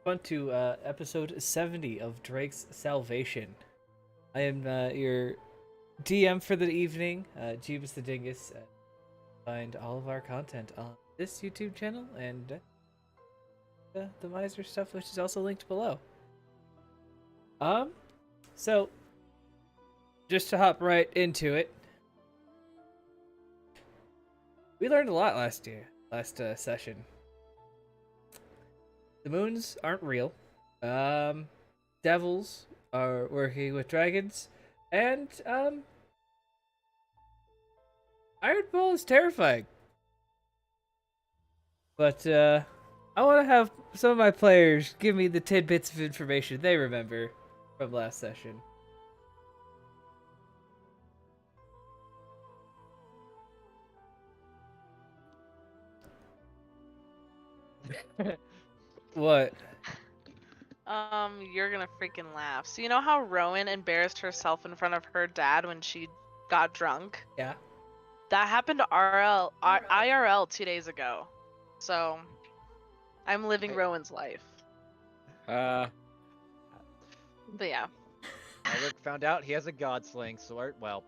On to episode 70 of Drake's Salvation. I am your DM for the evening, Jeebus the Dingus. Find all of our content on this YouTube channel and the Miser stuff, which is also linked below. Um, so just to hop right into it, we learned a lot last session. The moons aren't real. Devils are working with dragons, and Iron Ball is terrifying. But I want to have some of my players give me the tidbits of information they remember from last session. What? You're gonna freaking laugh. So you know how Rowan embarrassed herself in front of her dad when she got drunk? Yeah. That happened to IRL 2 days ago. So I'm living Rowan's life. Uh, But yeah. Elric found out he has a god-slaying sword. Well,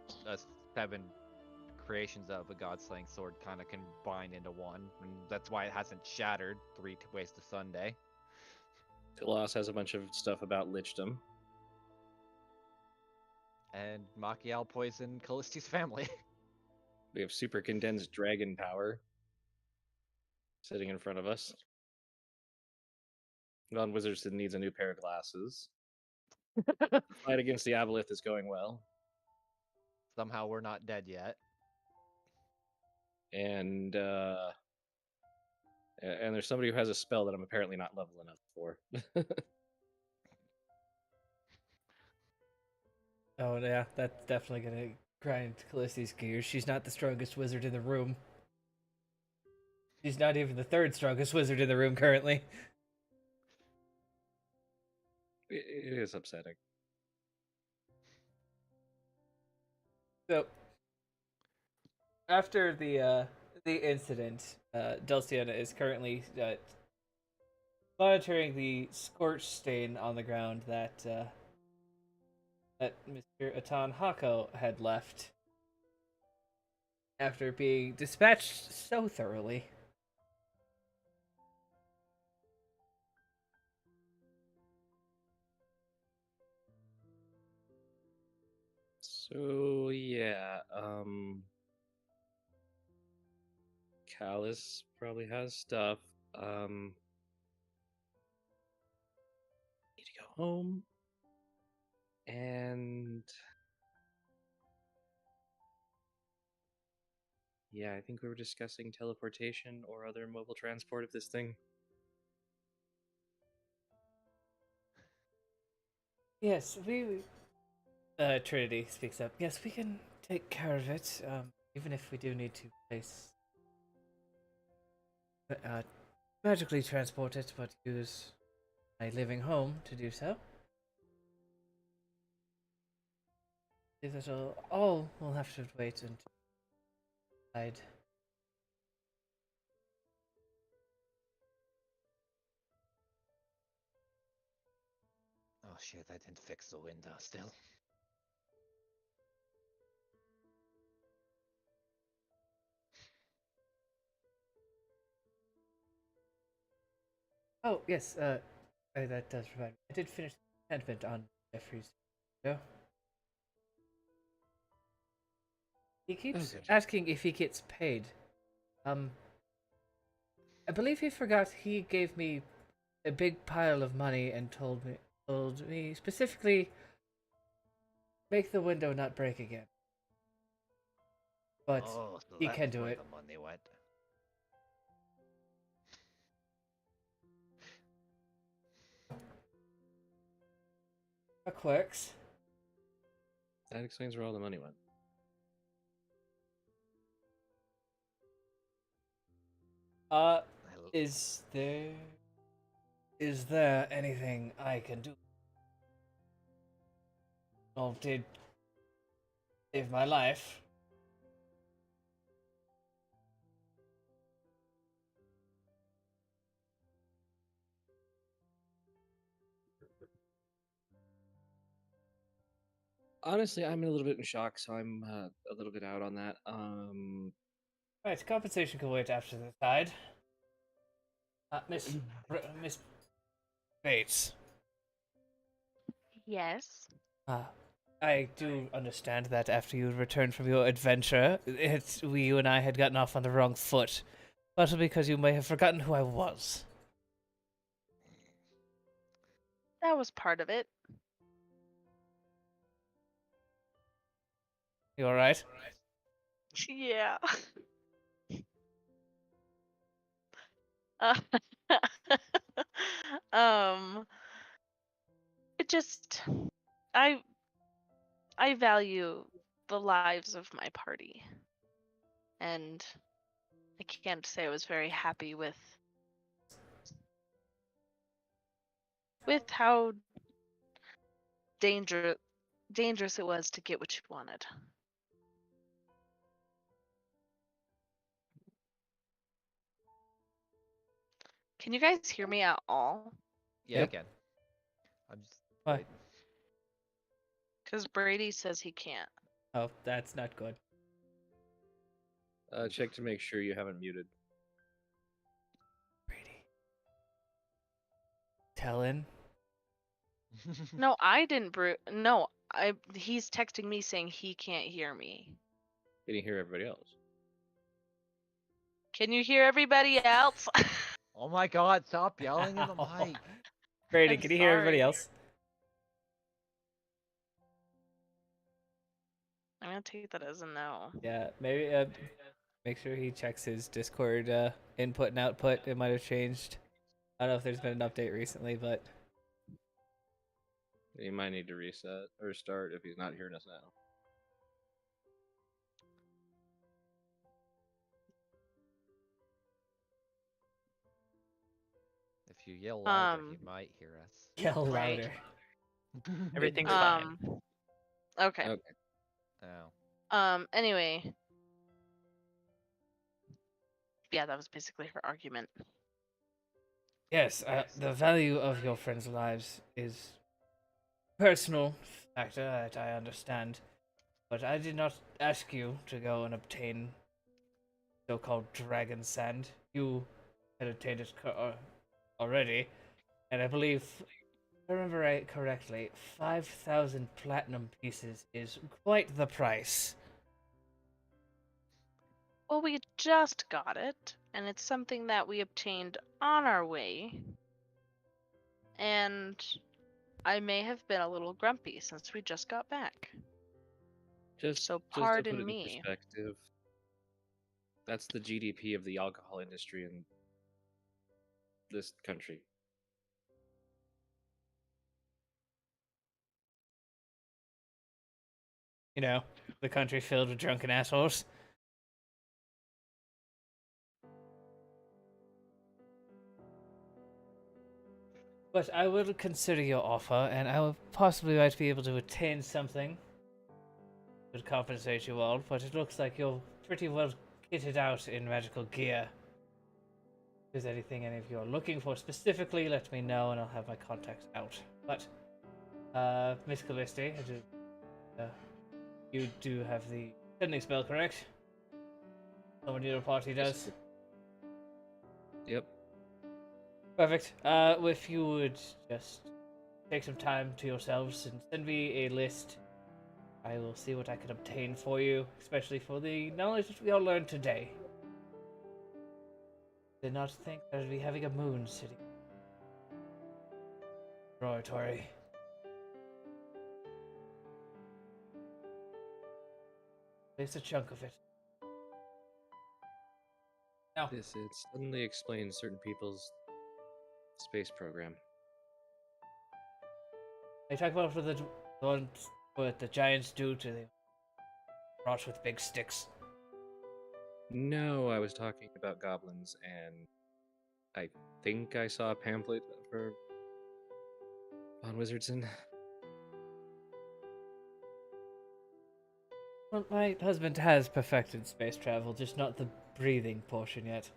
7 creations of a god-slaying sword kind of combined into one, and that's why it hasn't shattered 3 ways to Sunday. Telos has a bunch of stuff about lichdom. And Machiel poisoned Callisti's family. We have super condensed dragon power sitting in front of us. Non Wizardson needs a new pair of glasses. The fight against the Aboleth is going well. Somehow we're not dead yet. And there's somebody who has a spell that I'm apparently not level enough for. Oh yeah, that's definitely gonna grind Callisti's gears. She's not the strongest wizard in the room. She's not even the third strongest wizard in the room currently. It is upsetting. So after the incident, Delciana is currently monitoring the scorch stain on the ground that Mr. Atan Hako had left after being dispatched so thoroughly. So yeah, Callus probably has stuff. Need to go home. And yeah, I think we were discussing teleportation or other mobile transport of this thing. Yes, we. Trinity speaks up. Yes, we can take care of it. Even if we do need to place magically transport it, but use my living home to do so. That'll all we'll have to wait until I'd. Oh shit, I didn't fix the window still. Oh yes, that does provide. I did finish the enchantment on Jeffrey's. No. He keeps good. asking if he gets paid. I believe he forgot he gave me a big pile of money and told me specifically make the window not break again. But Oh, so he that's can do where it. the money went. That works. That explains where all the money went. Uh, is there anything I can do? Oh, did save my life. Honestly, I'm a little bit in shock, so I'm a little bit out on that. Right, compensation can wait after the tide. Miss Bates. Yes. I do understand that after you returned from your adventure, you and I had gotten off on the wrong foot. Partly because you may have forgotten who I was. That was part of it. You alright? Yeah. Uh, um, it just I I value the lives of my party, and I can't say I was very happy with how danger dangerous it was to get what you wanted. Can you guys hear me at all? Yeah, Yep. again. I'm just Why? waiting. Because Brady says he can't. Oh, that's not good. Check to make sure you haven't muted. Brady. Tellin? No, I didn't no, he's texting me saying he can't hear me. Can you hear everybody else? Can you hear everybody else? Oh my god, stop yelling in the mic. Brady, I'm can you hear everybody sorry. else? I'm gonna take that as a no. Yeah, maybe make sure he checks his Discord input and output. It might have changed. I don't know if there's been an update recently, but You might need to reset or start if he's not hearing us now. If you yell louder, he Um, might hear us. yell Right. louder. Everything's fine. Okay. Okay. Oh. Anyway. Yeah, that was basically her argument. Yes, the value of your friends' lives is personal factor that I understand, but I did not ask you to go and obtain so-called dragon sand. You had obtained it already, and I believe, if I remember right correctly, 5,000 platinum pieces is quite the price. Well, we just got it, and it's something that we obtained on our way. And I may have been a little grumpy since we just got back. So Just to put pardon it in me. perspective, that's the GDP of the alcohol industry in this country. You know, the country filled with drunken assholes. But I will consider your offer, and I will possibly might be able to attain something to compensate you all, but it looks like you're pretty well kitted out in magical gear. If there's anything any of you are looking for specifically, let me know and I'll have my contacts out. But, Miss Callisti, you do have the sending spell, correct? Someone in your party does? Yep. Perfect. If you would just take some time to yourselves and send me a list, I will see what I can obtain for you, especially for the knowledge that we all learned today. Did not think I would be having a moon city oratory. At least a chunk of it. Now, It suddenly explains certain people's space program. I talk about the ones what the giants do to the rocks with big sticks. No, I was talking about goblins, and I think I saw a pamphlet for Von Wizardson. Well, my husband has perfected space travel, just not the breathing portion yet.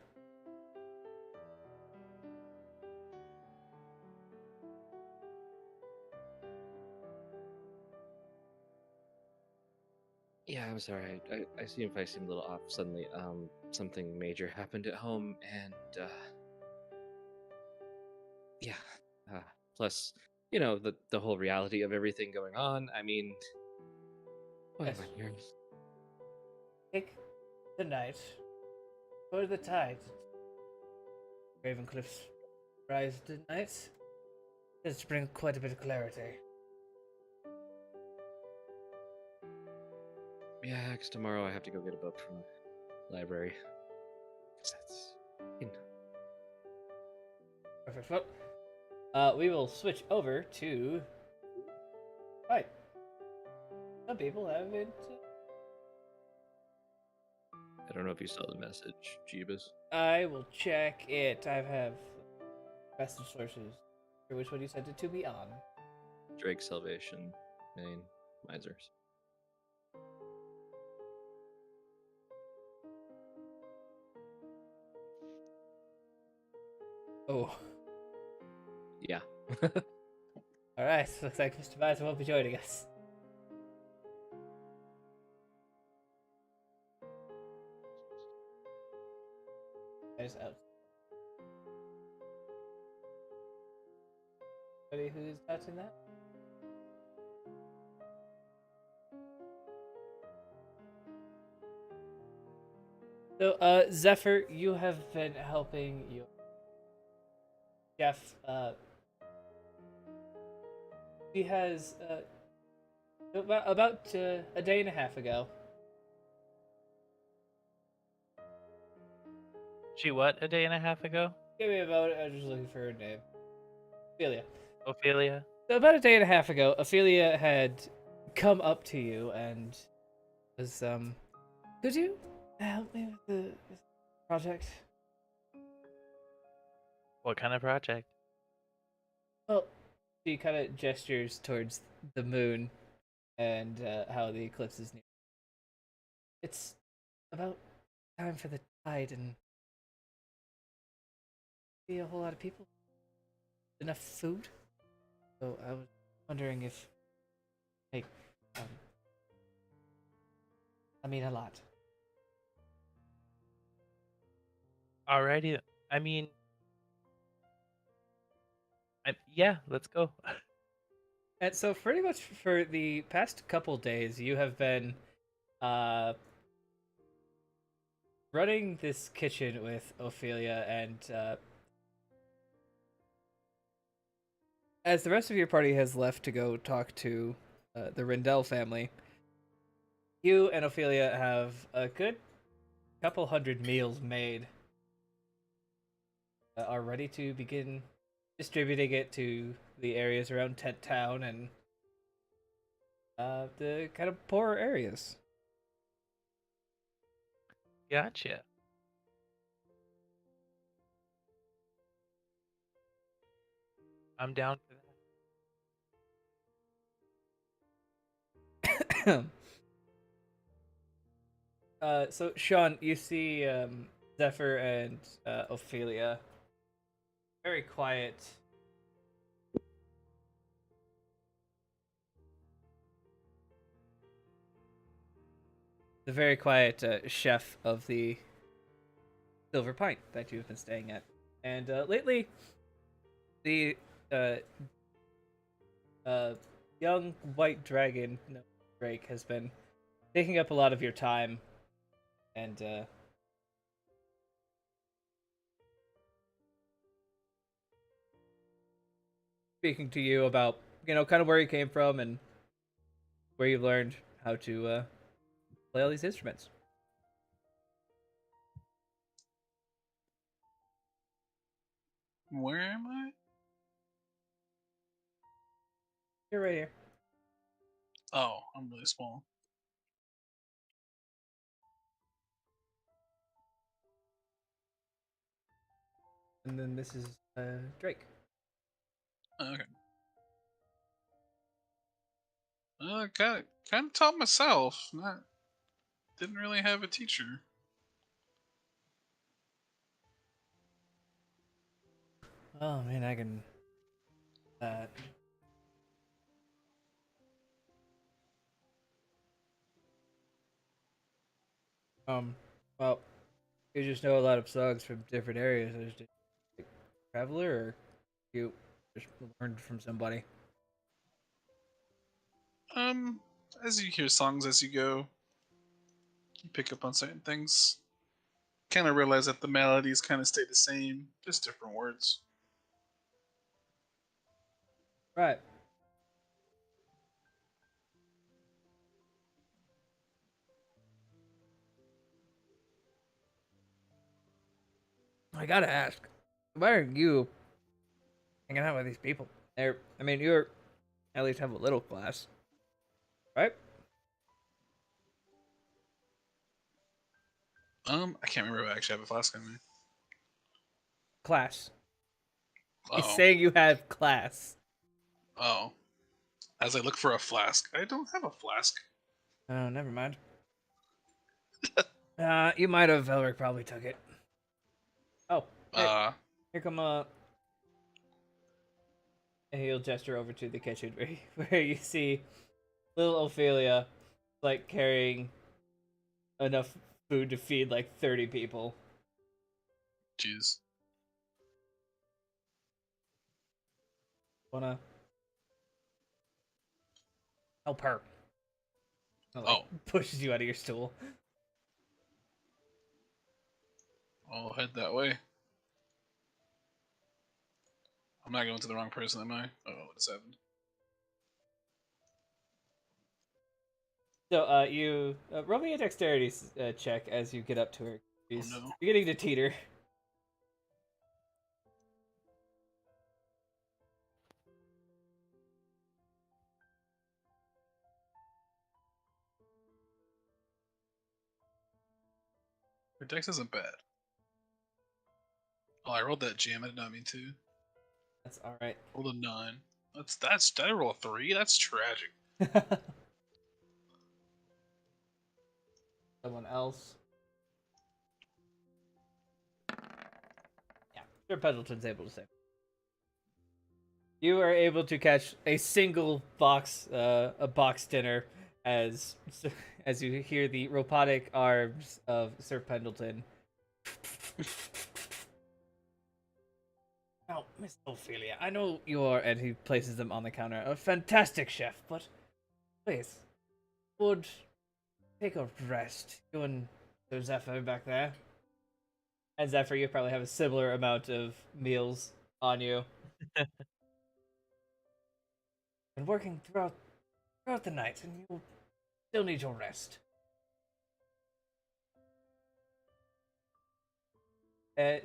Yeah, I'm sorry. I seem if I seem a little off suddenly. Something major happened at home, and yeah. Uh, Plus, the whole reality of everything going on. I mean, well, Yes. when you're Take the night for the tide. Ravencliff's rise tonight. Does bring quite a bit of clarity. yeah, 'cause tomorrow I have to go get a book from the library. 'Cause that's Perfect. Well, we will switch over to. Right. Some people haven't. I don't know if you saw the message, Jeebus. I will check it. I have message sources for which one you sent it to me on. Drake Salvation, Maine, Misers. Oh. Yeah. Alright, looks like Mr. Miser won't be joining us. There's out. Anybody who's touching that? So, Zephyr, you have been helping your Jeff. He has about a day and a half ago. She what? A day and a half ago? Give me about. I was just looking for her name. Ophelia. Ophelia. So about a day and a half ago, Ophelia had come up to you and was could you help me with the project? What kind of project? Well, she kind of gestures towards the moon and how the eclipse is near. It's about time for the tide and be a whole lot of people. Enough food. So I was wondering if, like, um, I mean a lot. Alrighty. I mean, yeah, let's go. And so pretty much for the past couple days, you have been uh running this kitchen with Ophelia, and as the rest of your party has left to go talk to the Rindell family, you and Ophelia have a good couple hundred meals made. Are ready to begin distributing it to the areas around Tent Town and the kind of poorer areas. Gotcha. I'm down for that. So Sean, you see Zephyr and Ophelia very quiet. The very quiet chef of the Silver Pint that you've been staying at, and lately, the uh, young white dragon Drake has been taking up a lot of your time, and speaking to you about kind of where he came from and where you learned how to play all these instruments. Where am I? You're right here. Oh, I'm really small. And then this is Drake. Okay. Kind of taught myself. Not didn't really have a teacher. Oh man, I can. Uh, Well, you just know a lot of songs from different areas. Is it like traveler, or you just learned from somebody? Um, as you hear songs as you go, you pick up on certain things. Kind of realize that the melodies kind of stay the same, just different words. Right. I gotta ask, why are you hanging out with these people? I mean, you're at least have a little class, right? I can't remember if I actually have a flask on me. Class. He's Oh, saying you have class. oh. As I look for a flask, I don't have a flask. Oh, never mind. You might have. Elric probably took it. Oh, hey, Uh, here come and he'll gesture over to the kitchen where you see little Ophelia, like carrying enough food to feed like 30 people. jeez. Wanna help her? Like Oh, pushes you out of your stool. I'll head that way. I'm not going to the wrong person, am I? Oh, what has happened? So, you roll me a dexterity check as you get up to her. Oh She's no. beginning to teeter. Her dex isn't bad. Oh, I rolled that jam. I did not mean to. That's all right. Rolled a 9. That's did I roll a 3? That's tragic. Someone else. Yeah, sure. Pendleton's able to save. You are able to catch a single box, a box dinner, as as you hear the robotic arms of Sir Pendleton. Now, Miss Ophelia, I know you're, and he places them on the counter, a fantastic chef, but please, would take a rest. You and Sir Zephyr back there. And Zephyr, you probably have a similar amount of meals on you. Been working throughout the night, and you still need your rest.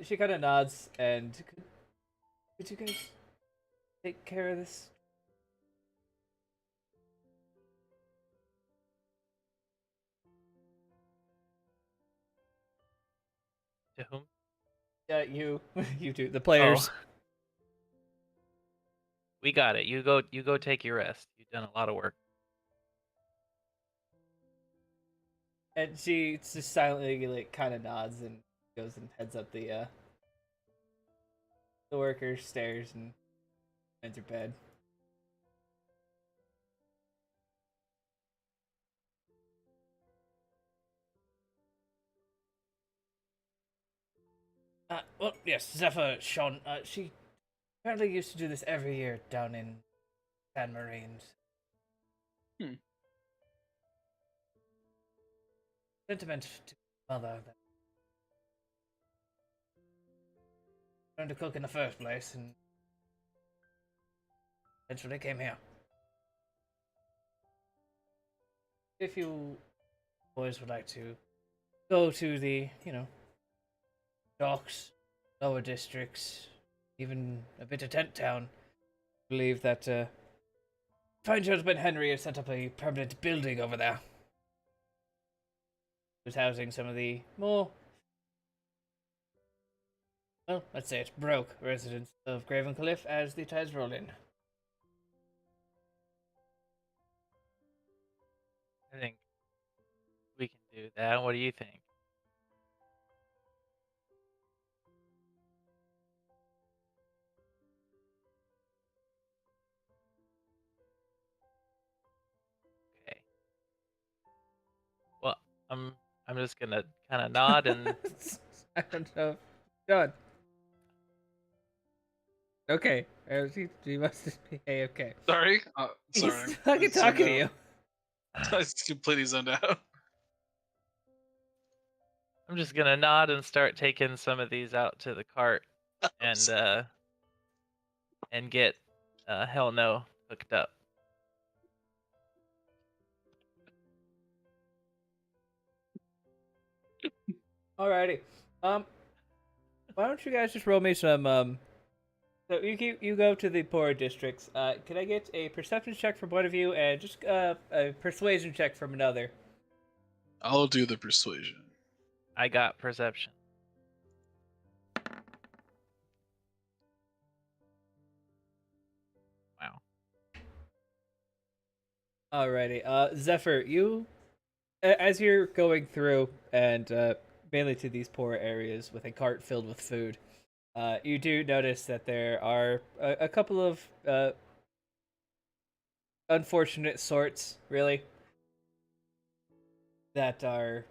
She kind of nods, and could you guys take care of this? To whom? Yeah, you, you do the Oh, players. we got it. You go. You go take your rest. You've done a lot of work. And she just silently like kind of nods and goes and heads up the workers' stairs and finds her bed. Well, yes, Zephyr Sean. She apparently used to do this every year down in San Marines. Hmm. Sentiment to mother that learned to cook in the first place and eventually came here. If you boys would like to go to the, docks, lower districts, even a bit of Tent Town, I believe that fine gentleman Henry has set up a permanent building over there. Who's housing some of the more, well, let's say it, broke residents of Gravencliff as the tides roll in. I think we can do that. What do you think? Okay. Well, I'm just gonna kind of nod and I don't know. John. Okay. He must just be okay. Sorry. He's Sorry. fucking zoned talking to out. you. I just completely zoned out. I'm just gonna nod and start taking some of these out to the cart and get hell no hooked up. Alrighty. Why don't you guys just roll me some so you go to the poorer districts. Can I get a perception check from one of you and just a persuasion check from another? I'll do the persuasion. I got perception. Wow. Alrighty. Zephyr, as you're going through and mainly to these poor areas with a cart filled with food, you do notice that there are a couple of unfortunate sorts, really, that are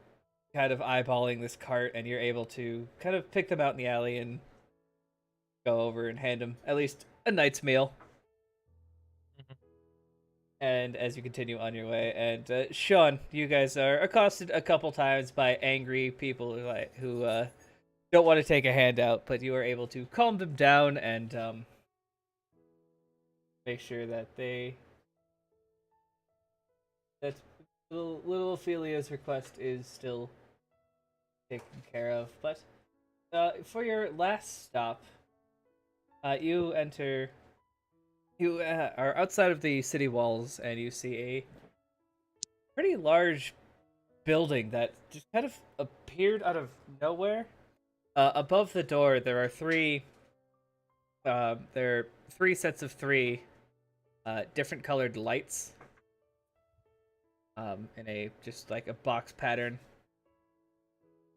kind of eyeballing this cart, and you're able to kind of pick them out in the alley and go over and hand them at least a night's meal. And as you continue on your way, and Sean, you guys are accosted a couple times by angry people who don't want to take a handout, but you are able to calm them down and make sure that that little Ophelia's request is still taken care of. But for your last stop, you are outside of the city walls, and you see a pretty large building that just kind of appeared out of nowhere. Above the door, there are three sets of three different colored lights. In a just like a box pattern,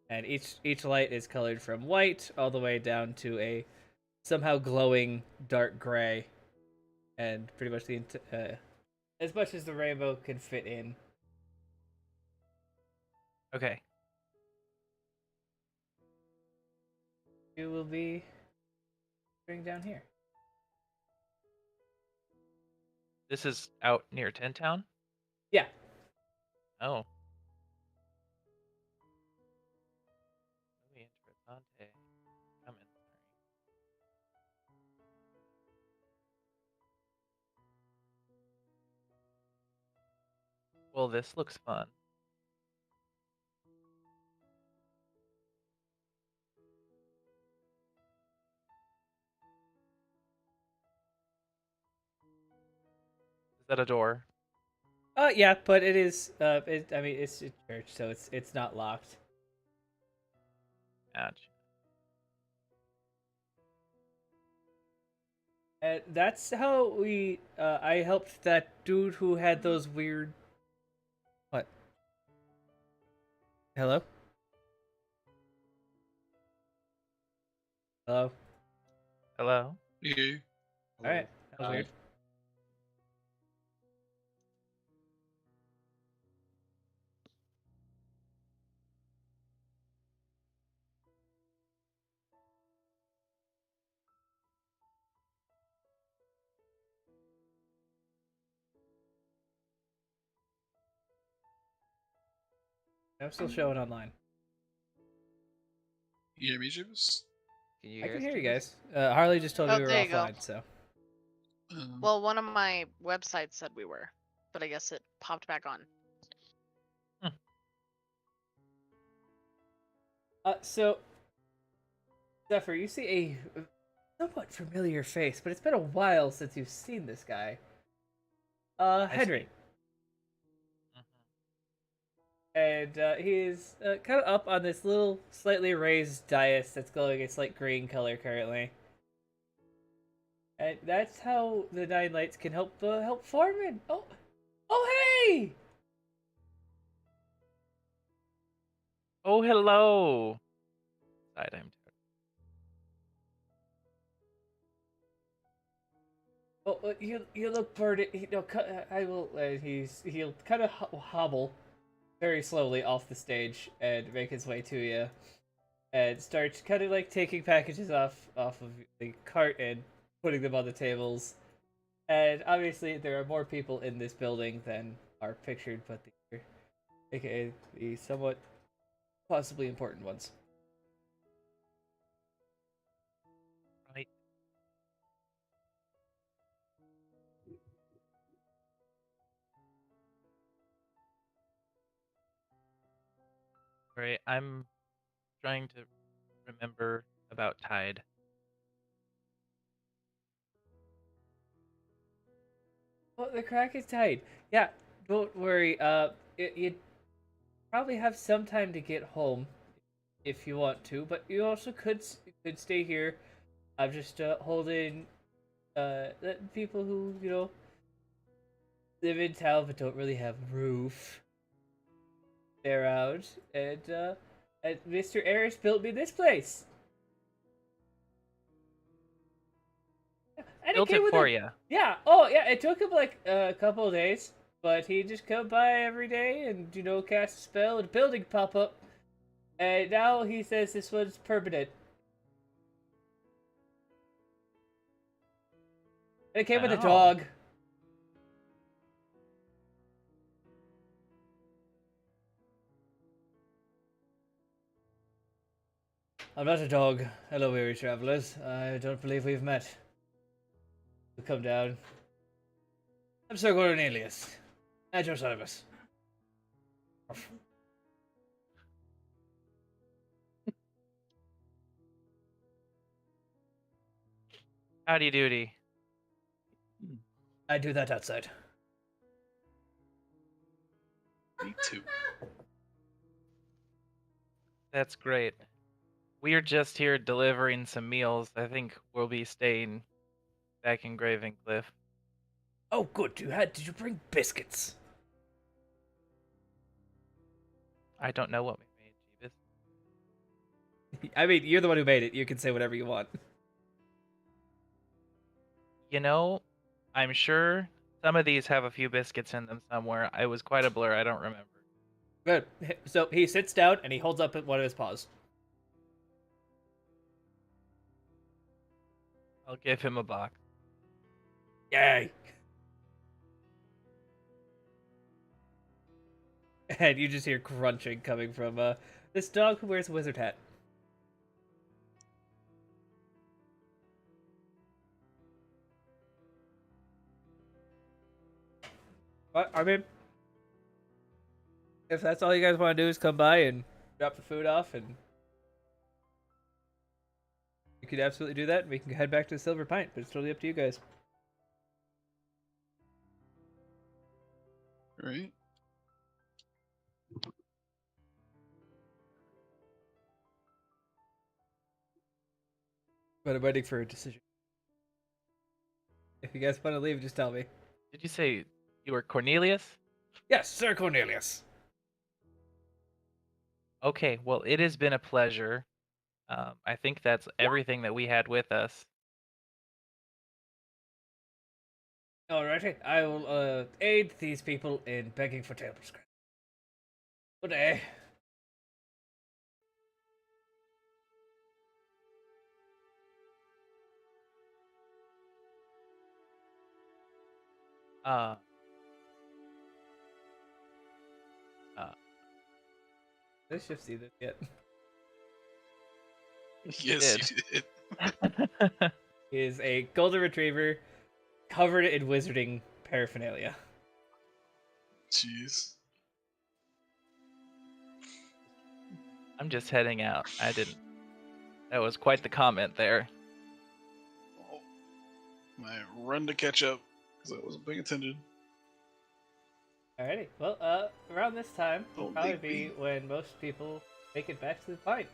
and each light is colored from white all the way down to a somehow glowing dark gray, and pretty much as much as the rainbow can fit in. Okay. You will be going down here. This is out near Tin Town? Yeah. Oh. Muy interesante. Come in. Well, this looks fun. Is that a door? Yeah, but it is. I mean, it's a church, so it's not locked. Ouch. And that's how we. I helped that dude who had those weird. What? Hello. Hello. Hello? Yeah. All right. That was Hi. weird. I'm still showing online. You hear me, Jibs? Can you I hear can us, hear you Jibus? guys. Harley just told me Oh, we were there you go. offline, so. Well, one of my websites said we were, but I guess it popped back on. So, Zephyr, you see a somewhat familiar face, but it's been a while since you've seen this guy. Henry. And he's kind of up on this little, slightly raised dais that's glowing a slight green color currently. And that's how the Nine Lights can help Foreman. Oh, hey! Oh, hello. Side I'm Oh, you look burdened. I will. He'll kind of hobble very slowly off the stage and make his way to you, and start kind of like taking packages off of the cart and putting them on the tables. And obviously, there are more people in this building than are pictured, but the aka the somewhat possibly important ones. Right. Right. I'm trying to remember about Tide. Well, the crack is tight. Yeah, don't worry. You probably have some time to get home if you want to, but you also could stay here. I'm just holding the people who live in town but don't really have a roof. They're out, and Mr. Eris built me this place. And Built came it with for a- you. Yeah. Oh, yeah. It took him like a couple of days, but he just come by every day and cast a spell and a building pop up. And now he says this one's permanent. And it came with a Oh. dog. I'm not a dog. Hello, weary travelers. I don't believe we've met. Come down. I'm Sir Cornelius. At your service. Howdy doody. I do that outside. Me too. That's great. We are just here delivering some meals. I think we'll be staying back in Gravencliff. Oh, good. Did you bring biscuits? I don't know what we made, Jeebus. I mean, you're the one who made it. You can say whatever you want. You know, I'm sure some of these have a few biscuits in them somewhere. I was quite a blur. I don't remember. Good. So he sits down and he holds up one of his paws. I'll give him a box. Yay! And you just hear crunching coming from this dog who wears a wizard hat. But I mean, if that's all you guys want to do is come by and drop the food off, and you could absolutely do that, and we can head back to the Silver Pint. But it's totally up to you guys. Right? But I'm waiting for a decision. If you guys want to leave, just tell me. Did you say you were Cornelius? Yes, Sir Cornelius. Okay, well, it has been a pleasure. I think that's everything that we had with us. Alrighty, I will aid these people in begging for table scraps. Good day. Uh, uh, Did Shift see this yet? Yes, you did. He is a golden retriever covered in wizarding paraphernalia. Jeez. I'm just heading out. I didn't. That was quite the comment there. Oh, my run to catch up because I wasn't paying attention. Alrighty, well, around this time will Oh, probably leave be me. when most people make it back to the pint.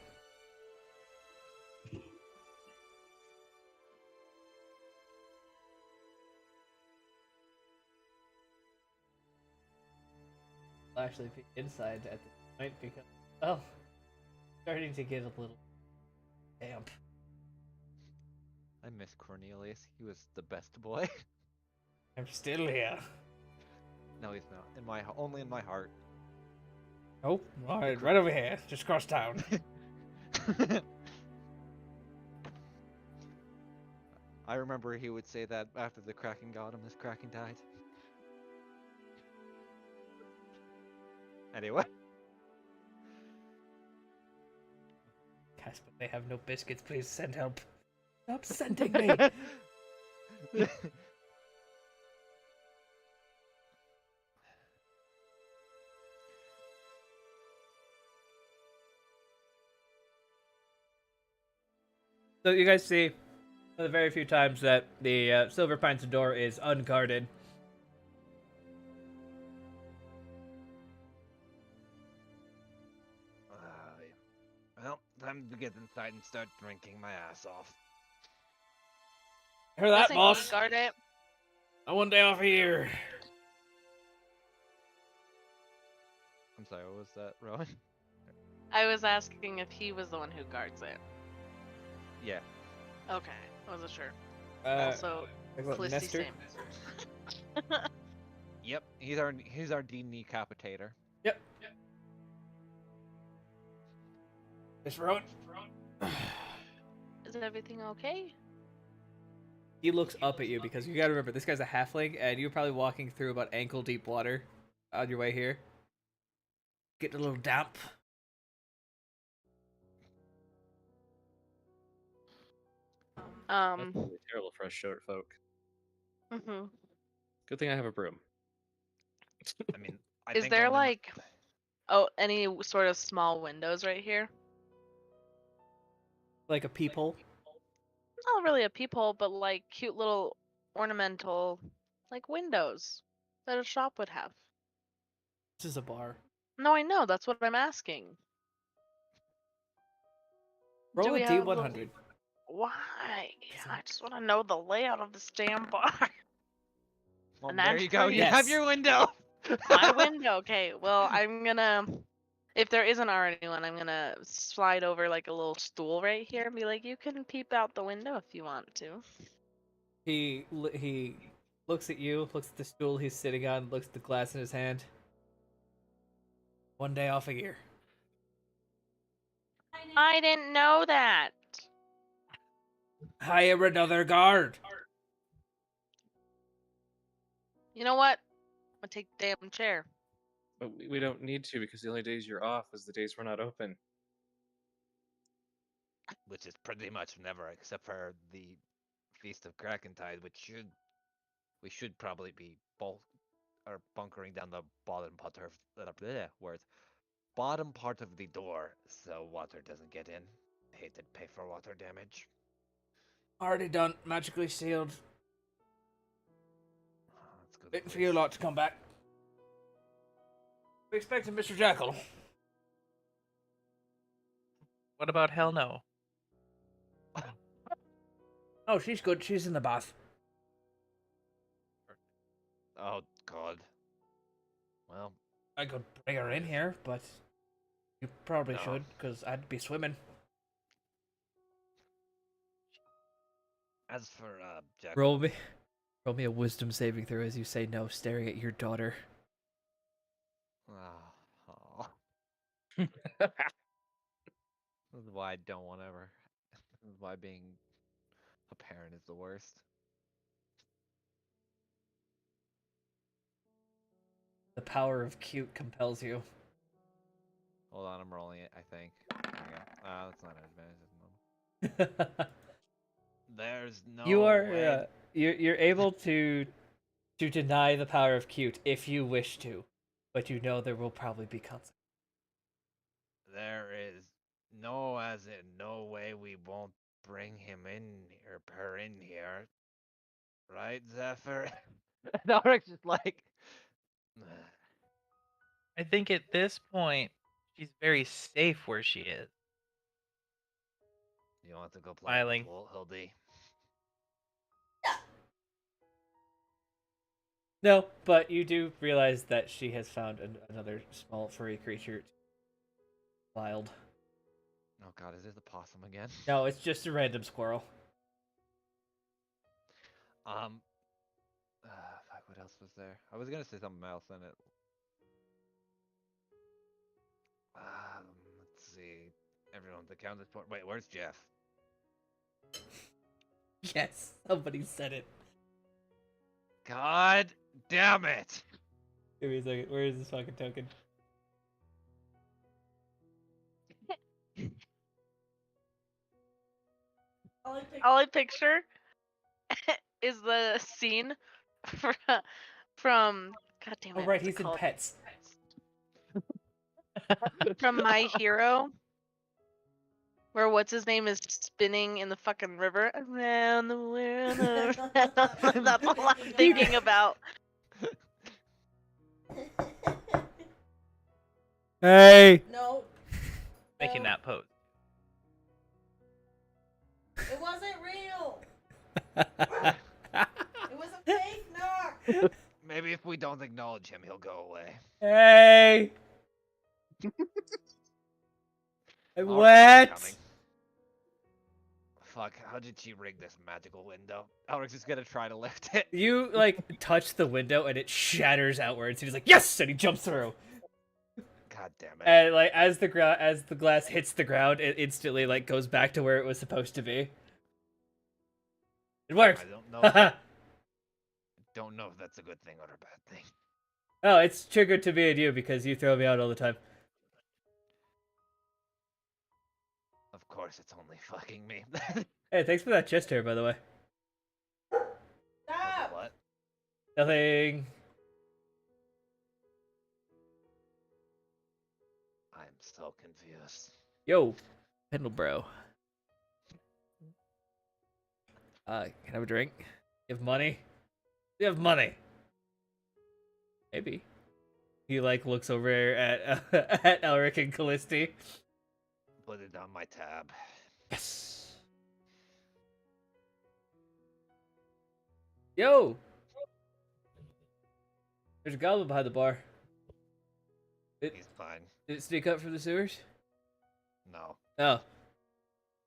I'll actually be inside at this point because, oh, starting to get a little damp. I miss Cornelius. He was the best boy. I'm still here. No, he's not. Only in my heart. Oh, right over here, just across town. I remember he would say that after the Kraken got him, this Kraken died. Anyway. Yes, but they have no biscuits. Please send help. Stop sending me. So you guys see the very few times that the Silver Pines door is unguarded. Well, time to get inside and start drinking my ass off. Hear that, Doesn't boss? he guard it? One day off a year. I'm sorry, what was that, Rowan? I was asking if he was the one who guards it. Yeah. Okay, I wasn't sure. Uh, Also, talk about Felicity Nestor? same. Yep, he's our decapitator. Yep. Miss Rowan. Is everything okay? He looks up at you because you gotta remember this guy's a halfling, and you're probably walking through about ankle deep water on your way here. Getting a little damp. That's really terrible for us short folk. Mhm. Good thing I have a broom. I mean, I Is think there only my- like, any sort of small windows right here? Like a peephole. Not really a peephole, but like cute little ornamental, like windows that a shop would have. This is a bar. No, I know. That's what I'm asking. Roll Do a we have D100. Why? I just want to know the layout of this damn bar. Well, And there I'm you go. free. You have Yes. your window. My window. Okay. Well, I'm gonna. If there isn't already one, I'm gonna slide over like a little stool right here and be like, "You can peep out the window if you want to." He looks at you, looks at the stool he's sitting on, looks at the glass in his hand. One day off a year. I didn't know that. Hire another guard. You know what? I'm gonna take the damn chair. But we don't need to because the only days you're off is the days we're not open. Which is pretty much never, except for the Feast of Krakentide, we should probably be bunkering down the bottom part of bottom part of the door so water doesn't get in. Hate to pay for water damage. Already done. Magically sealed. Let's go to Waiting for police. you lot to come back. We expecting Mr. Jackal. What about hell no? Oh, she's good. She's in the bath. Oh God. Well, I could bring her in here, but you probably No. should, because I'd be swimming. as for Jack, Roll me a wisdom saving throw as you say no, staring at your daughter. oh. This is why I don't want ever. This is why being a parent is the worst. The power of cute compels you. Hold on, I'm rolling it. I think. There we go. That's not an advantage at the moment. There's no You are way. you're able to deny the power of cute if you wish to, but you know there will probably be consequences. There is no, as in no way we won't bring him in or her in here, right, Zephyr? Norik's just like. I think at this point, she's very safe where she is. You want to go play in Smiling. the pool, Hildy? No, but you do realize that she has found another small furry creature. Wild. Oh God, is it the possum again? No, it's just a random squirrel. Fuck, what else was there? I was gonna say something else and it. Let's see. Everyone's accounted for. Wait, where's Jeff? Yes, somebody said it. God damn it! Give me a second. Where is this fucking token? All I picture is the scene from, from God damn Oh it, right, what's it he's in called? Pets. From My Hero, where what's his name is spinning in the fucking river around the world. That's all I'm thinking about. Hey. No. Making no, that pose. It wasn't real. It was a fake knock. Maybe if we don't acknowledge him, he'll go away. Hey. I'm All right, I'm wet. coming. Fuck, how did she rig this magical window? Elric's just gonna try to lift it. You like touch the window and it shatters outwards. He's like, yes, and he jumps through. God damn it. And like as the glass hits the ground, it instantly like goes back to where it was supposed to be. It worked. I don't know if that's a good thing or a bad thing. Oh, it's triggered to me and you because you throw me out all the time. Of course, it's only fucking me. Hey, thanks for that chest hair, by the way. Stop. What? Nothing. I'm so confused. Yo, Pendlebro. Can I have a drink? You have money? You have money. Maybe. He like looks over at at Elric and Callisti. Put it on my tab. Yes. Yo. There's a goblin behind the bar. He's fine. Did it sneak up from the sewers? No. Oh.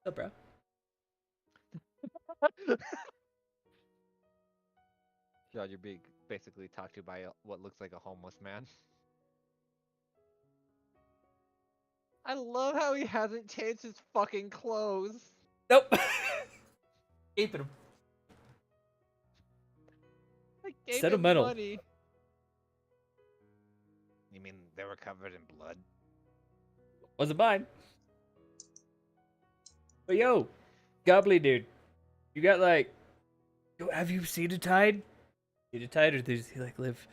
Oh, bro. God, you're being basically talked to by what looks like a homeless man. I love how he hasn't changed his fucking clothes. Nope. Keeping him. I gave him Sentimental. money. You mean they were covered in blood? Wasn't mine. But yo, Gobbly dude, you got like, yo, have you seen a tide? Seen a tide, or does he like live?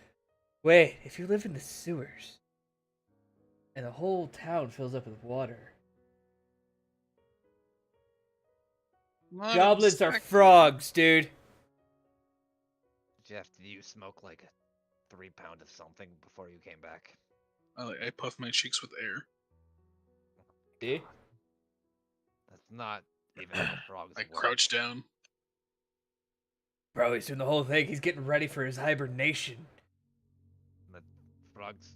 Wait, if you live in the sewers, and the whole town fills up with water, Not goblins are exactly. frogs, dude. Jeff, did you smoke like a 3 pound of something before you came back? I puff my cheeks with air. See? That's not even how frogs I work. crouch down. Bro, he's doing the whole thing. He's getting ready for his hibernation. The frogs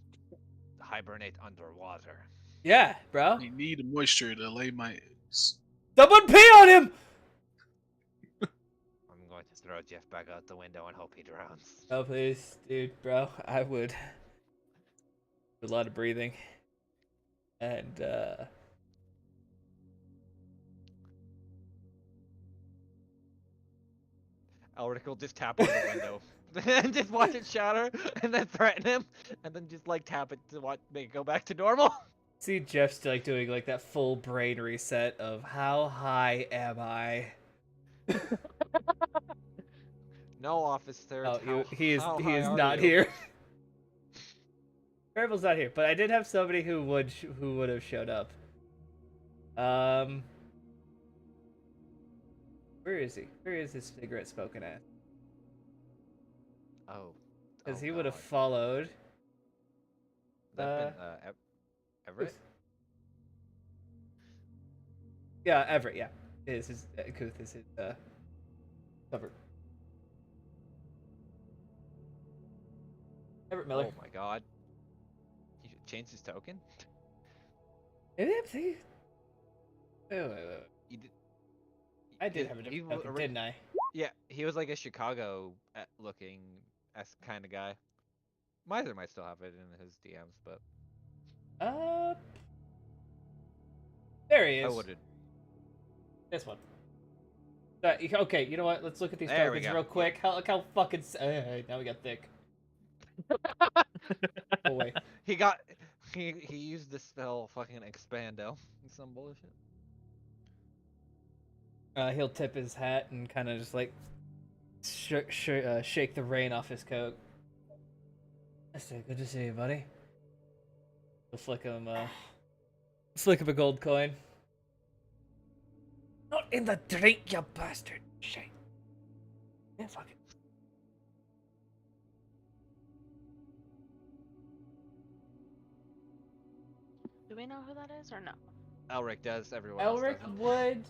hibernate underwater. Yeah, bro. I need moisture to lay my eggs. Someone pee on him! I'm going to throw Jeff back out the window and hope he drowns. Oh, please, dude, bro. I would. A lot of breathing. And, Elric will just tap on the window and just watch it shatter and then threaten him and then just like tap it to make it go back to normal. see Jeff's like doing like that full brain reset of how high am I? No, officer. Oh, how, he is how he high is are not you? here. Variable's not here, but I did have somebody who would have showed up. Where is he? Where is his cigarette smoking at? Oh. Because oh he would have God. followed. That been Everett? Yeah, Everett. Yeah, is his Kuth is his cover. Everett Miller. Oh my God. He should change his token. Maybe I'm thinking. Wait. He did. I did he- have a he different wa- token, ori- didn't I? Yeah, he was like a Chicago looking kind of guy. Miser might still have it in his DMs, but Uh, There he I is. wouldn't. This one. Okay, you know what? Let's look at these There we tokens go. real Yep. quick. Look how fucking. Now we got thick. Go away. He got. He used the spell fucking expando. Some bullshit. He'll tip his hat and kind of just like shake the rain off his coat. That's it. Good to see you, buddy. He'll flick him a gold coin. Not in the drink, you bastard. Shit. Yeah, fuck it. Do we know who that is or no? Elric does. Everyone else Elric doesn't. would,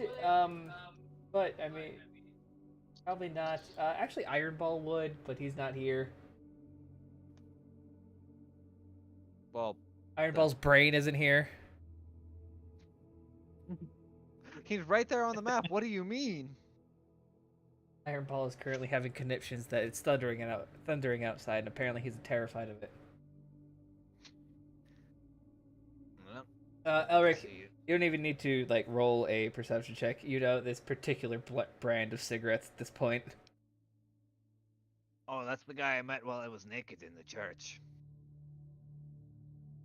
but I mean, probably not. Actually, Ironball would, but he's not here. Well, Ironball's brain isn't here. he's right there on the map. What do you mean? Ironball is currently having conniptions that it's thundering outside, and apparently he's terrified of it. Well, Elric, see. you don't even need to like roll a perception check. You know this particular brand of cigarettes at this point. Oh, that's the guy I met while I was naked in the church.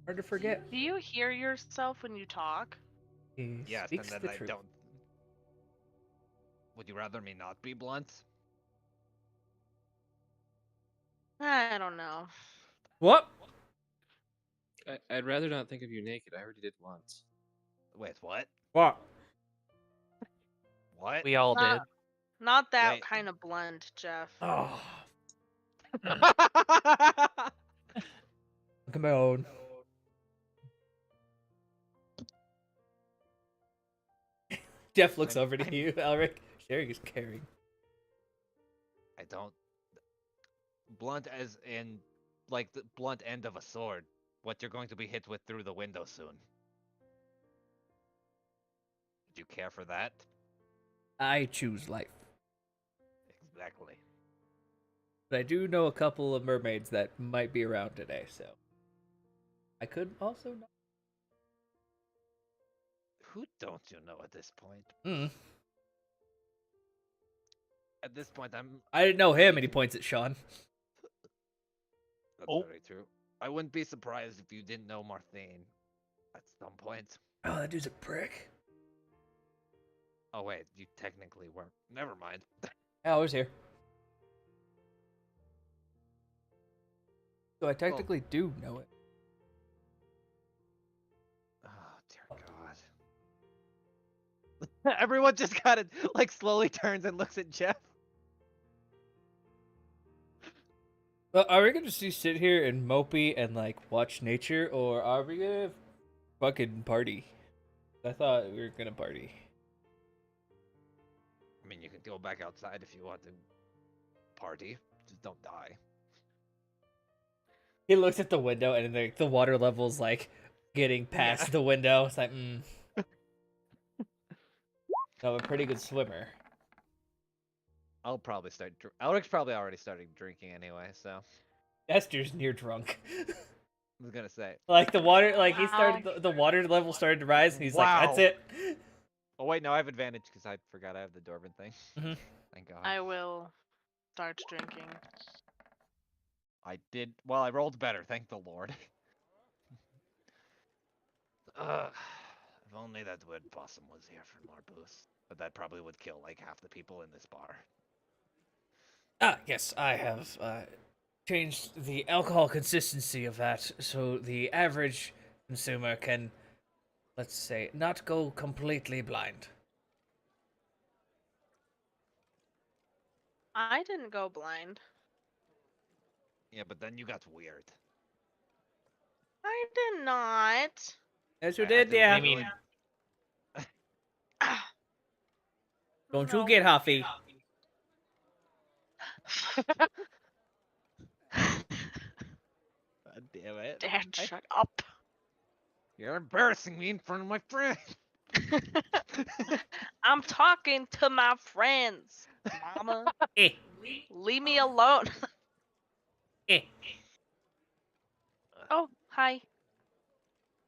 Hard to forget. Do you hear yourself when you talk? He Yes, and speaks then the I truth. don't. Would you rather me not be blunt? I don't know. What? I'd rather not think of you naked. I already did once. Wait, what? What? What? We all Not- did. Not that Wait. kind of blunt, Jeff. Oh, look at my own. Jeff looks over to you, Elric. Sharing is caring. I don't. Blunt as in, like the blunt end of a sword. What you're going to be hit with through the window soon. Would you care for that? I choose life. Exactly. But I do know a couple of mermaids that might be around today, so I could also not. Who don't you know at this point? Mm. At this point, I didn't know him, and he points at Sean. That's Oh. very true. I wouldn't be surprised if you didn't know Marthane at some point. Oh, that dude's a prick. Oh wait, you technically weren't. Never mind. Yeah, I was here. So I technically do know it. Oh dear God. Everyone just kind of like slowly turns and looks at Jeff. Well, are we gonna just sit here and mopey and like watch nature, or are we gonna fucking party? I thought we were gonna party. I mean, you can go back outside if you want to party. Just don't die. He looks at the window and the water level's like getting past the window. It's like, I'm a pretty good swimmer. I'll probably start. Alec's probably already started drinking anyway, so Esther's near drunk. I was gonna say. Like the water, like he Wow. started, the water level started to rise, and he's like, Wow. "That's it." Oh wait, no, I have advantage because I forgot I have the Dwarven thing. Mhm. Thank God. I will start drinking. I did. Well, I rolled better. Thank the Lord. If only that weird possum was here for more booze. But that probably would kill like half the people in this bar. Ah, yes, I have changed the alcohol consistency of that, so the average consumer can, let's say, not go completely blind. I didn't go blind. Yeah, but then you got weird. I did not. Yes, you I had did, to yeah. I mean, Don't No. you get huffy? God damn it. Dad, shut up. You're embarrassing me in front of my friend. I'm talking to my friends, Mama. Eh, Leave me alone. eh. Oh, hi.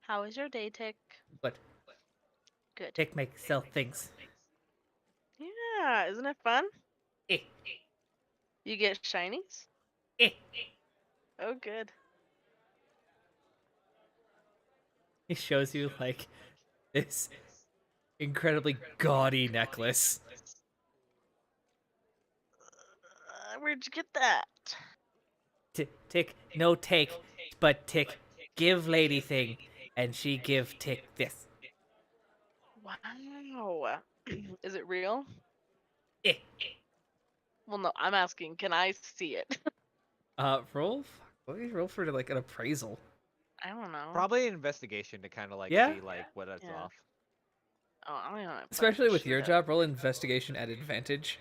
How is your day, Tick? What? Good. Tick make sell things. Yeah, isn't it fun? Eh, You get shinies? eh. Oh, good. He shows you like this incredibly gaudy necklace. Where'd you get that? Tick, no take, but Tick give lady thing, and she give Tick this. Wow. Is it real? Eh. Well, no, I'm asking, can I see it? Roll. What do you roll for like an appraisal? I don't know. Probably an investigation to kind of like Yeah? see like what it's Yeah. off. Oh, I don't know. Especially with your job, roll investigation at advantage.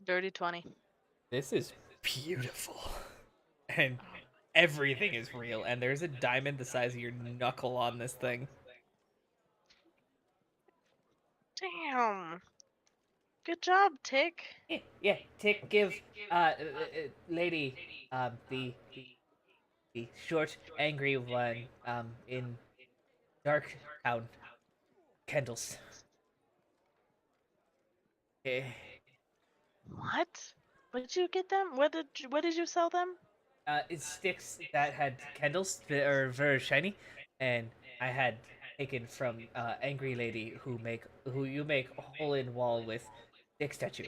Dirty 20. This is beautiful. And everything is real, and there's a diamond the size of your knuckle on this thing. Damn. Good job, Tick. Yeah, Tick give lady the short angry one in Dark Town candles. Eh, What? What did you get them? What did you sell them? it's sticks that had candles that are very shiny, and I had taken from angry lady who you make a hole in wall with stick statue.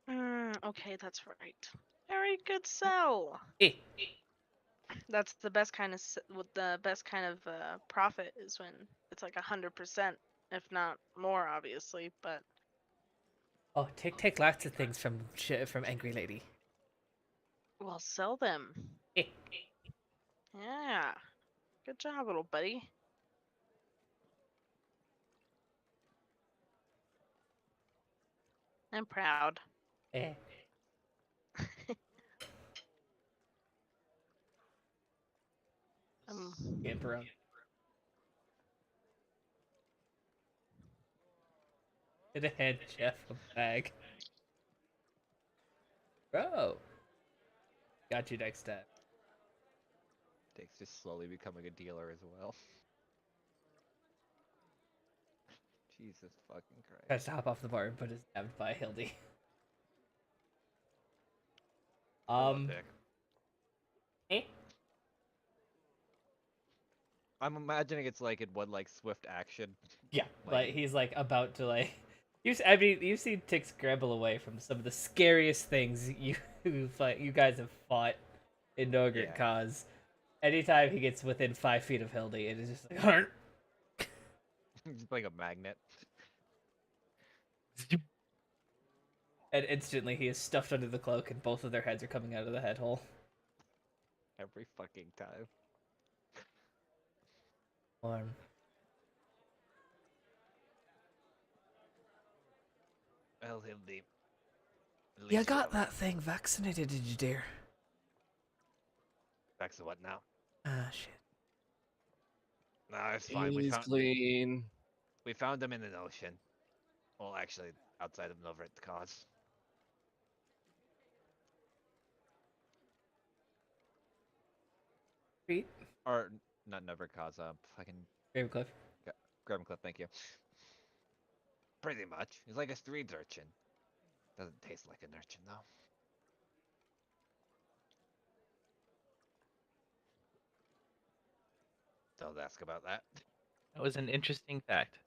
Okay, that's right. Very good sell. Eh, That's the best kind of the best kind of profit is when it's like 100%, if not more, obviously. But oh, take lots of things from angry lady. we'll sell them. Eh, Yeah. Good job, little buddy. I'm proud. eh. Um, Scamper around. To hand Jeff a bag. Bro. Got you next time. Dick's just slowly becoming a dealer as well. Jesus fucking Christ. Tries to hop off the bar, but is stabbed by Hildy. I love Dick. Eh? I'm imagining it's like in one like swift action. Yeah, Like- like he's like about to like. I mean, you've seen Tick scramble away from some of the scariest things you guys have fought in Nogurt Yeah. cause. Anytime he gets within 5 feet of Hildy, it is just like, "Arr!" Just like a magnet. And instantly he is stuffed under the cloak, and both of their heads are coming out of the head hole. Every fucking time. Warm. Well, Hildy. At You least got we're that thing vaccinated, did you, dear? back to what now? Ah, shit. No, it's fine. He's clean. We found him in an ocean. Well, actually, outside of over at the cause. Sweet. Or not never cause. Fucking Ravencliff. Gravencliff. Thank you. Pretty much. He's like a street urchin. Doesn't taste like an urchin though. Don't ask about that. That was an interesting fact.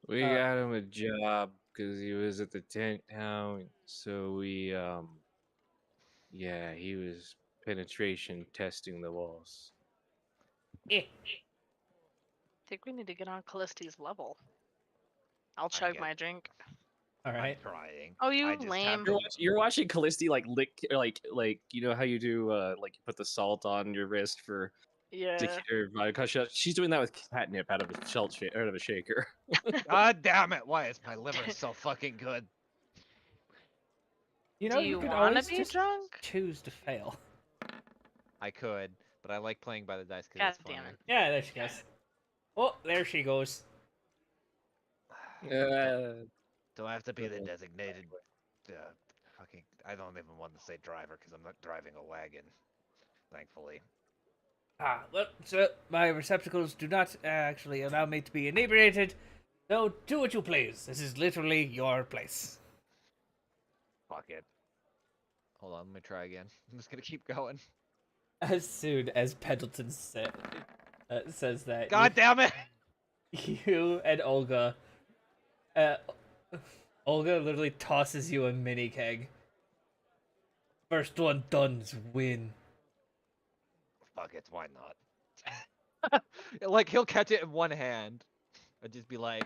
We Uh, got him a job because he was at the tent town. So yeah, he was penetration testing the walls. Eh. think we need to get on Callisti's level. I'll I chug get- my drink. All right. I'm trying. Oh, you I just lame. have You're watching Callisti like lick like you know how you do like you put the salt on your wrist for Yeah. tequila vodka. She's doing that with catnip out of a out of a shaker. God damn it! Why is my liver so fucking good? You know, Do you you could want to always be just drunk? choose to fail. I could, but I like playing by the dice because God it's funny. damn it. Yeah, there she goes. Oh, there she goes. Uh, Do I have to be the Uh, designated? Fucking. I don't even want to say driver because I'm not driving a wagon, thankfully. Well, sir, my receptacles do not actually allow me to be inebriated. So do what you please. This is literally your place. Fuck it. Hold on, let me try again. I'm just gonna keep going. As soon as Pendleton says that, God damn it! you and Olga, uh, Olga literally tosses you a mini keg. First one done's win. Fuck it, why not? Like, he'll catch it in one hand. I'd just be like...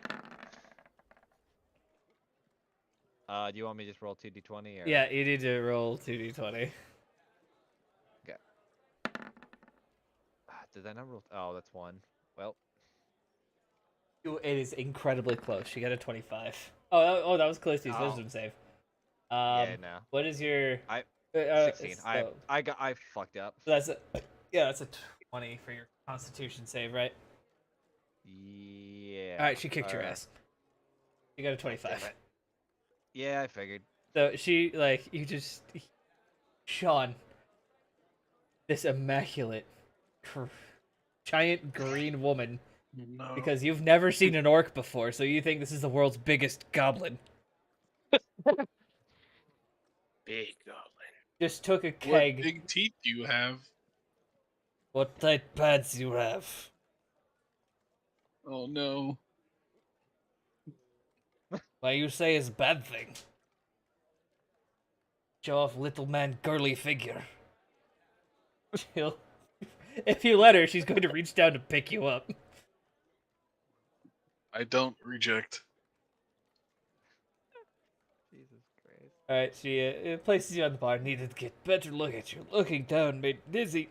do you want me to just roll 2d20 or... Yeah, you need to roll 2d20. Did I not roll... Oh, that's 1. Well, It is incredibly close. She got a 25. Oh, that was close to his Oh. wisdom save. yeah, no. What is your... 16. So I fucked up. that's a 20 for your Constitution save, right? Yeah. All right, she kicked your or- ass. You got a Damn 25. it. Yeah, I figured. So she Sean, this immaculate, giant green woman, No. because you've never seen an orc before, so you think this is the world's biggest goblin. Big goblin. Just took a What keg. big teeth do you have? What tight pants you have? Oh no. Why you say is bad thing? Show off little man girly figure. She'll, if you let her, she's going to reach down to pick you up. I don't reject. Jesus Christ. Alright, she places you on the bar. Needed to get better look at you. Looking down made me dizzy.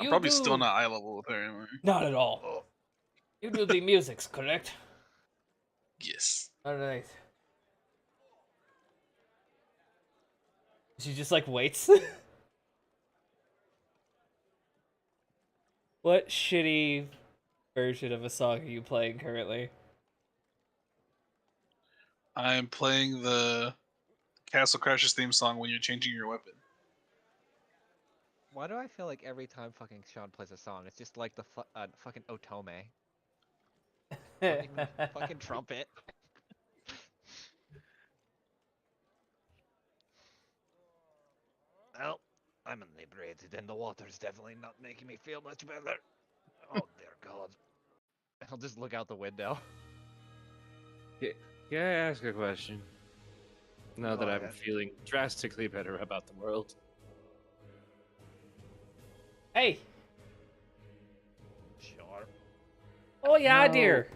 I'm probably still not eye level with her, am I? Not at all. Oh, You do the musics, correct? Yes. Alright. She just like waits. What shitty version of a song are you playing currently? I'm playing the Castle Crashers theme song when you're changing your weapon. why do I feel like every time fucking Sean plays a song, it's just like the fucking Otome? Fucking trumpet. Well, I'm inebriated and the water's definitely not making me feel much better. Oh dear God. I'll just look out the window. Can I ask a question? Now that Go I'm ahead. feeling drastically better about the world. Hey! Sure. Oh yeah, No. dear!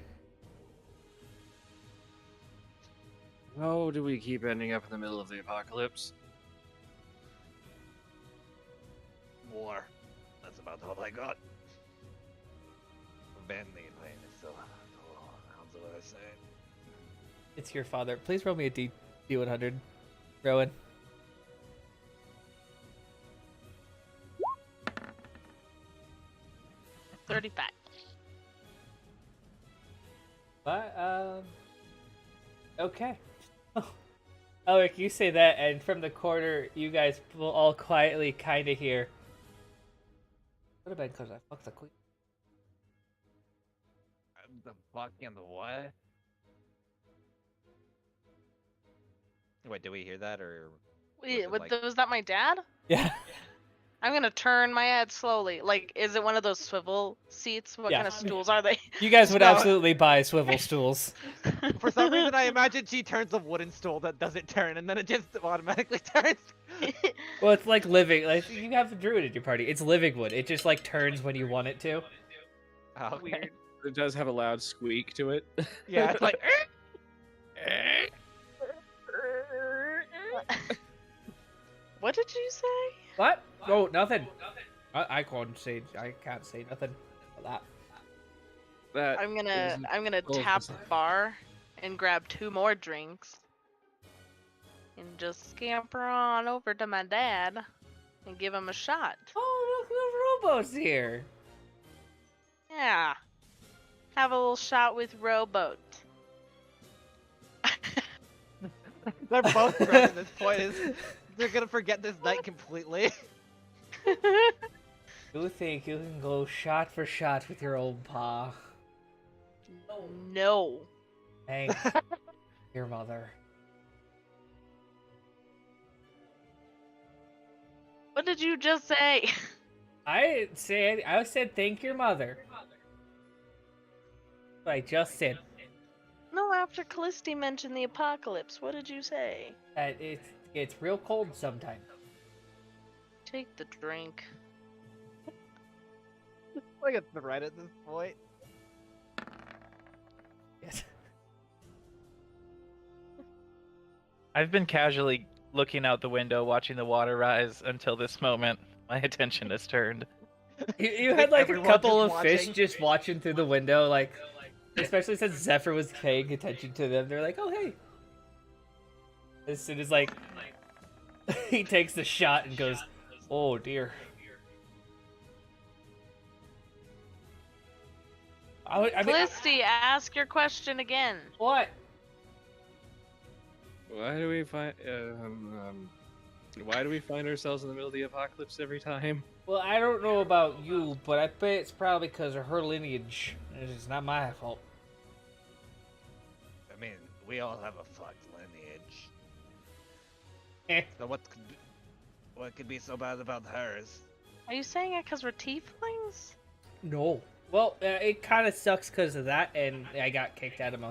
How do we keep ending up in the middle of the apocalypse? War. That's about all I got. Ban the pain is so. How do I say it? It's your father. Please roll me a D100. Rowan. $35. What? Okay. Oh, Rick, you say that, and from the corner, you guys will all quietly kind of hear. What about because I fucked the queen? The fucking what? Wait, did we hear that or? Wait, it like- was that my dad? Yeah. I'm gonna turn my head slowly. Like, is it one of those swivel seats? What Yeah. kind of stools are they? You guys would No. absolutely buy swivel stools. For some reason, I imagine she turns a wooden stool that doesn't turn, and then it just automatically turns. Well, it's like living. Like you have a druid at your party. It's living wood. It just like turns when you want it to. Oh, okay. Weird. It does have a loud squeak to it. Yeah, it's like. What did you say? What? Oh, nothing. I can't say. I can't say nothing about That I'm gonna isn't cool. tap the bar and grab 2 more drinks and just scamper on over to my dad and give him a shot. that. Oh, look, the robo's here. Yeah. Have a little shot with Rowboat. They're both drunk at this point. They're gonna forget this night completely. You think you can go shot for shot with your old pa? No. Thank your mother. What did you just say? I said thank your mother. What I just said. No, after Callisti mentioned the apocalypse, what did you say? That it's real cold sometimes. Take the drink. Like a threat at this point. Yes. I've been casually looking out the window, watching the water rise until this moment. My attention has turned. You had like a Everyone couple of just fish watching. just watching through the window, like, especially since Zephyr was paying attention to them. They're like, oh hey. As soon as like he takes the shot and goes, oh dear. I mean, Callisti, ask your question again. what? Why do we find why do we find ourselves in the middle of the apocalypse every time? Well, I don't know about you, but I bet it's probably because of her lineage. It's not my fault. I mean, we all have a fucked lineage. Eh. So what could be so bad about hers? Are you saying it because we're tieflings? No. Well, it kind of sucks because of that, and I got kicked out of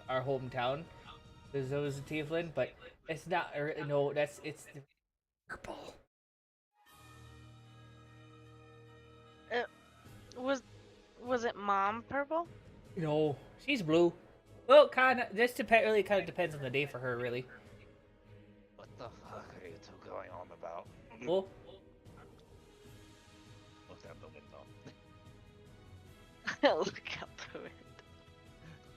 our hometown because I was a tiefling. But it's not. No, it's the purple. Was it mom purple? No, she's blue. Well, kind of. This really kind of depends on the day for her, really. What the fuck are you two going on about? Well, Look out the window. Look out the window.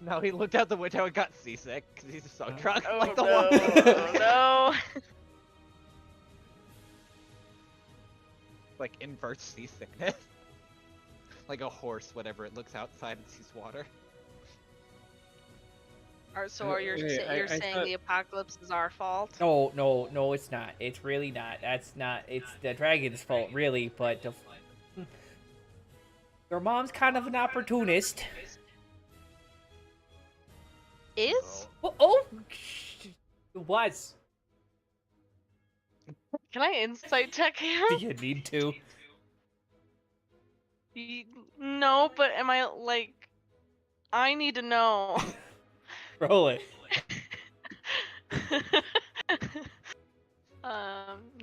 No, he looked out the window and got seasick because he's so drunk. Oh like the no! one. Oh no! Like inverse seasickness. Like a horse, whenever it looks outside and sees water. So are you Wait, you're I saying thought- the apocalypse is our fault? no, it's not. It's really not. That's not. It's the dragon's fault, really. But your mom's kind of an opportunist. Is? Oh, it was. Can I insight check him? Do you need to? No, but am I like? I need to know. Roll it.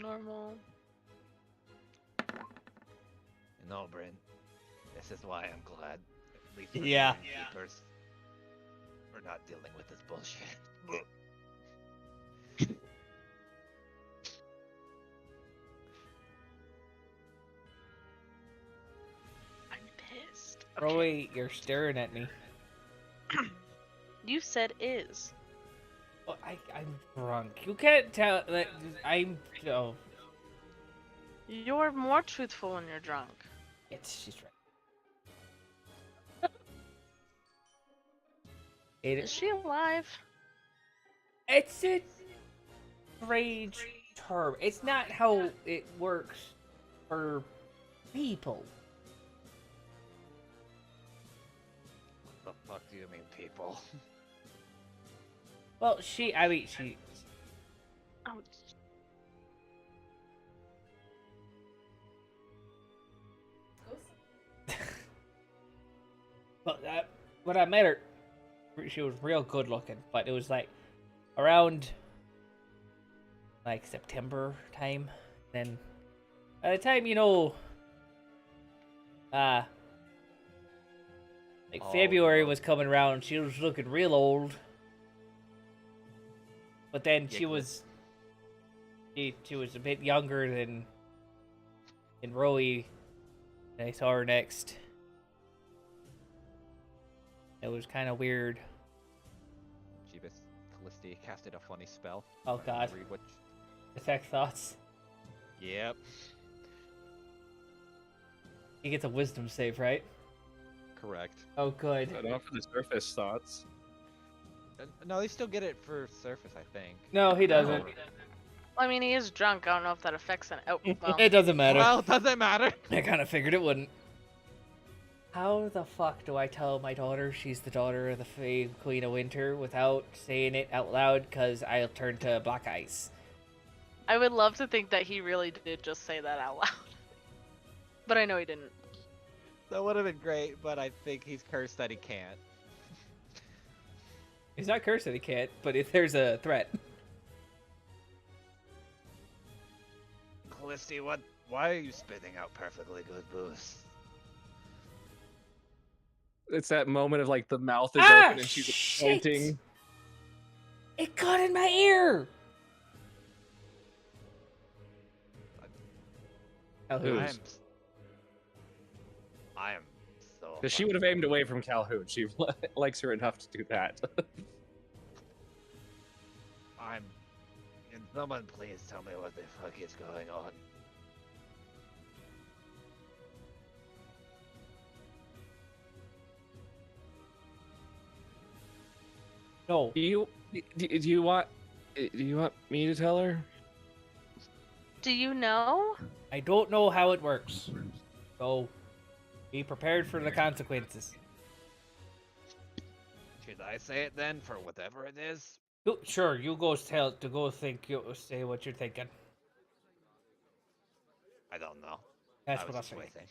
Normal. No, Bryn. This is why I'm glad. At least we're Yeah. keepers. We're not dealing with this bullshit. I'm pissed. Roy, you're staring at me. You said is. Oh, I'm drunk. You can't tell that I'm. Oh, You're more truthful when you're drunk. she's right. Is she alive? It's a strange term. It's not how it works for people. What the fuck do you mean, people? Well, she. Oh, Well, when I met her, she was real good looking, but it was like around like September time. Then by the time like Oh, February no. was coming around, she was looking real old. But then Yeah, she cool. was she was a bit younger than Rowie. And I saw her next. It was kind of weird. Jeebus, Callisti casted a funny spell. Oh god. Read what... Affect thoughts. Yep. He gets a wisdom save, right? Correct. Oh good. But not for the surface thoughts. No, they still get it for surface, I think. No, he doesn't. No. I mean, he is drunk. I don't know if that affects it. Oh, well. It doesn't matter. Well, doesn't matter. I kind of figured it wouldn't. How the fuck do I tell my daughter she's the daughter of the Fae Queen of Winter without saying it out loud? Because I'll turn to black ice. I would love to think that he really did just say that out loud. But I know he didn't. That would have been great, but I think he's cursed that he can't. He's not cursed that he can't, but if there's a threat. Callisti, why are you spitting out perfectly good booze? It's that moment of like the mouth is Ah, open and she's shit! pointing. It got in my ear! Who's? I am so. Because she would have aimed away from Calhoun. She likes her enough to do that. Can someone please tell me what the fuck is going on? No. do you want me to tell her? Do you know? I don't know how it works. So, be prepared for the consequences. Should I say it then, for whatever it is? Sure, you go say what you're thinking. I don't know. That's I was what I just say. waiting.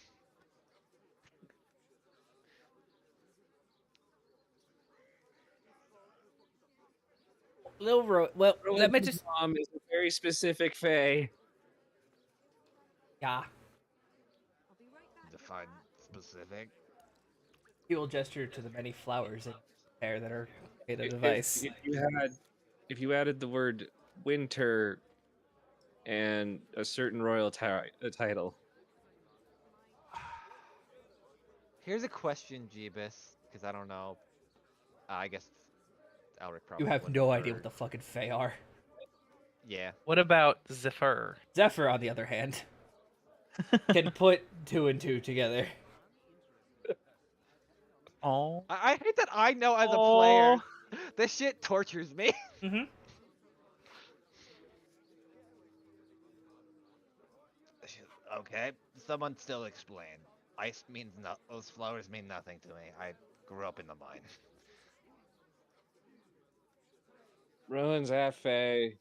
Well, let me Rowan's just... mom is a very specific fae. Yeah. Define specific. He will gesture to the many flowers in there that are made of If- device. if you added the word winter and a certain royal title. Here's a question, Jeebus, because I don't know. I guess Elric probably You have wouldn't, no idea or- what the fucking Fae are. Yeah. What about Zephyr? Zephyr, on the other hand, can put 2 and 2 together. Oh. I hate that I know as a Oh. player. This shit tortures me. Mm-hmm. Okay, someone still explain. Ice means no. Those flowers mean nothing to me. I grew up in the mine. Rowan's half fae.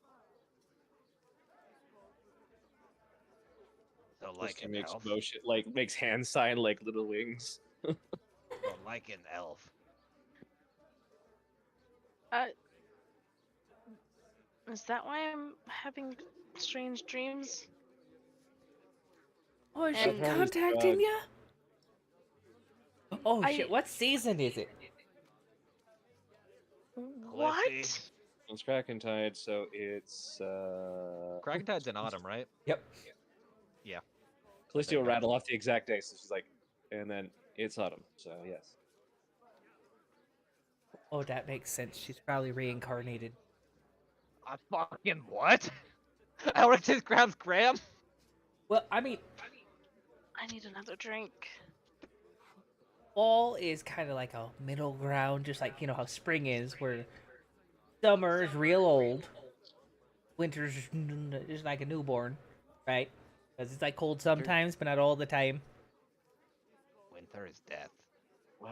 So like Like an makes elf. motion, like makes hand sign like little wings. So like an elf. Is that why I'm having strange dreams? Oh, is she And- Probably contacting drug. ya? Oh I- shit! What season is it? What? Cliffy. It's Krakentide, so it's Krakentide's in autumn, right? Yep. Callisti will rattle off the exact day, so she's like, and then it's autumn, so yes. Oh, that makes sense. She's probably reincarnated. I fucking what? Elric just grabs Graham. Well, I mean, I need another drink. fall is kind of like a middle ground, just like, you know, how spring is, where summer is real old, winter's just like a newborn, right? Because it's like cold sometimes, but not all the time. Winter is death. What?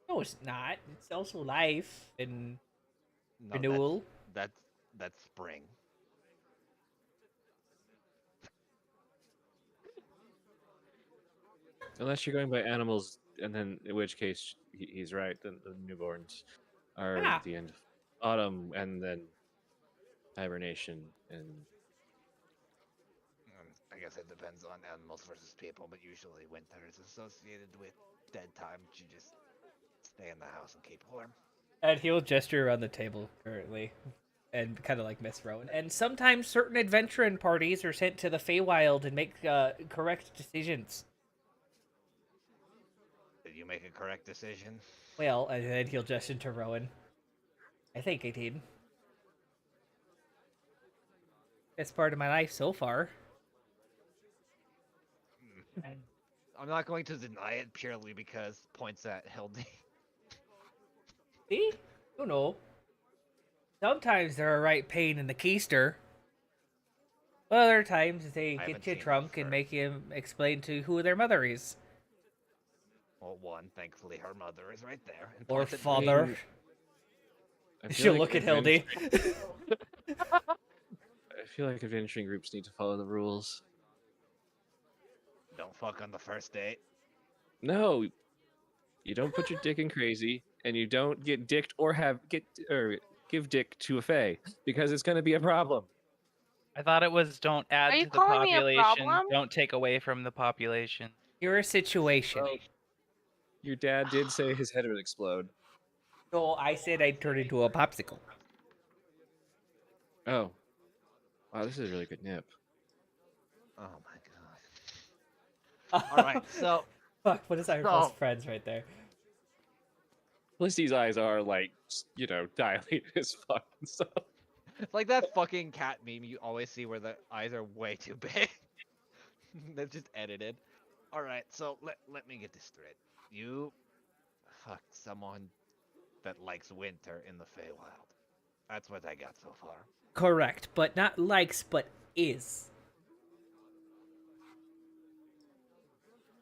No, it's not. It's also life and No, renewal. That's spring. Unless you're going by animals, and then in which case he's right. Then the newborns are Ah. the end of autumn, and then hibernation, and I guess it depends on animals versus people, but usually winter is associated with dead time. You just stay in the house and keep warm. And he'll gesture around the table currently, and kind of like Miss Rowan. And sometimes certain adventuring parties are sent to the Feywild and make correct decisions. Did you make a correct decision? Well, and then he'll gesture to Rowan. I think I did. Best part of my life so far. I'm not going to deny it purely because points at Hildy. See? You know. Sometimes they're a right pain in the keister. Other times they I get haven't you seen the drunk and fur. make you explain to who their mother is. Well, one, thankfully, her mother is right there. And Or points at me. father. mean, I feel She'll like look at advent- Hildy. I feel like adventuring groups need to follow the rules. Don't fuck on the first date. No, you don't put your dick in crazy, and you don't get dicked or give dick to a fae because it's going to be a problem. I thought it was don't add Are you to the calling me a population, problem? don't take away from the population. Your situation. Well, your dad did say his head would explode. So I said I'd turn into a popsicle. Oh, wow, this is a really good nip. Oh my god. All right, so Fuck, what is our So- best friends right there? Felicity's eyes are like, dilated as fuck and stuff. it's like that fucking cat meme you always see where the eyes are way too big. That's just edited. All right, so let me get this straight. You fucked someone that likes winter in the Feywild. That's what I got so far. Correct, but not likes, but is.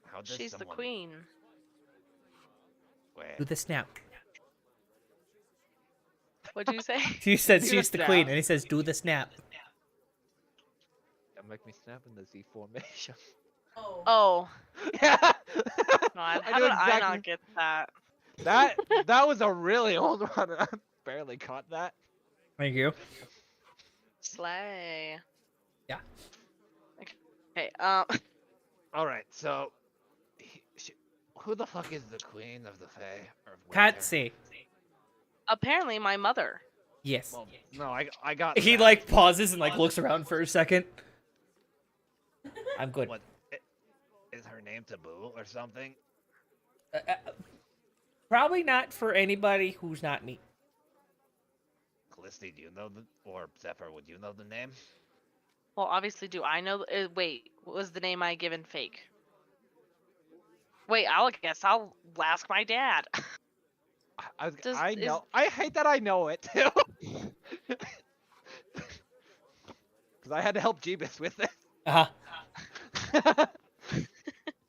How does She's the someone... queen. Wait. Do the snap. What'd you say? She said Do the she's the snap. queen, and he says, do the snap. Don't make me snap in the Z formation. Oh. Oh, Yeah. God. I How knew did I exactly- not get that? That was a really old one. I barely caught that. Thank you. Slay. Yeah. Okay, All right, so who the fuck is the queen of the Fae? Or of winter? Can't say. apparently my mother. Yes. Well, no, I got. He that. like pauses and like looks around for a second. I'm good. What is her name? Taboo or something? Probably not for anybody who's not me. Callisti, do you know the or Zephyr? Would you know the name? Well, obviously, do I know? Wait, was the name I given fake? Wait, I'll ask my dad. I is- know. I hate that I know it too. Because I had to help Jeebus with this.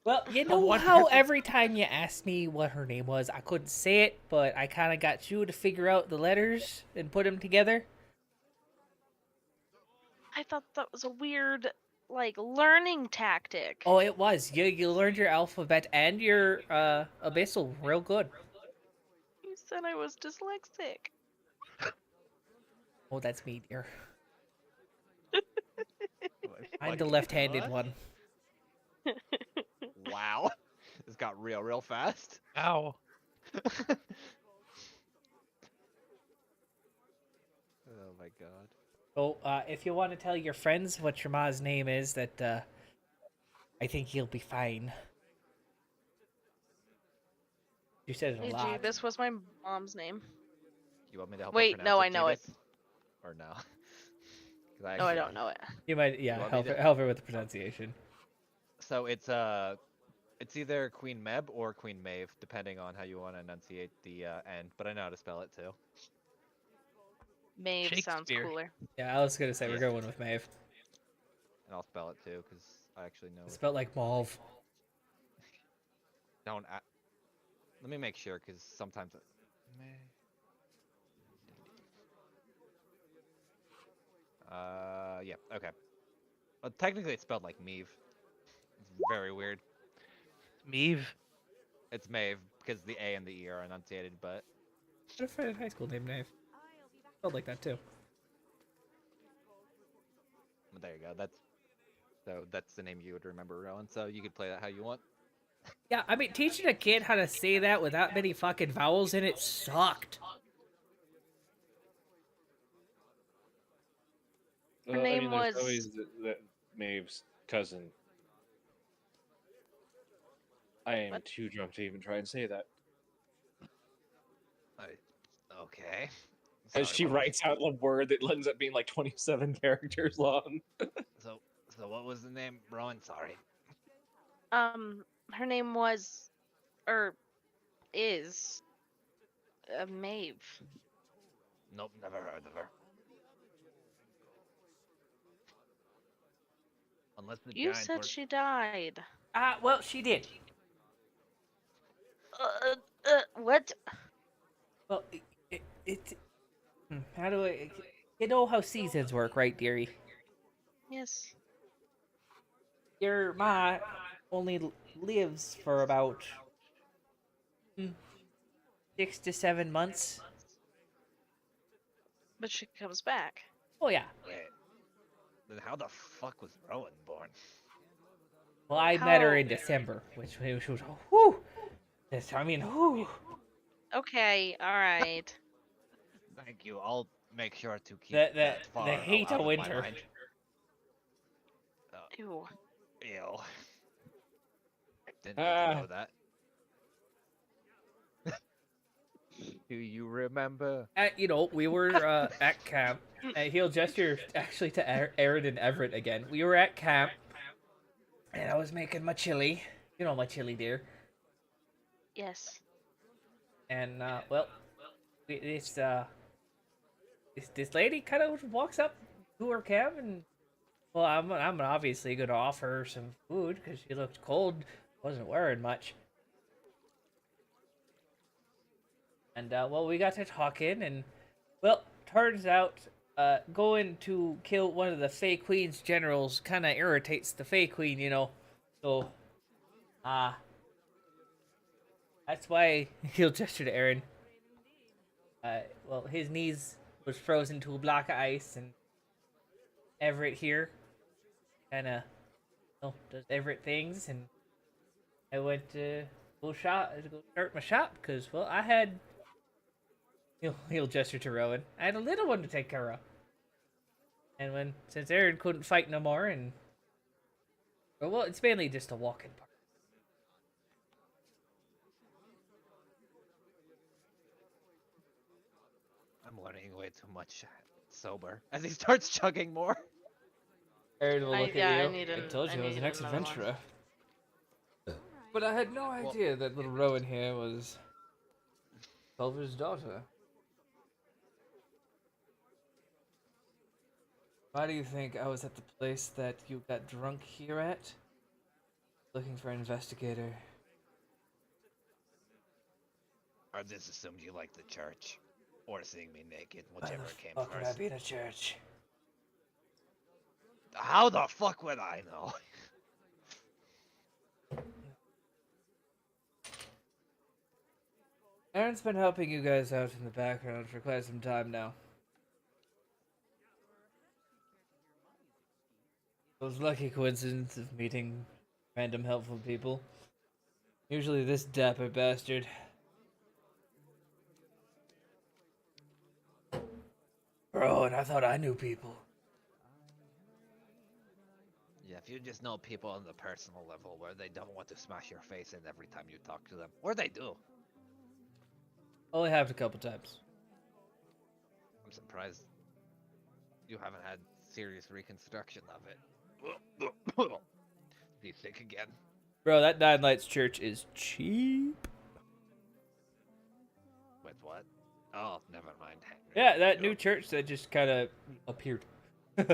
Well, you The know one how person- every time you asked me what her name was, I couldn't say it, but I kind of got you to figure out the letters and put them together? I thought that was a weird, like, learning tactic. Oh, it was. You learned your alphabet and your abyssal real good. You said I was dyslexic. Oh, that's me, dear. Oh my I'm the fucking left-handed God. one. Wow. This got real fast. Ow. Oh my god. So, if you want to tell your friends what your ma's name is, that I think you'll be fine. You said it a Hey, lot. This was my mom's name. You want me to help Wait, her no, I pronounce know it. Jeebus? Or no? 'Cause No, I actually don't know it. You might, yeah, want me help to- help her with the pronunciation. So it's either Queen Meb or Queen Maeve, depending on how you want to enunciate the end. But I know how to spell it too. Maeve sounds Shakespeare. cooler. Yeah, I was gonna say we're Yeah. going with Maeve. And I'll spell it too, because I actually know It's it. spelled like mauve. Don't. Let me make sure, because sometimes. Yeah. Okay. Well, technically, it's spelled like Meave. It's very weird. Meave. It's Maeve because the A and the E are enunciated, but I had a friend in high school named Maeve. Spelled like that too. there you go. That's the name you would remember, Rowan. So you could play that how you want. Yeah, I mean, teaching a kid how to say that without many fucking vowels in it sucked. Her name there's was- always the Maeve's cousin. I am What? too drunk to even try and say that. Okay. As Sorry, she what was- writes out a word that ends up being like 27 characters long. So what was the name, Rowan? Sorry. Her name was, or is, Maeve. Nope, never heard of her. Unless the You giants said were. she died. Well, she did. What? Well, how do I? You know how seasons work, right, dearie? Yes. Your ma only lives for about 6 to 7 months. But she comes back. Oh yeah. Wait. Then how the fuck was Rowan born? Well, I met her in December, which was whew. I mean, whew. Okay, alright. Thank you. I'll make sure to keep The that the far the heat out of of my winter. mind. Ew. Ew. Didn't need to know that. Do you remember? You know, we were at camp. He'll gesture actually to Aaron and Everett again. We were at camp, and I was making my chili. You know my chili, dear. Yes. And well, this this lady kind of walks up to her camp, and well, I'm obviously gonna offer her some food because she looked cold, wasn't wearing much. And well, we got to talking, and well, turns out going to kill one of the Fey Queen's generals kind of irritates the Fey Queen, you know. So, uh, that's why he'll gesture to Aaron. Well, his knees was frozen to a block of ice, and Everett here kind of does Everett things, and I went to go start my shop because well, I had. He'll gesture to Rowan. I had a little one to take care of. And since Aaron couldn't fight no more, and well, it's mainly just a walking part. I'm learning way too much sober. As he starts chugging more. Aaron will look Yeah, at I you. need I told you I was an need another one. ex-adventurer. But I had no idea that little Rowan here was Culver's daughter. Why do you think I was at the place that you got drunk here at? Looking for an investigator. I just assumed you liked the church. Or seeing me naked, Why whichever the came fuck would I first. be in a church? How the fuck would I know? Aaron's been helping you guys out in the background for quite some time now. Those lucky coincidence of meeting random helpful people. Usually this dapper bastard. Bro, and I thought I knew people. Yeah, if you just know people on the personal level where they don't want to smash your face in every time you talk to them. Or they do. Only happened a couple times. I'm surprised you haven't had serious reconstruction of it. Do you think again? Bro, that Nine Lights church is cheap. With what? Oh, never mind. Yeah, that new church that just kind of appeared. Wait,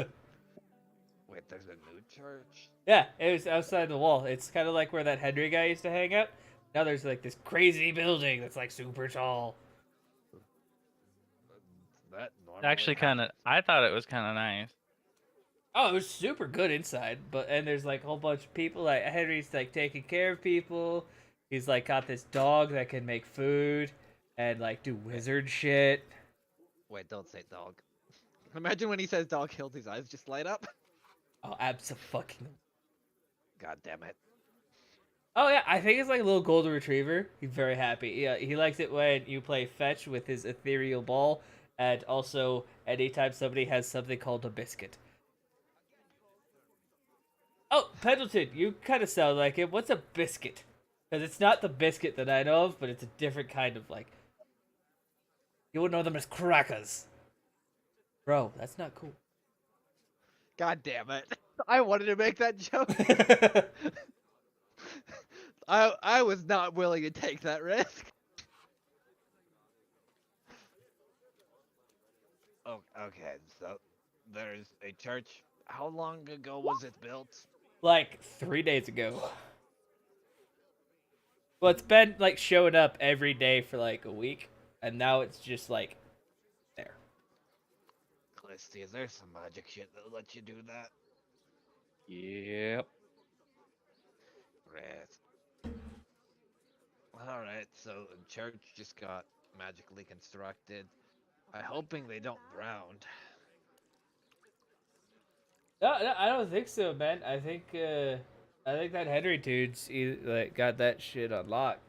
there's a new church? Yeah, it was outside the wall. It's kind of like where that Henry guy used to hang out. Now there's like this crazy building that's like super tall. That Actually, I thought it was kind of nice. Oh, it was super good inside, and there's like a whole bunch of people. Like Henry's like taking care of people. He's like got this dog that can make food and like do wizard shit. Wait, don't say dog. Imagine when he says dog, his eyes just light up. Oh, absolutely. God damn it. Oh yeah, I think it's like a little golden retriever. He's very happy. Yeah, he likes it when you play fetch with his ethereal ball, and also anytime somebody has something called a biscuit. Oh, Pendleton, you kind of sound like him. What's a biscuit? Because it's not the biscuit that I know of, but it's a different kind of like. You would know them as crackers. Bro, that's not cool. God damn it. I wanted to make that joke. I was not willing to take that risk. Oh, okay. So there's a church. How long ago was it built? Like 3 days ago. Well, it's been like showing up every day for like a week, and now it's just like there. Clisty, is there some magic shit that'll let you do that? Yep. Right. Alright, so the church just got magically constructed. I'm hoping they don't drown. No, I don't think so, man. I think that Henry dude's like got that shit on lock.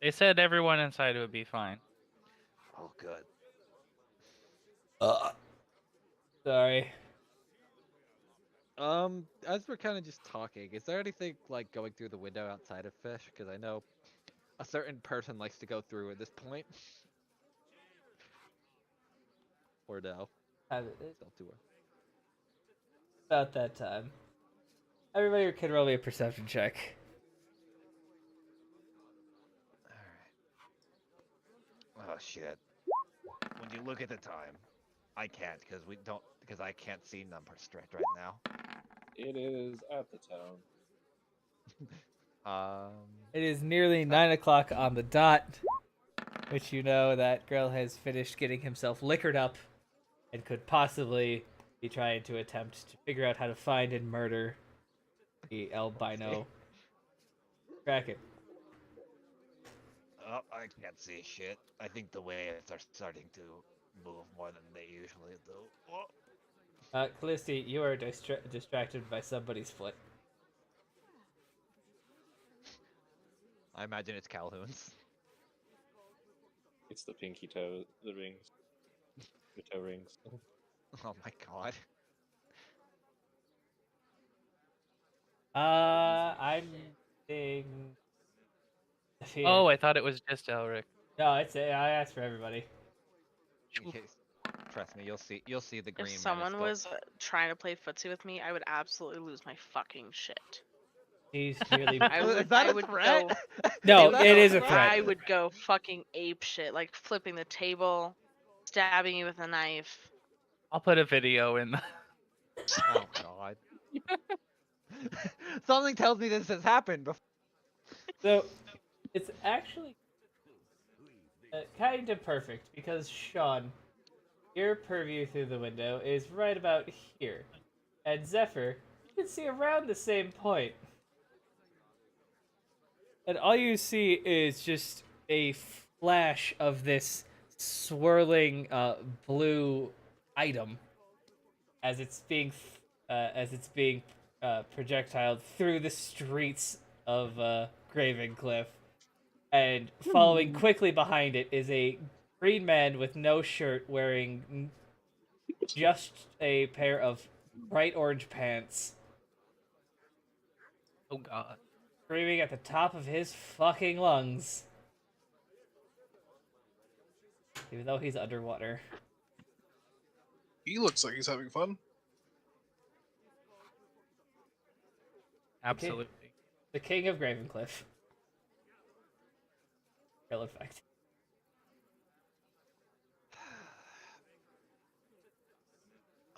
They said everyone inside would be fine. Oh, good. Sorry. As we're kind of just talking, is there anything like going through the window outside of Fish? Because I know a certain person likes to go through at this point. Or no? It's Still too early. about that time. Everybody can roll me a perception check. Alright. Oh shit. When you look at the time, I can't because I can't see numbers straight right now. It is at the town. It is nearly 9 o'clock on the dot, which you know that Grell has finished getting himself liquored up and could possibly be trying to attempt to figure out how to find and murder the albino Kraken. Oh, I can't see shit. I think the waves are starting to move more than they usually do. Oh. Callisti, you are distracted by somebody's foot. I imagine it's Calhoun's. It's the pinky toe, the rings, the toe rings. Oh my god. I'm seeing. Oh, I thought it was just Elric. No, I asked for everybody. In case, trust me, you'll see the green If man. someone was trying to play footsie with me, I would absolutely lose my fucking shit. He's really. Is that a threat? No, Is that it a is a threat? threat. I would go fucking ape shit, like flipping the table, stabbing you with a knife. I'll put a video in. Oh god. Something tells me this has happened before. So, it's actually kind of perfect because Sean, your purview through the window is right about here, and Zephyr, you can see around the same point. And all you see is just a flash of this swirling blue item as it's being projectiled through the streets of Gravencliff, and following quickly behind it is a green man with no shirt, wearing just a pair of bright orange pants, Oh god. screaming at the top of his fucking lungs, even though he's underwater. He looks like he's having fun. Absolutely. The king of Gravencliff. Real effect.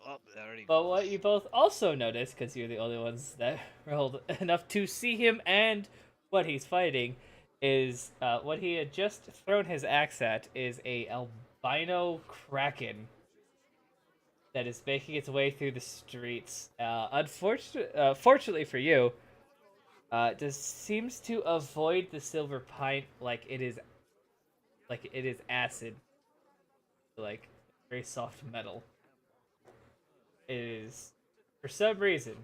Oh, there he But goes. what you both also notice, because you're the only ones that rolled enough to see him and what he's fighting, is what he had just thrown his axe at is a albino kraken that is making its way through the streets. Fortunately for you, just seems to avoid the silver pint like it is acid, like very soft metal. It is, for some reason,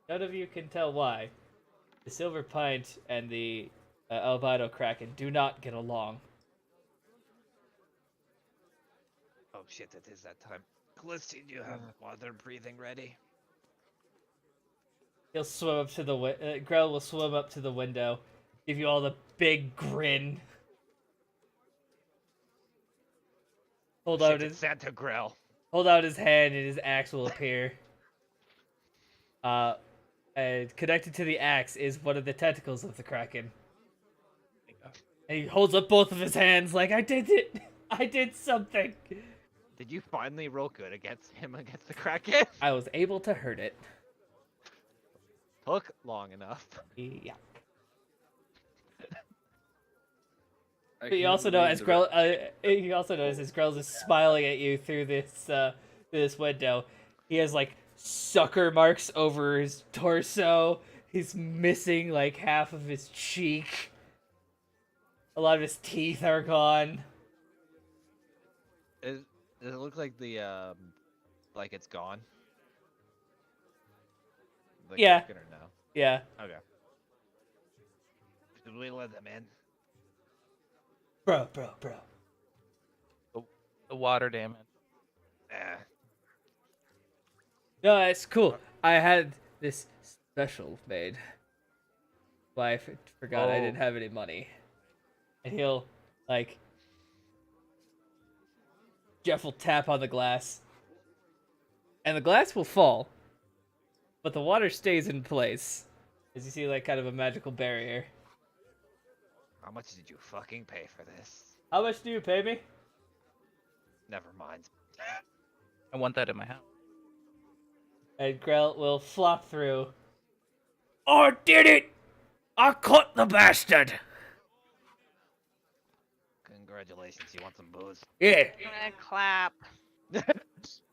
none of you can tell why, the silver pint and the albino kraken do not get along. Oh shit, it is that time. Clisty, do you have water breathing ready? He'll swim up to the Grell will swim up to the window, give you all the big grin. Hold Shit, out it's his Santa Grill. hold out his hand, and his axe will appear. And connected to the axe is one of the tentacles of the kraken. And he holds up both of his hands like, I did it! I did something. Did you finally roll good against him against the Kraken? I was able to hurt it. Took long enough. Yeah. I But you can't also know believe as the Grell, reputation. you also notice as Grell is smiling at you through this window. He has like sucker marks over his torso. He's missing like half of his cheek. A lot of his teeth are gone. Does it look like like it's gone? The Yeah. Kraken or no? Yeah. Okay. Should we let them in? Bro. The water damage. Eh. No, it's cool. I had this special made. Why I forgot I didn't Oh. have any money. And he'll like Jeff will tap on the glass. And the glass will fall. But the water stays in place. As you see like kind of a magical barrier. How much did you fucking pay for this? How much do you pay me? Never mind. I want that in my house. And Grell will flop through. I did it! I caught the bastard! Congratulations, you want some booze? Yeah. Clap.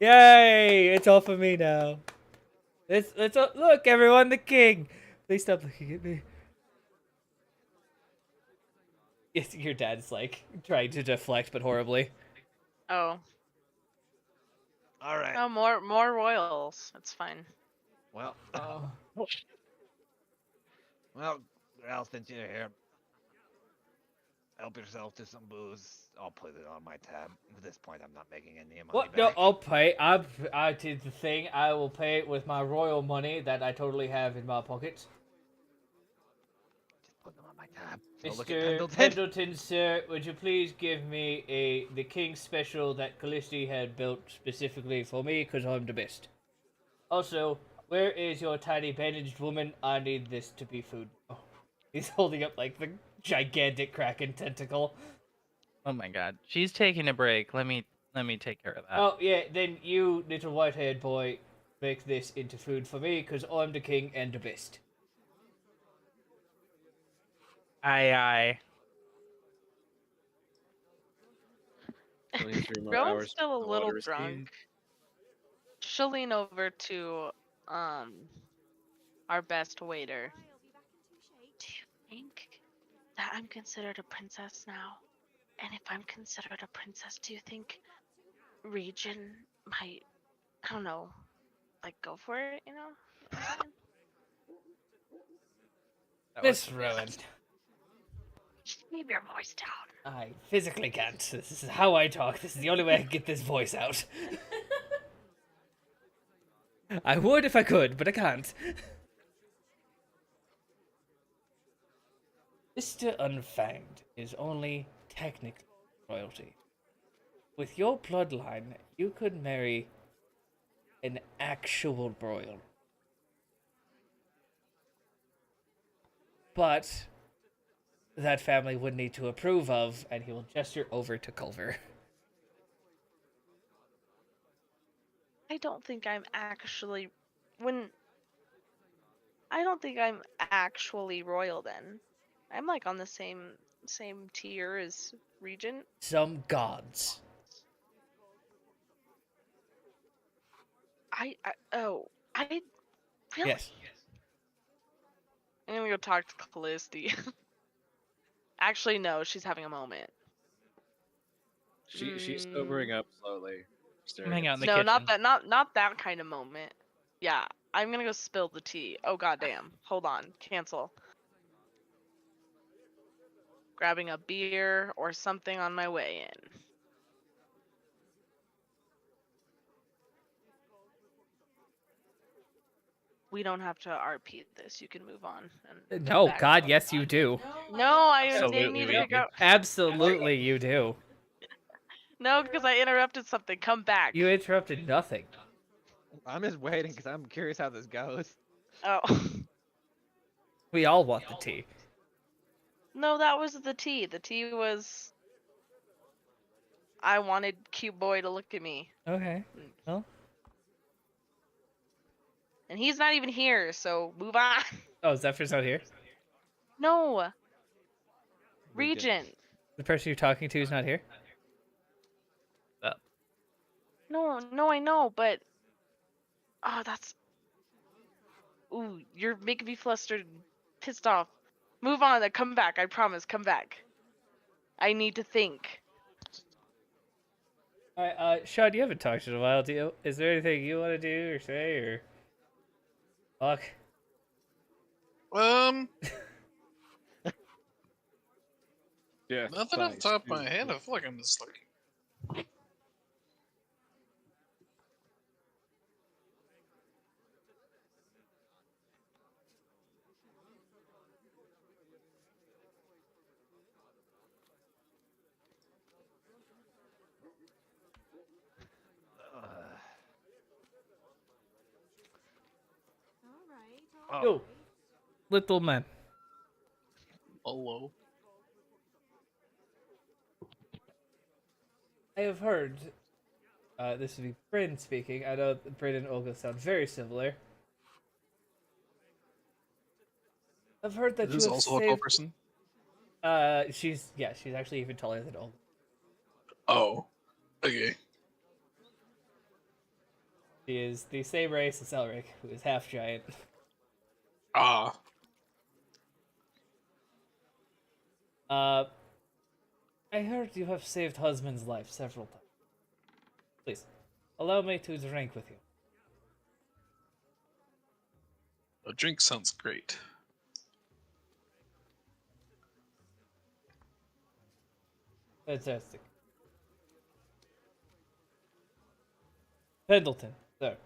Yay! It's all for me now. Let's look, everyone, the king. Please stop looking at me. Yes, your dad's like trying to deflect, but horribly. Oh. Alright. Oh, more royals. It's fine. Well, Oh. well, since you're here, help yourself to some booze. I'll put it on my tab. At this point, I'm not making any money What? back. No, I'll pay. I did the thing. I will pay it with my royal money that I totally have in my pocket. Just put them on my tab. So look at Mr. Pendleton. Pendleton, sir, would you please give me the King special that Callisti had built specifically for me, because I'm the best. Also, where is your tiny bandaged woman? I need this to be food. Oh, he's holding up like the gigantic kraken tentacle. Oh my god. She's taking a break. Let me take care of that. Oh yeah, then you little white-haired boy, make this into food for me, because I'm the king and the best. Aye. 23 more Rowan's hours. still a the little water is key. drunk. She'll lean over to our best waiter. Do you think that I'm considered a princess now? And if I'm considered a princess, do you think Region might, I don't know, like go for it, you know? What I'm saying? That was Miss Rowan, Just keep your voice down. I physically can't. This is how I talk. This is the only way I can get this voice out. I would if I could, but I can't. Mr. Unfanged is only technically royalty. With your bloodline, you could marry an actual royal. But that family would need to approve of, and he will gesture over to Culver. I don't think I'm actually I don't think I'm actually royal then. I'm like on the same tier as Regent. Some gods. I really. Yes. I'm gonna go talk to Callisti. Actually, no, she's having a moment. She's sobering up slowly. staring Hang at out in the No, kitchen. not that kind of moment. Yeah, I'm gonna go spill the tea. Oh goddamn! Hold on, cancel. Grabbing a beer or something on my way in. We don't have to RP this. You can move on. And No, back God, up. yes, you do. No, I Absolutely need we to do. go. Absolutely, you do. No, because I interrupted something. Come back. You interrupted nothing. I'm just waiting because I'm curious how this goes. Oh. We all want the tea. No, that was the tea. The tea was I wanted cute boy to look at me, Okay. Well. and he's not even here. So move on. Oh, Zephyr's not here. No, Regent. Regent. The person you're talking to is not here. No, I know, but that's. Ooh, you're making me flustered, and pissed off. Move on. Come back. I promise. Come back. I need to think. All right. Sean, you haven't talked in a while. Is there anything you want to do or say or talk? Yeah. Nothing off the top of my head. I feel like I'm just like. Oh, Yo, little man. Hello. I have heard. This would be Bryn speaking. I know that Bryn and Olga sound very similar. I've heard that Is you this have also a tall saved. person? She's actually even taller than Olga. Oh. Okay. She is the same race as Elric, who is half giant. Ah. I heard you have saved husband's life several times. Please, allow me to drink with you. A drink sounds great. Fantastic. Pendleton, sir.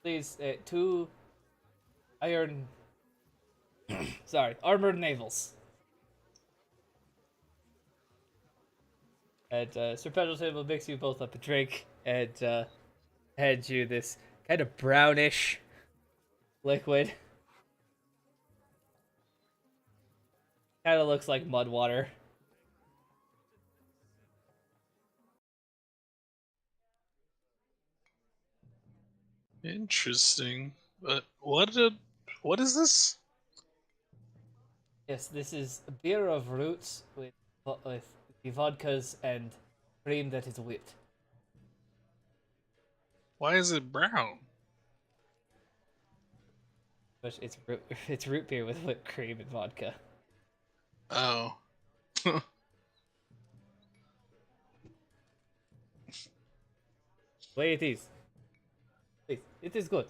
Please, 2 iron. Sorry, armored navels. And Sir Pendleton will mix you both up a drink and hand you this kind of brownish liquid. Kind of looks like mud water. Interesting. But what is this? Yes, this is a beer of roots with the vodkas and cream that is whipped. Why is it brown? But it's root, it's root beer with whipped cream and vodka. Oh. Way it is. Please, it is good.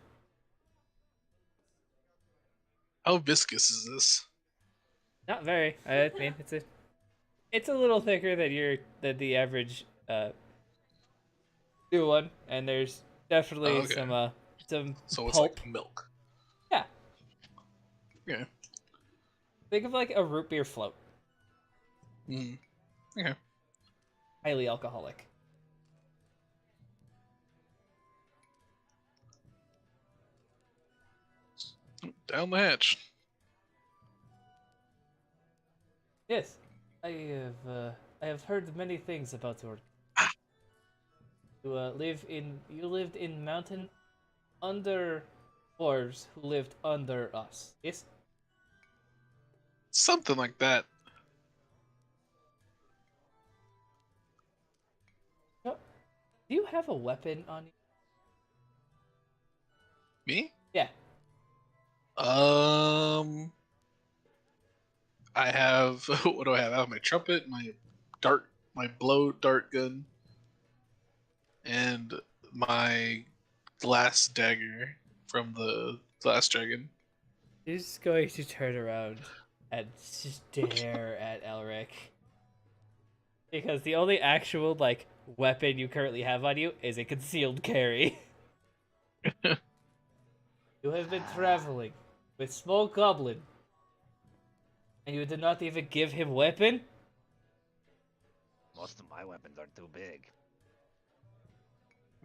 How viscous is this? Not very. I mean, it's a little thicker than the average new one, and there's definitely Oh, okay. some So it's pulp. like milk. Yeah, Okay. think of like a root beer float. Mm. Okay. Highly alcoholic. Down the hatch. Yes, I have heard many things about your. You lived in mountain under dwarves who lived under us. Yes. Something like that. Do you have a weapon on you? Me? Yeah. I have what do I have? I have my trumpet, my blow dart gun, and my glass dagger from the last dragon. He's going to turn around and stare at Elric. Because the only actual, like, weapon you currently have on you is a concealed carry. You have been traveling with small goblin, and you did not even give him weapon? most of my weapons are too big.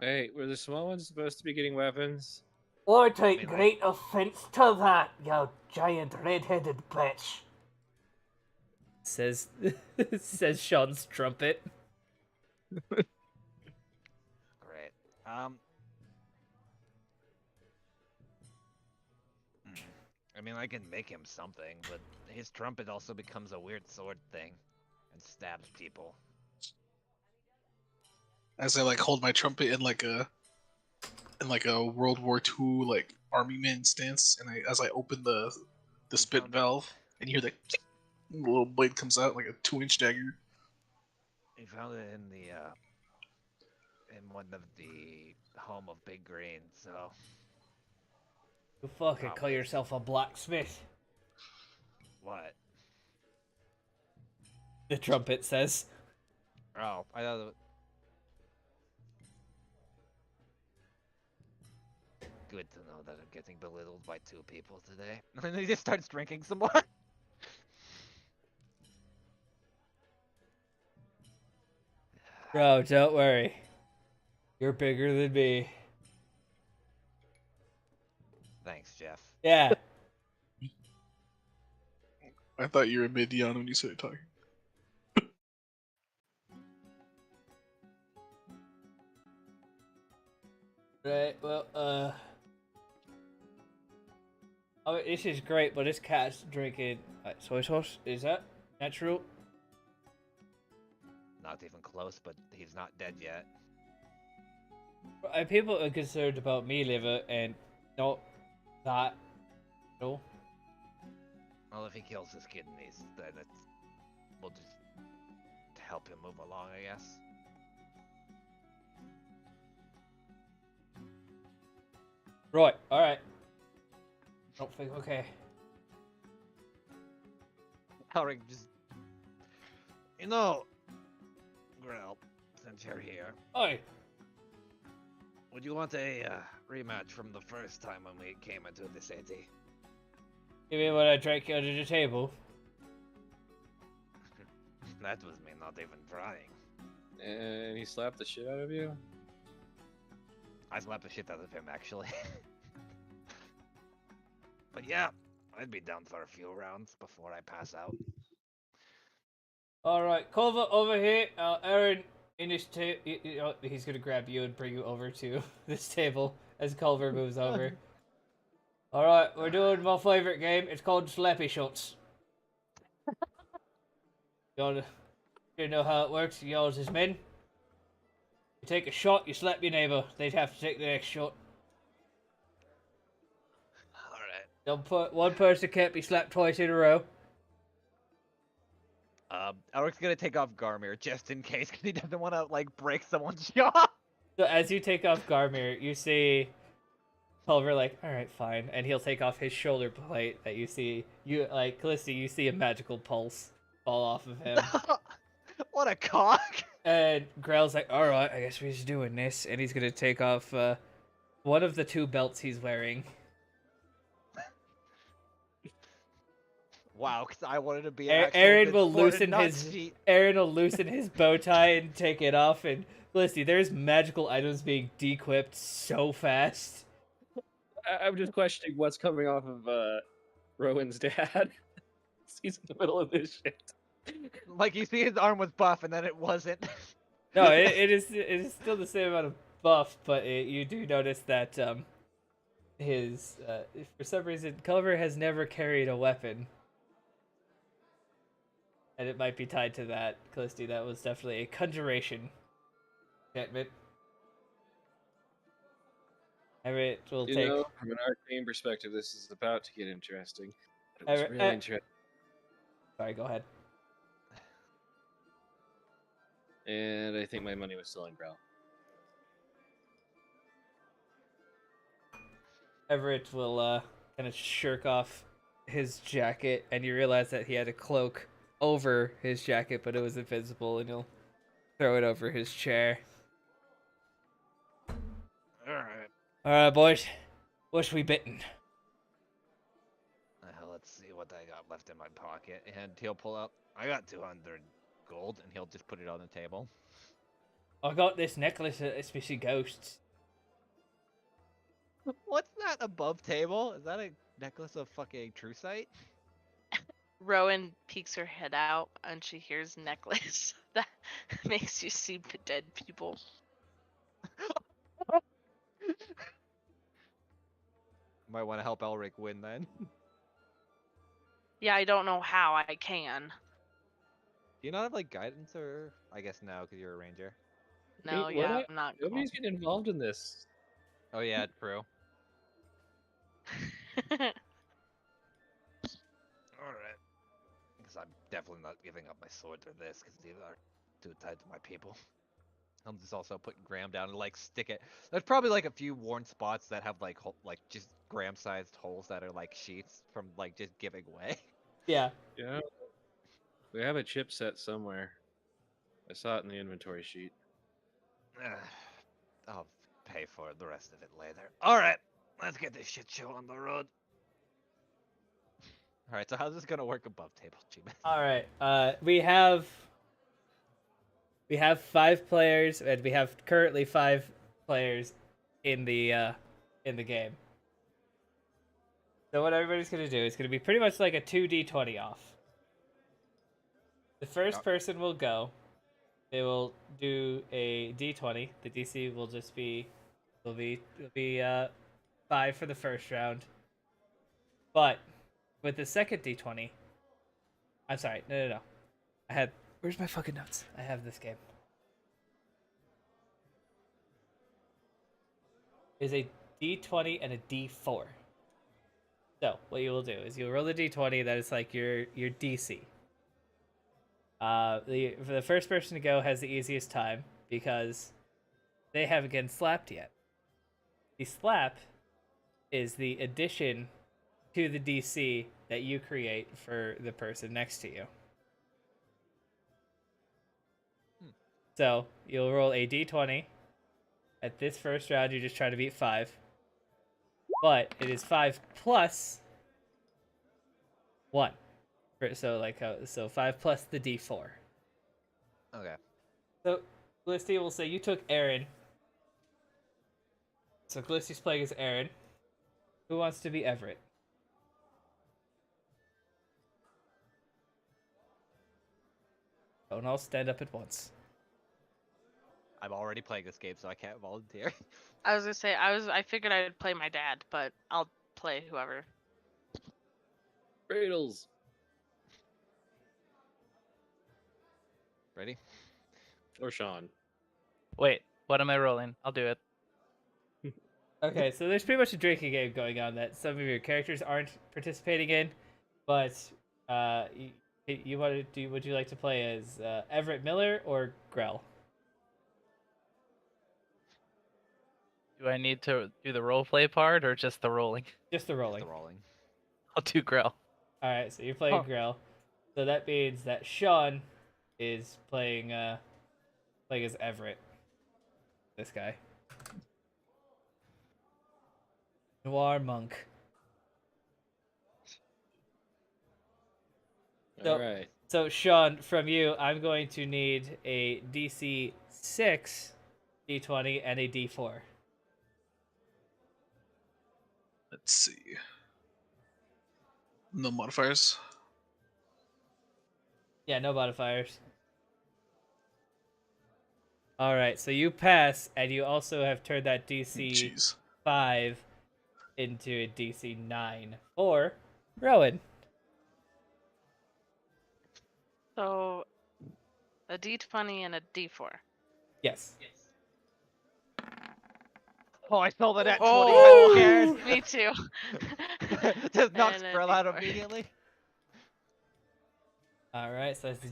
Hey, were the small ones supposed to be getting weapons? I take great offense to that, you giant red-headed bitch. Says Sean's trumpet. Great. Um. I mean, I can make him something, but his trumpet also becomes a weird sword thing and stabs people. As I like hold my trumpet in like a World War II like army man stance, and as I open the spit found it. valve, and you hear the little blade comes out like a 2-inch dagger. He found it in the in one of the home of Big Green, so You fucking call probably yourself a blacksmith. what? The trumpet says. Oh, I thought. Good to know that I'm getting belittled by 2 people today. And then he just starts drinking some more. Bro, don't worry. You're bigger than me. Thanks, Jeff. Yeah. I thought you were Midian when you started talking. Right, well, oh, this is great, but this cat's drinking soy sauce. Is that natural? Not even close, but he's not dead yet. People are concerned about me liver and not that. No. Well, if he kills his kidneys, then we'll just help him move along, I guess. Right, alright. Don't think, okay. Elric just, you know, Grell, since you're here, Oi! would you want a rematch from the first time when we came into the city? You mean when I drank you under the table? That was me not even trying. And he slapped the shit out of you? I slapped the shit out of him, actually. But yeah, I'd be down for a few rounds before I pass out. Alright, Culver over here. Aaron, in this table. He's gonna grab you and bring you over to this table as Culver moves over. Alright, we're doing my favorite game. It's called Slappy Shots. You know how it works? Y'all as men. You take a shot, you slap your neighbor. They'd have to take the next shot. Alright. One person can't be slapped twice in a row. Elric's gonna take off Garmir just in case, because he doesn't want to, like, break someone's jaw. So as you take off Garmir, you see Culver like, alright, fine. And he'll take off his shoulder plate that you see. You, like, Callisti, you see a magical pulse fall off of him. What a cock! And Grell's like, alright, I guess we're just doing this. And he's gonna take off one of the 2 belts he's wearing. Wow, because I wanted to be Aaron will loosen his bow tie and take it off. And Felicity, there's magical items being de-equipped so fast. I'm just questioning what's coming off of Rowan's dad. He's in the middle of this shit. Like, you see his arm was buff, and then it wasn't. No, it is still the same amount of buff, but you do notice that his for some reason Culver has never carried a weapon. And it might be tied to that, Callisti. That was definitely a conjuration enchantment. Everett will take. Know, from an arcane perspective, this is about to get interesting. But it was really interesting. Sorry, go ahead. And I think my money was still on Grell. Everett will kind of shirk off his jacket, and you realize that he had a cloak over his jacket, but it was invisible, and he'll throw it over his chair. Alright, boys. What's we bitten? Let's see what I got left in my pocket. And he'll pull up. I got 200 gold, and he'll just put it on the table. I got this necklace that is missing ghosts. What's that above table? Is that a necklace of fucking true sight? Rowan peeks her head out and she hears necklace. That makes you see dead people. Might want to help Elric win then. Yeah, I don't know how I can. Do you not have like guidance, or I guess no, because you're a ranger. No, We're yeah, not. I'm not. Nobody's getting involved in this. Oh yeah, true. Alright. Because I'm definitely not giving up my sword for this, because these are too tied to my people. I'm just also putting Graham down and like stick it. There's probably like a few worn spots that have like like just Graham-sized holes that are like sheets from like just giving way. Yeah. Yeah. We have a chipset somewhere. I saw it in the inventory sheet. I'll pay for the rest of it later. Alright, let's get this shit show on the road. Alright, so how's this gonna work above table, G-Man? All right. We have 5 players, and we have currently 5 players in the game. So what everybody's gonna do is gonna be pretty much like a 2d20 off. The first person will go. They will do a d20. The DC will just be 5 for the first round. But with the second d20, I'm sorry, no. Where's my fucking notes? I have this game. Is a d20 and a d4. So what you will do is you'll roll the d20. That is like your DC. For the first person to go has the easiest time because they haven't gotten slapped yet. The slap is the addition to the DC that you create for the person next to you. So you'll roll a d20. At this first round, you just try to beat 5. But it is 5 plus 1. So 5 plus the d4. Okay. So Glisty will say you took Aaron. So Glisty's playing as Aaron. Who wants to be Everett? Don't all stand up at once. I'm already playing this game, so I can't volunteer. I was gonna say I figured I'd play my dad, but I'll play whoever. Cradles. Ready? Or Sean. Wait, what am I rolling? I'll do it. Okay, so there's pretty much a drinking game going on that some of your characters aren't participating in, but you want to do? Would you like to play as Everett Miller or Grell? Do I need to do the role play part or just the rolling? Just the rolling. The rolling. I'll do Grell. All right, so you're playing Grell. So that means that Sean is playing as Everett. This guy. Noir monk. So- All right. So Sean, from you, I'm going to need a DC 6 D20 and a D4. Let's see. No modifiers. Yeah, no modifiers. All right, so you pass, and you also have turned that DC Jeez. 5 into a DC 9 for Rowan. So a D20 and a D4. Yes. Oh, I saw that at 20. Oh, I'm me too. scared. Just knocks And a Grell out D4. immediately. All right, so that's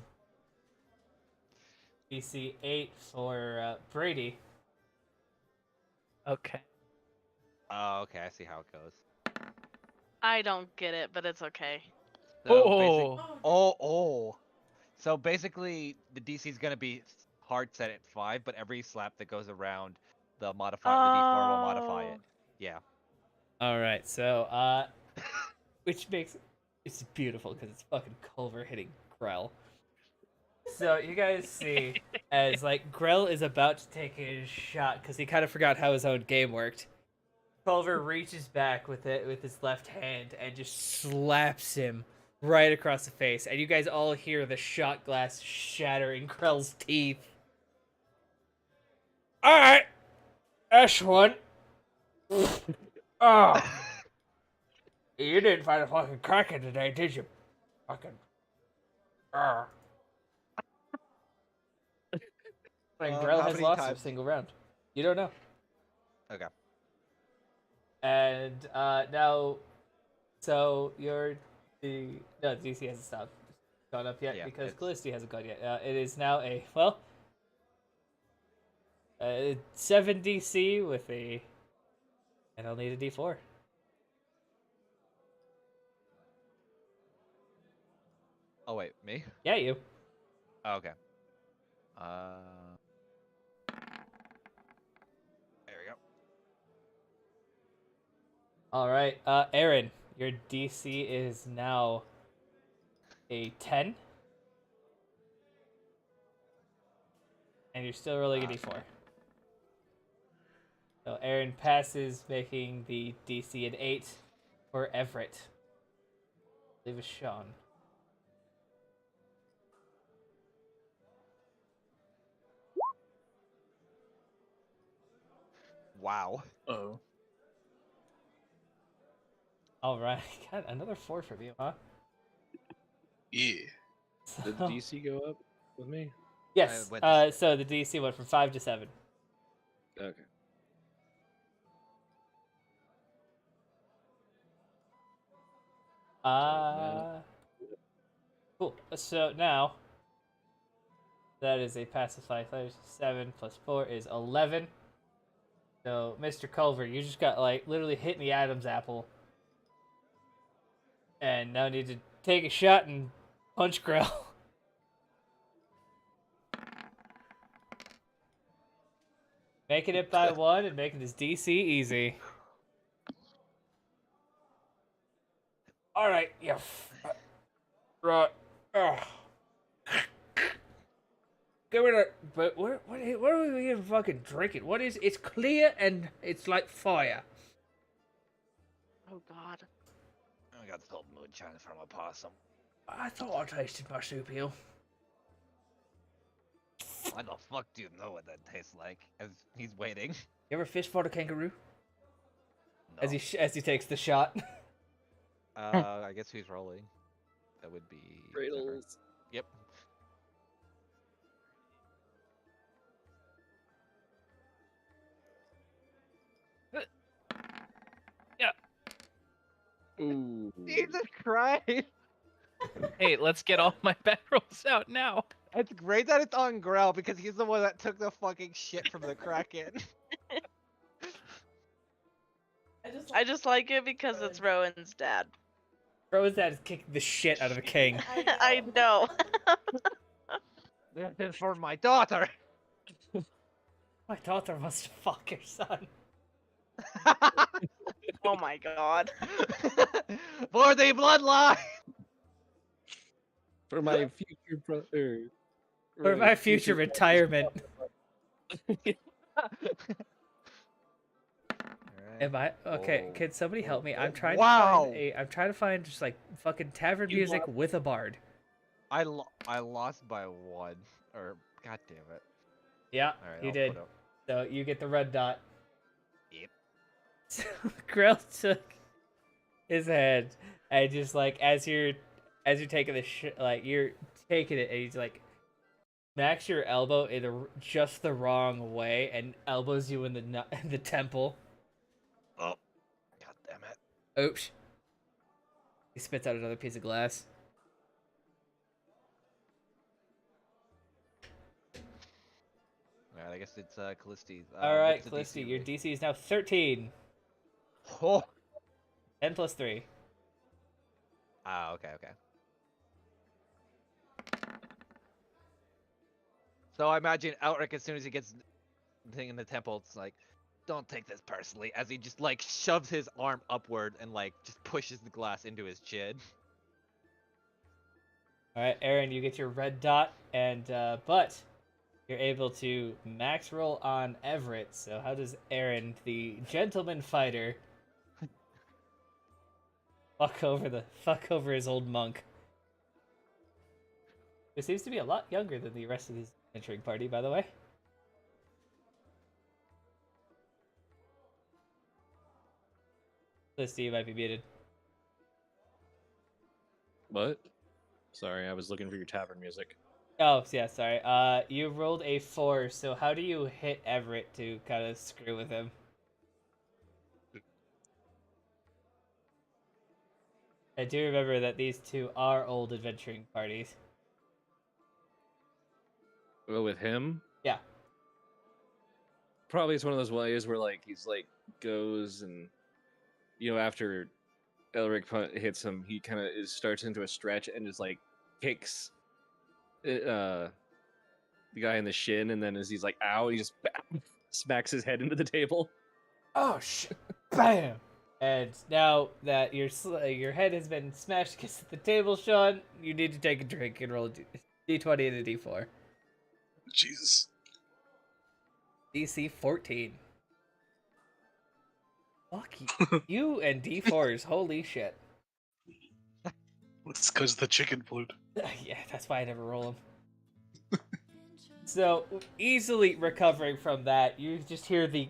DC 8 for Brady. Okay. Oh, okay. I see how it goes. I don't get it, but it's okay. So oh. So basically, the DC is gonna be hard set at 5, but every slap that goes around, the D4 will modify it. Oh. Yeah. All right, so which makes it's beautiful because it's fucking Culver hitting Grell. So you guys see as like Grell is about to take his shot because he kind of forgot how his own game worked. Culver reaches back with his left hand and just slaps him right across the face, and you guys all hear the shot glass shatter in Krell's teeth. All right, that's one. Oh, you didn't find a fucking kraken today, did you? Fucking. And Grell How has many lost a times? single round. You don't know. Okay. And now, so the DC hasn't stopped gone up yet Yeah, because it's- Callisti hasn't gone yet. It is now a well, 7 DC with a, and I'll need a D4. Oh wait, me? Yeah, you. Oh, okay. There we go. All right, Aaron, your DC is now a 10, and you're still rolling a D4. So Aaron passes, making the DC an 8 for Everett. I believe it's Sean. Wow. Oh. All right, got another 4 from you, huh? Yeah. Did So- DC go up with me? Yes. went to So the DC went from 5 to 7. Okay. Cool. So now that is a pacify. 7 plus 4 is 11. So Mr. Culver, you just got like literally hit in the Adam's apple, and now need to take a shot and punch Grell. Making it by 1 and making his DC easy. All right, yeah. Right. Give me that. But what are we even fucking drinking? What is? It's clear and it's like fire. Oh God. I got told moonshine from a possum. I thought I tasted marsupial. Why the fuck do you know what that tastes like? As he's waiting. You ever fish for a kangaroo? No. As he takes the shot. I guess who's rolling? That would be Zephyr. Riddles. Yep. Ooh. Jesus Christ! Hey, let's get all my bad rolls out now. It's great that it's on Grell because he's the one that took the fucking shit from the Kraken. I just like it because it's Rowan's dad. Rowan's dad is kicking the shit out of a king. I know. This is for my daughter. My daughter wants to fuck your son. Oh my God. For the bloodline. For my future brother. For my future retirement. Am I okay? Whoa. Can somebody help me? I'm trying Wow. to find I'm trying to find just like fucking tavern You music lost. with a bard. I lost by 1. Or god damn it. Yeah, Alright, you I'll did. put up- So you get the red dot. Yep. So Grell took his head and just like as you're taking the like you're taking it and he's like smacks your elbow in just the wrong way and elbows you in the temple. Oh. God damn it. Oops. He spits out another piece of glass. Alright, I guess it's Callisti's. All right, what's the Callisti, DC your with? DC is now 13. Oh. 10 plus 3. Ah, okay. So I imagine Outric, as soon as he gets the thing in the temple, it's like, don't take this personally, as he just like shoves his arm upward and like just pushes the glass into his chin. All right, Aaron, you get your red dot, and but you're able to max roll on Everett. So how does Aaron, the gentleman fighter, fuck over his old monk? Who seems to be a lot younger than the rest of his entering party, by the way. Listy, you might be muted. What? Sorry, I was looking for your tavern music. Oh, yeah, sorry. You rolled a 4, so how do you hit Everett to kind of screw with him? I do remember that these two are old adventuring parties. Well, with him, Yeah. probably it's one of those ways where like he's like goes and after Elric hits him, he kind of starts into a stretch and just like kicks the guy in the shin, and then as he's like ow, he just bam, smacks his head into the table. Oh shit! Bam! And now that your head has been smashed against the table, Sean, you need to take a drink and roll a d20 and a d4. Jesus. DC 14. Fuck you. You and d4s, holy shit. It's because the chicken flute. Yeah, that's why I never roll them. So, easily recovering from that, you just hear the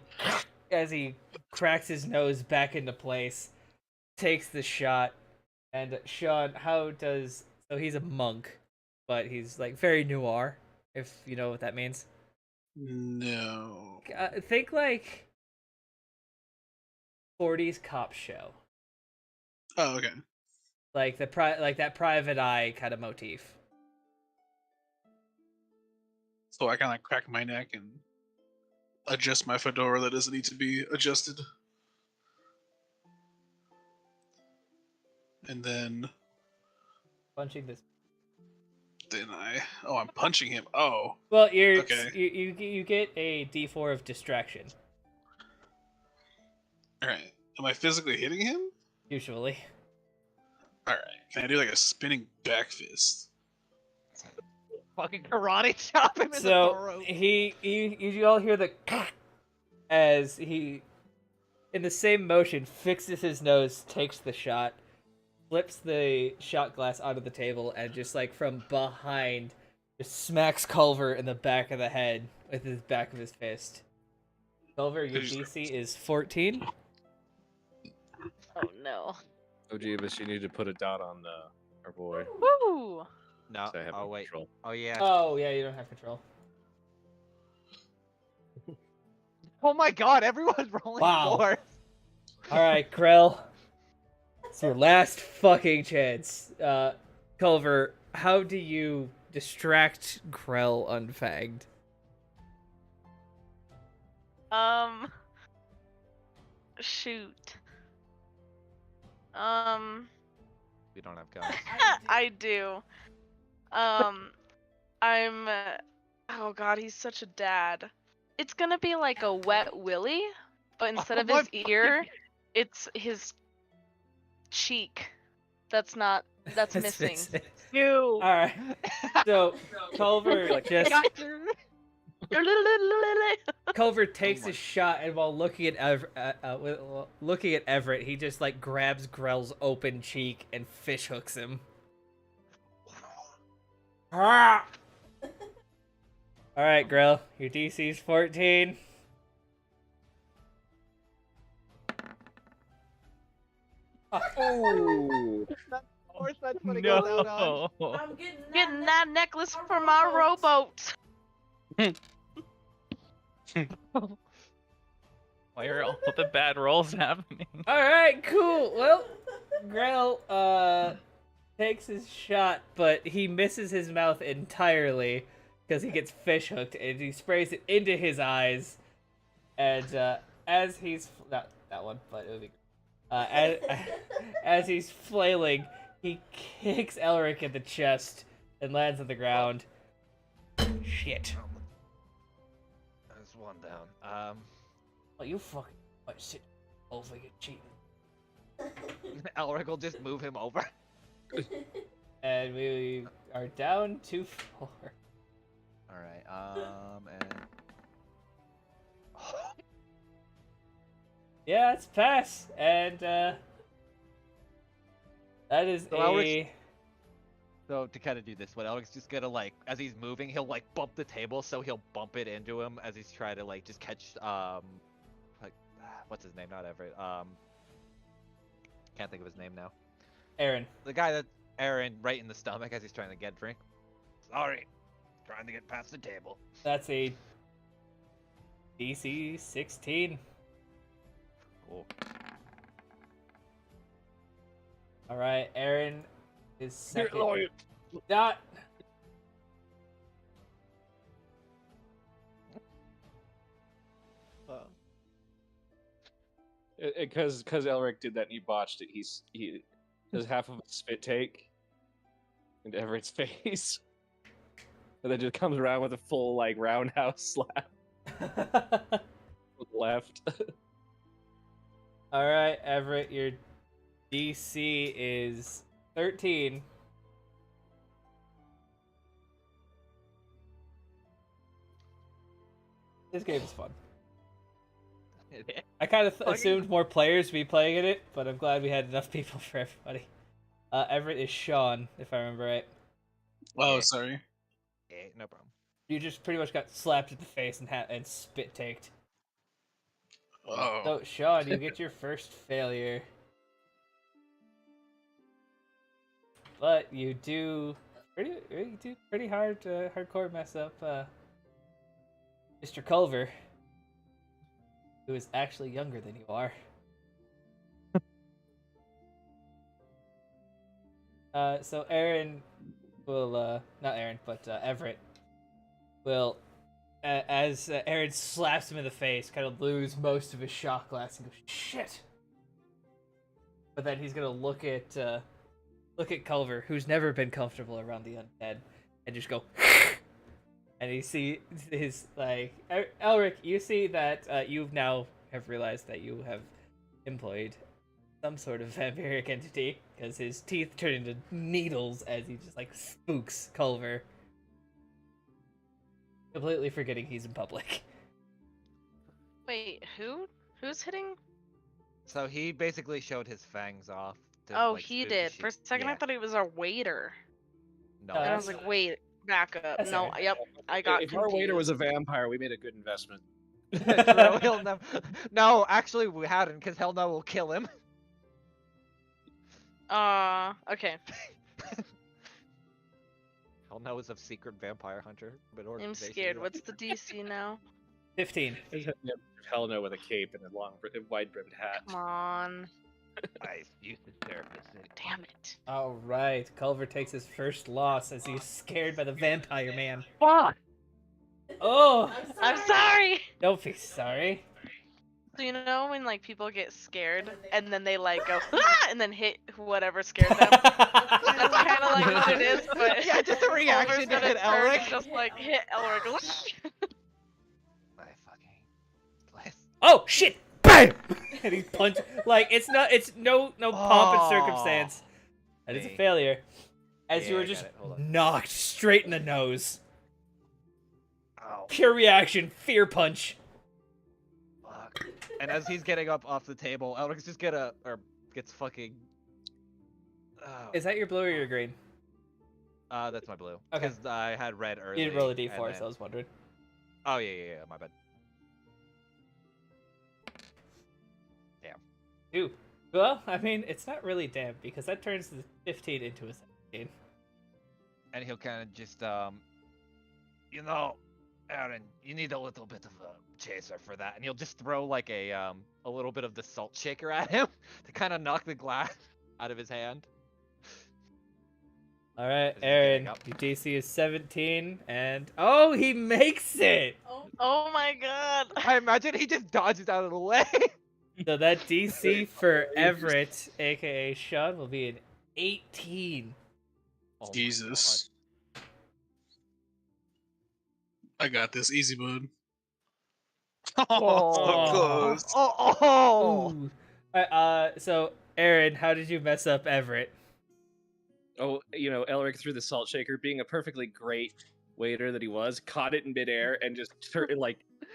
as he cracks his nose back into place, takes the shot, and Sean, so he's a monk, but he's like very noir, if you know what that means. No. Think like 40s cop show, Oh, okay. like like that private eye kind of motif. So I kind of crack my neck and adjust my fedora that doesn't need to be adjusted. And then Punching this. I'm punching him. Oh, Well, okay. you get a d4 of distraction All right. Am I physically hitting him? usually. All right. Can I do like a spinning back fist? Fucking karate chop him in the So throat. you all hear the as he, in the same motion, fixes his nose, takes the shot, flips the shot glass onto the table, and just like from behind, just smacks Culver in the back of the head with his back of his fist. Culver, your DC is 14. Oh no. Oh, Jeebus, you need to put a dot on our boy. Woo! No. So I have Oh no wait. control. Oh yeah. Oh yeah, you don't have control. Oh my God! Everyone's rolling Wow. 4s. All right, Krell. It's your last fucking chance. Culver, how do you distract Krell unfagged? Shoot. We don't have guns. I do. I'm. Oh God, he's such a dad. It's gonna be like a wet willy, but instead of my his ear, it's his cheek. That's missing. You. All right. So Culver just Culver takes a shot, and while looking at looking at Everett, he just like grabs Grell's open cheek and fish hooks him. Ah! All right, Grell, your DC's 14. Oh, Of course, that's what it goes out on. No. I'm getting Getting that necklace for my rowboat. Why are all the bad rolls happening? All right, cool. Well, Grell takes his shot, but he misses his mouth entirely because he gets fish hooked, and he sprays it into his eyes. And as he's not that one, but it would be as he's flailing, he kicks Elric in the chest and lands on the ground. Shit. There's one down. Oh, you fucking sit over your cheating. Elric will just move him over. And we are down to 4. All right. And Yeah, it's pass, and that is So Elric's- So to kind of do this, what Elric's just gonna like, as he's moving, he'll like bump the table, so he'll bump it into him as he's trying to like just catch like what's his name? Not Everett. Can't think of his name now. Aaron. The guy that Aaron right in the stomach as he's trying to get a drink. Sorry, trying to get past the table. That's a DC 16. Cool. All right, Aaron is second. lawyer. Dot. Because Elric did that and he botched it. He does half of a spit take into Everett's face, and then just comes around with a full like roundhouse slap with the left. All right, Everett, your DC is 13. This game is fun. I kind of assumed more players would be playing in it, but I'm glad we had enough people for everybody. Everett is Sean, if I remember right. Oh, Yeah. sorry. Yeah, no problem. You just pretty much got slapped in the face and spit taked. Oh. So, Sean, you get your first failure. But you do pretty hardcore mess up Mr. Culver, who is actually younger than you are. So Aaron will, not Aaron, but Everett will, as Aaron slaps him in the face, kind of lose most of his shot glass and go, shit! But then he's gonna look at Culver, who's never been comfortable around the undead, and just go, and you see his, like, Elric, you see that you've now have realized that you have employed some sort of vampiric entity, because his teeth turn into needles as he just, like, spooks Culver. Completely forgetting he's in public. Wait, who? Who's hitting? So he basically showed his fangs off. To, Oh, like, he spook the did. sheep. For a second, I Yeah. thought he was our waiter. No. And I that's was like, wait, back up. that's No, alright. yep, I got If our waiter was confused. a vampire, we made a good investment. True, he'll never. No, actually, we hadn't, because Hell No will kill him. Okay. Hell No is a secret vampire hunter. But I'm organization. scared. What's the DC now? 15. Hell no, with a cape and a long, wide-brimmed hat. Come on. I used to serve the city. Damn it. Alright, Culver takes his first loss as he's scared by the vampire man. Fuck! Oh! I'm sorry! Don't be sorry. So you know when like people get scared and then they like go ah! And then hit whatever scared them? That's kind of like what it is, but Yeah, just a reaction Culver's to gonna hit turn Elric. and just like hit Elric. My fucking place. Oh shit! Bam! And he punch like it's no pomp and circumstance. That is a Dang. failure. As Yeah, you I were got just it. Hold on. knocked straight in the nose. Ow. Pure reaction, fear punch. Fuck. And as he's getting up off the table, Elric's just gets fucking. Oh. Is that your blue or your green? That's my blue. Okay. Because I had red early. You didn't roll a and d4, then- so I was wondering. Oh yeah, my bad. Ooh. Well, I mean, it's not really damn because that turns the 15 into a 17. And he'll kind of just Aaron, you need a little bit of a chaser for that, and he'll just throw like a little bit of the salt shaker at him to kind of knock the glass out of his hand. All right, Is he Aaron, getting up? your DC is 17, and oh, he makes it. Oh my god. I imagine he just dodges out of the way. So that DC for Everett, aka Sean, will be an 18. Oh my Jesus. I got this. Easy, bud. Oh, Oh. so close. God. Oh. Ooh. Alright, so Aaron, how did you mess up Everett? Oh, Elric threw the salt shaker, being a perfectly great waiter that he was, caught it in midair and just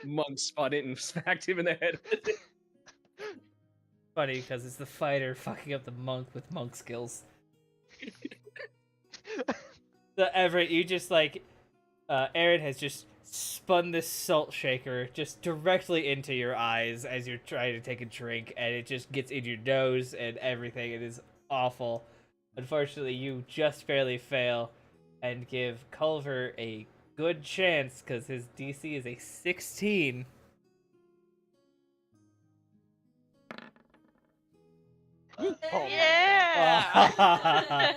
monk spun it and smacked him in the head with it. Funny because it's the fighter fucking up the monk with monk skills. So Everett, you just like, Aaron has just spun this salt shaker just directly into your eyes as you're trying to take a drink, and it just gets in your nose and everything. It is awful. Unfortunately, you just barely fail, and give Culver a good chance because his DC is a 16. Oh my god. Yeah.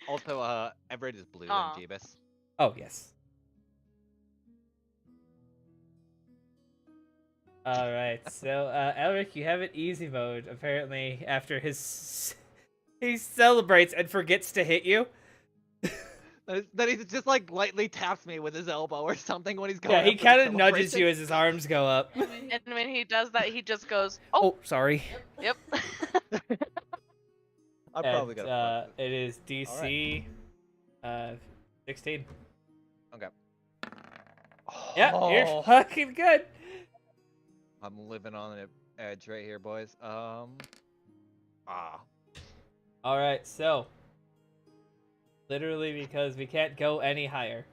Also, Everett is blue Aw. than Jeebus. Oh yes. All right, so Elric, you have an easy mode. Apparently, after he celebrates and forgets to hit you. Then he just like lightly taps me with his elbow or something when he's going. Yeah, he up for the kind of nudges celebration. you as his arms go up. And when he does that, he just goes, "Oh, Oh, sorry. yep." I'm probably And, gonna. Fuck this. it is DC 16. Okay. Yeah, you're Oh, fucking good. I'm living on an edge right here, boys. Ah. All right, so literally because we can't go any higher.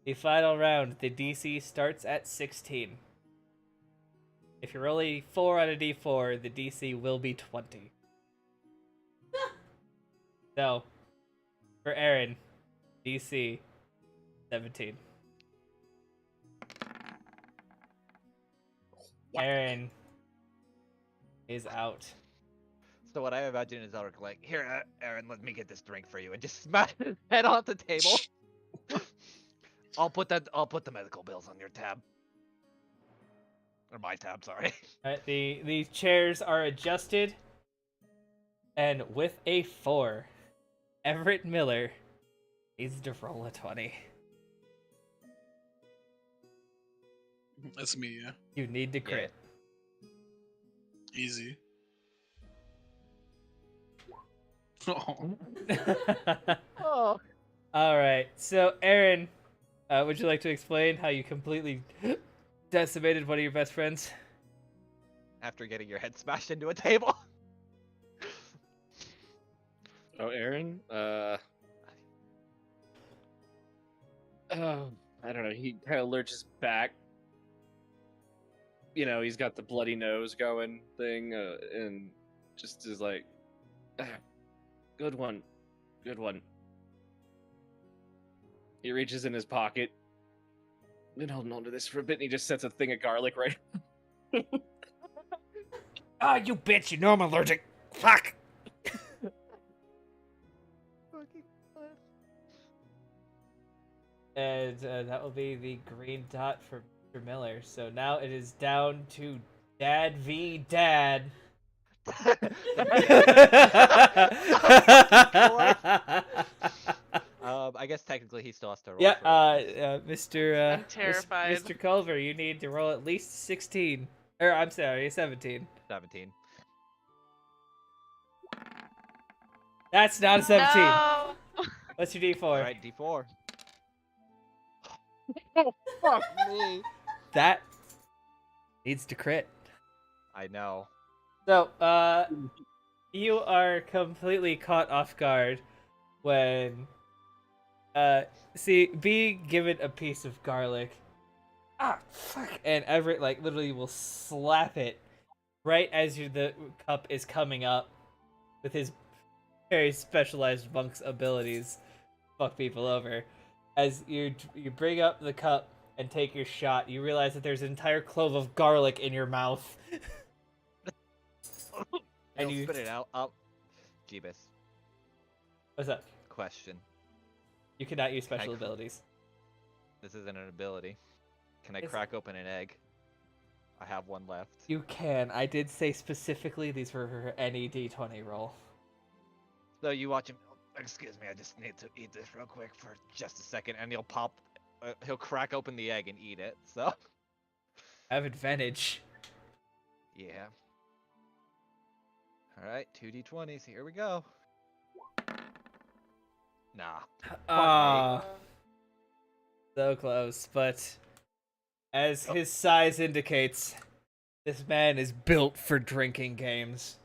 The final round, the DC starts at 16. If you're rolling 4 on a D4, the DC will be 20. So, for Aaron, DC 17. Aaron is out. So what I imagine is Elric like, here, Aaron, let me get this drink for you, and just smash his head on the table. I'll put the medical bills on your tab. Or my tab, sorry. Alright, the chairs are adjusted, and with a 4, Everett Miller needs to roll a 20. That's me, yeah. You need to crit. Easy. Oh. Oh. Alright, so Aaron, would you like to explain how you completely decimated one of your best friends? After getting your head smashed into a table. Oh, Aaron? Oh, I don't know. He kind of lurches back. You know, he's got the bloody nose going thing, and just is like, good one. Good one. He reaches in his pocket. Been holding on to this for a bit, and he just sets a thing of garlic right. Ah, you bitch, you know I'm allergic. Fuck! And that will be the green dot for Mr. Miller. So now it is down to Dad v. Dad. I guess technically he still has to roll. Yeah, for Mr. I'm terrified. Mr. Culver, you need to roll at least 16. Or, I'm sorry, 17. 17. That's not a 17. No. What's your D4? All right, D4. Oh, fuck me. That needs to crit. I know. So, you are completely caught off guard when, being given a piece of garlic. Ah, fuck. And Everett, like, literally will slap it right as the cup is coming up with his very specialized monk's abilities. Fuck people over. As you bring up the cup and take your shot, you realize that there's an entire clove of garlic in your mouth. And And you you- spit it out. Up. Jeebus. What's up? Question. You cannot use special I- abilities. This isn't an ability. Can I It's- crack open an egg? I have one left. You can. I did say specifically these were for any D20 roll. So you watch him. Excuse me, I just need to eat this real quick for just a second, and he'll pop. He'll crack open the egg and eat it. So. I have advantage. Yeah. All right, 2d20s. Here we go. Nah. Ah, so close. But as his size indicates, this man is built for drinking games.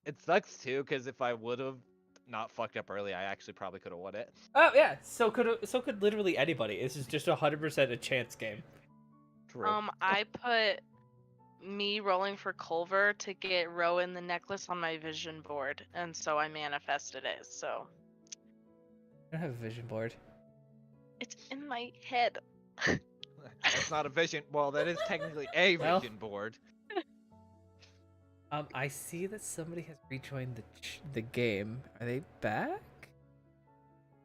It sucks too, because if I would have not fucked up early, I actually probably could have won it. Oh yeah, so could literally anybody. This is just 100% a chance game. True. I put me rolling for Culver to get Rowan the necklace on my vision board, and so I manifested it. So I don't have a vision board. it's in my head. That's not a vision. Well, that is technically a Well. vision board. I see that somebody has rejoined the game. Are they back?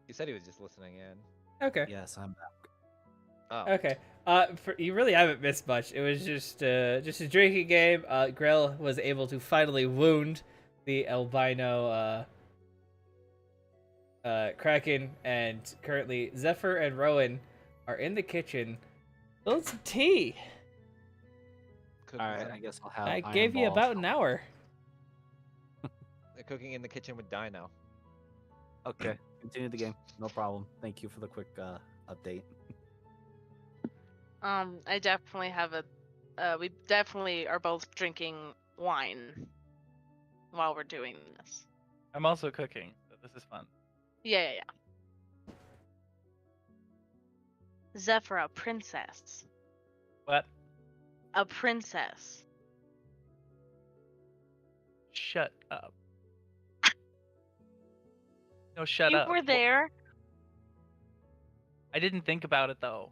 He said he was just listening in. Okay. Yes, I'm back. Oh. Okay. You really haven't missed much. It was just a drinking game. Grell was able to finally wound the albino Kraken, and currently Zephyr and Rowan are in the kitchen. Build some tea. Cooking, All right, I guess I'll have. I Iron gave you Ball. about an hour. they're cooking in the kitchen with Dino. Okay, continue the game. No problem. Thank you for the quick update. I definitely have a. We definitely are both drinking wine while we're doing this. I'm also cooking, so this is fun. Yeah. Zephyr, a princess. What? A princess. Shut up. No, shut you up. were there. I didn't think about it though.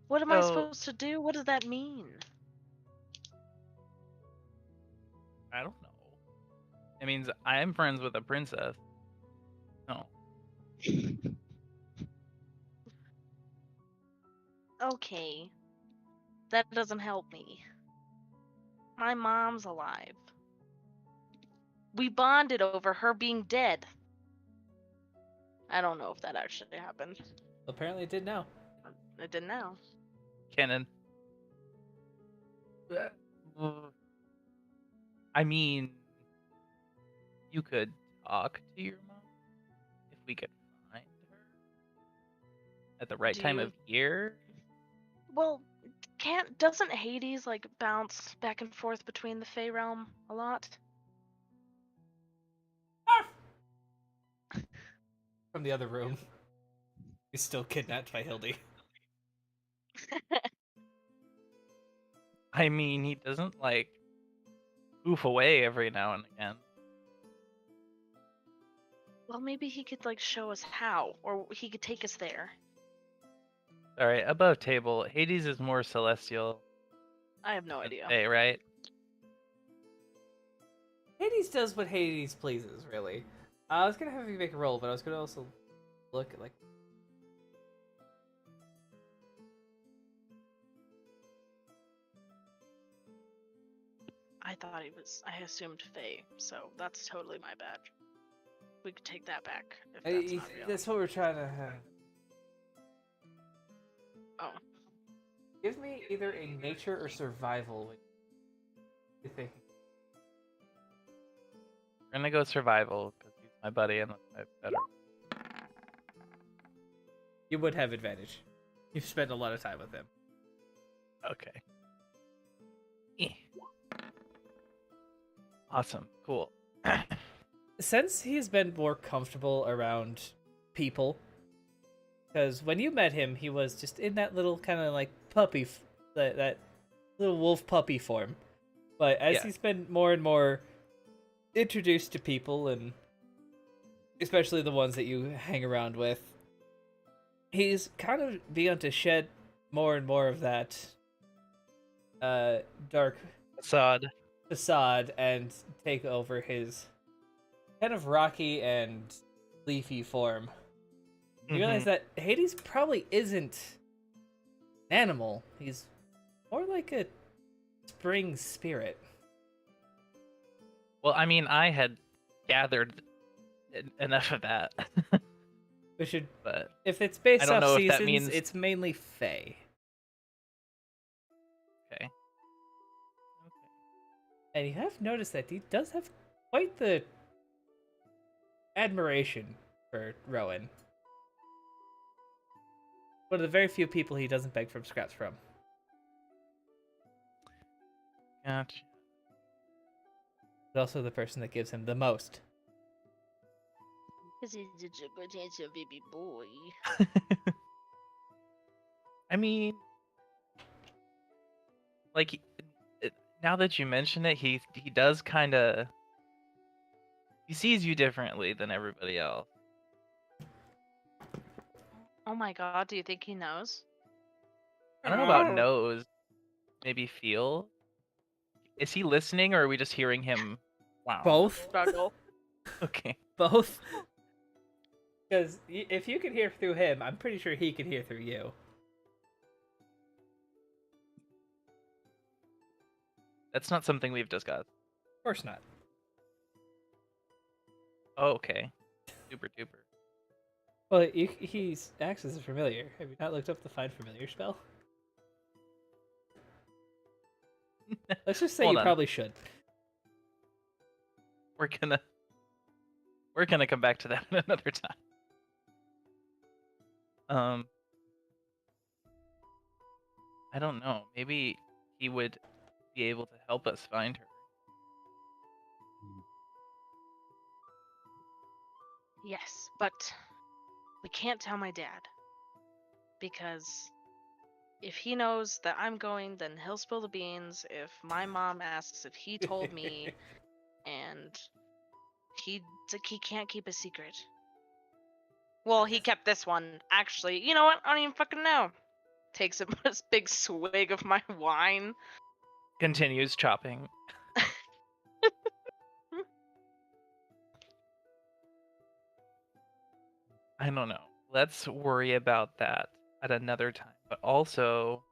What am I So- supposed to do? What does that mean? I don't know. It means I am friends with a princess. No. Okay. That doesn't help me. My mom's alive. We bonded over her being dead. I don't know if that actually happened. Apparently, it did now. It didn't now. Kenan. I mean, you could talk to your mom if we could find her at the right Do time you- of year. Well, doesn't Hades like bounce back and forth between the Fey realm a lot? From the other room. He's still kidnapped by Hildy. I mean, he doesn't like poof away every now and again. Well, maybe he could like show us how, or he could take us there. Sorry, above table, Hades is more celestial I have no than idea. Fae, right? Hades does what Hades pleases, really. I was gonna have you make a roll, but I was gonna also look at like. I thought he was. I assumed Fae, so that's totally my bad. We could take that back if that's not real. That's what we're trying to have. Oh. Give me either a nature or survival. What you think? We're gonna go survival because he's my buddy and I'm better. You would have advantage. You've spent a lot of time with him. Okay. Eh. Awesome. Cool. Since he's been more comfortable around people, because when you met him, he was just in that little kind of like puppy, that little wolf puppy form. But as Yeah. he's been more and more introduced to people, and especially the ones that you hang around with, he's kind of begun to shed more and more of that dark facade and take over his kind of rocky and leafy form. You realize that Hades probably isn't an animal. He's more like a spring spirit. Well, I mean, I had gathered enough of that, We should, but if it's based I don't off know if seasons, that means- it's mainly Fae. okay. And you have noticed that he does have quite the admiration for Rowan. One of the very few people he doesn't beg from scraps from. Gotcha. but also the person that gives him the most. Because he's such a good handsome baby boy. I mean, like, now that you mention it, he does kind of. He sees you differently than everybody else. Oh my god, do you think he knows? I don't know about knows. Maybe feel. Is he listening, or are we just hearing him? Wow. Both? Struggle. Okay. Both? Because if you can hear through him, I'm pretty sure he can hear through you. That's not something we've discussed. Of course not. Oh, okay. Super duper. Well, he acts as a familiar. Have you not looked up the Find Familiar spell? Let's just say Hold you on. probably should. We're gonna come back to that another time. I don't know. Maybe he would be able to help us find her. Yes, but we can't tell my dad. Because if he knows that I'm going, then he'll spill the beans. If my mom asks if he told me, and he can't keep a secret. Well, he kept this one. Actually, you know what? I don't even fucking know. Takes a big swig of my wine. Continues chopping. I don't know. Let's worry about that at another time. But also,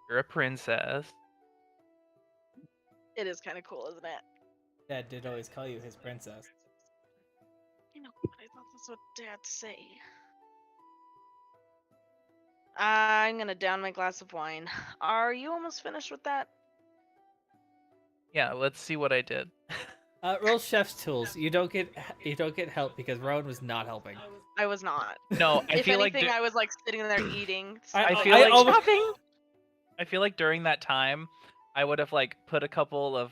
you're a princess. It is kind of cool, isn't it? Dad did always call you his princess. I know, but I thought that's what Dad'd say. I'm gonna down my glass of wine. Are you almost finished with that? Yeah, let's see what I did. Roll chef's tools. You don't get help because Rowan was not helping. I was not. No, I If feel anything, like I was like sitting there eating. I feel like shopping. I feel like during that time, I would have like put a couple of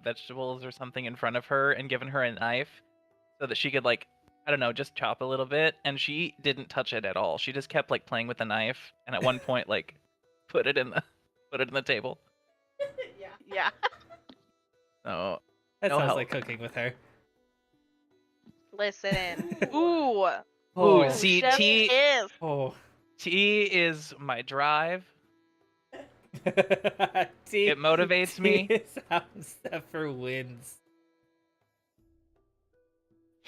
vegetables or something in front of her and given her a knife so that she could like, I don't know, just chop a little bit, and she didn't touch it at all. She just kept like playing with the knife, and at one point like put it in the table. Yeah. No, That no sounds help. like cooking with her. Listen. Ooh. Ooh, Oh. see, Chef T kiss. is my drive. T, It motivates me. Is how Zephyr wins.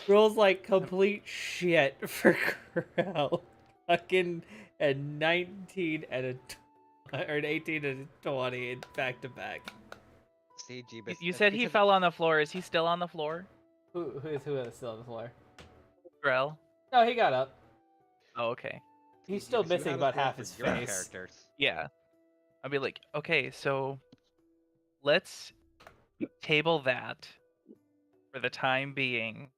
Rolls like complete shit for Crow. Fucking a 19 and or an 18 and a 20 in back to back. See, Jeebus. You that's said he because fell on the floor. Is he still on the floor? Who is still on the floor? Grell? No, he got up. Oh, okay. He's See, still Jeebus, you missing had us about roll half for his your face. characters. Yeah. I'll be like, okay, so let's table that for the time being,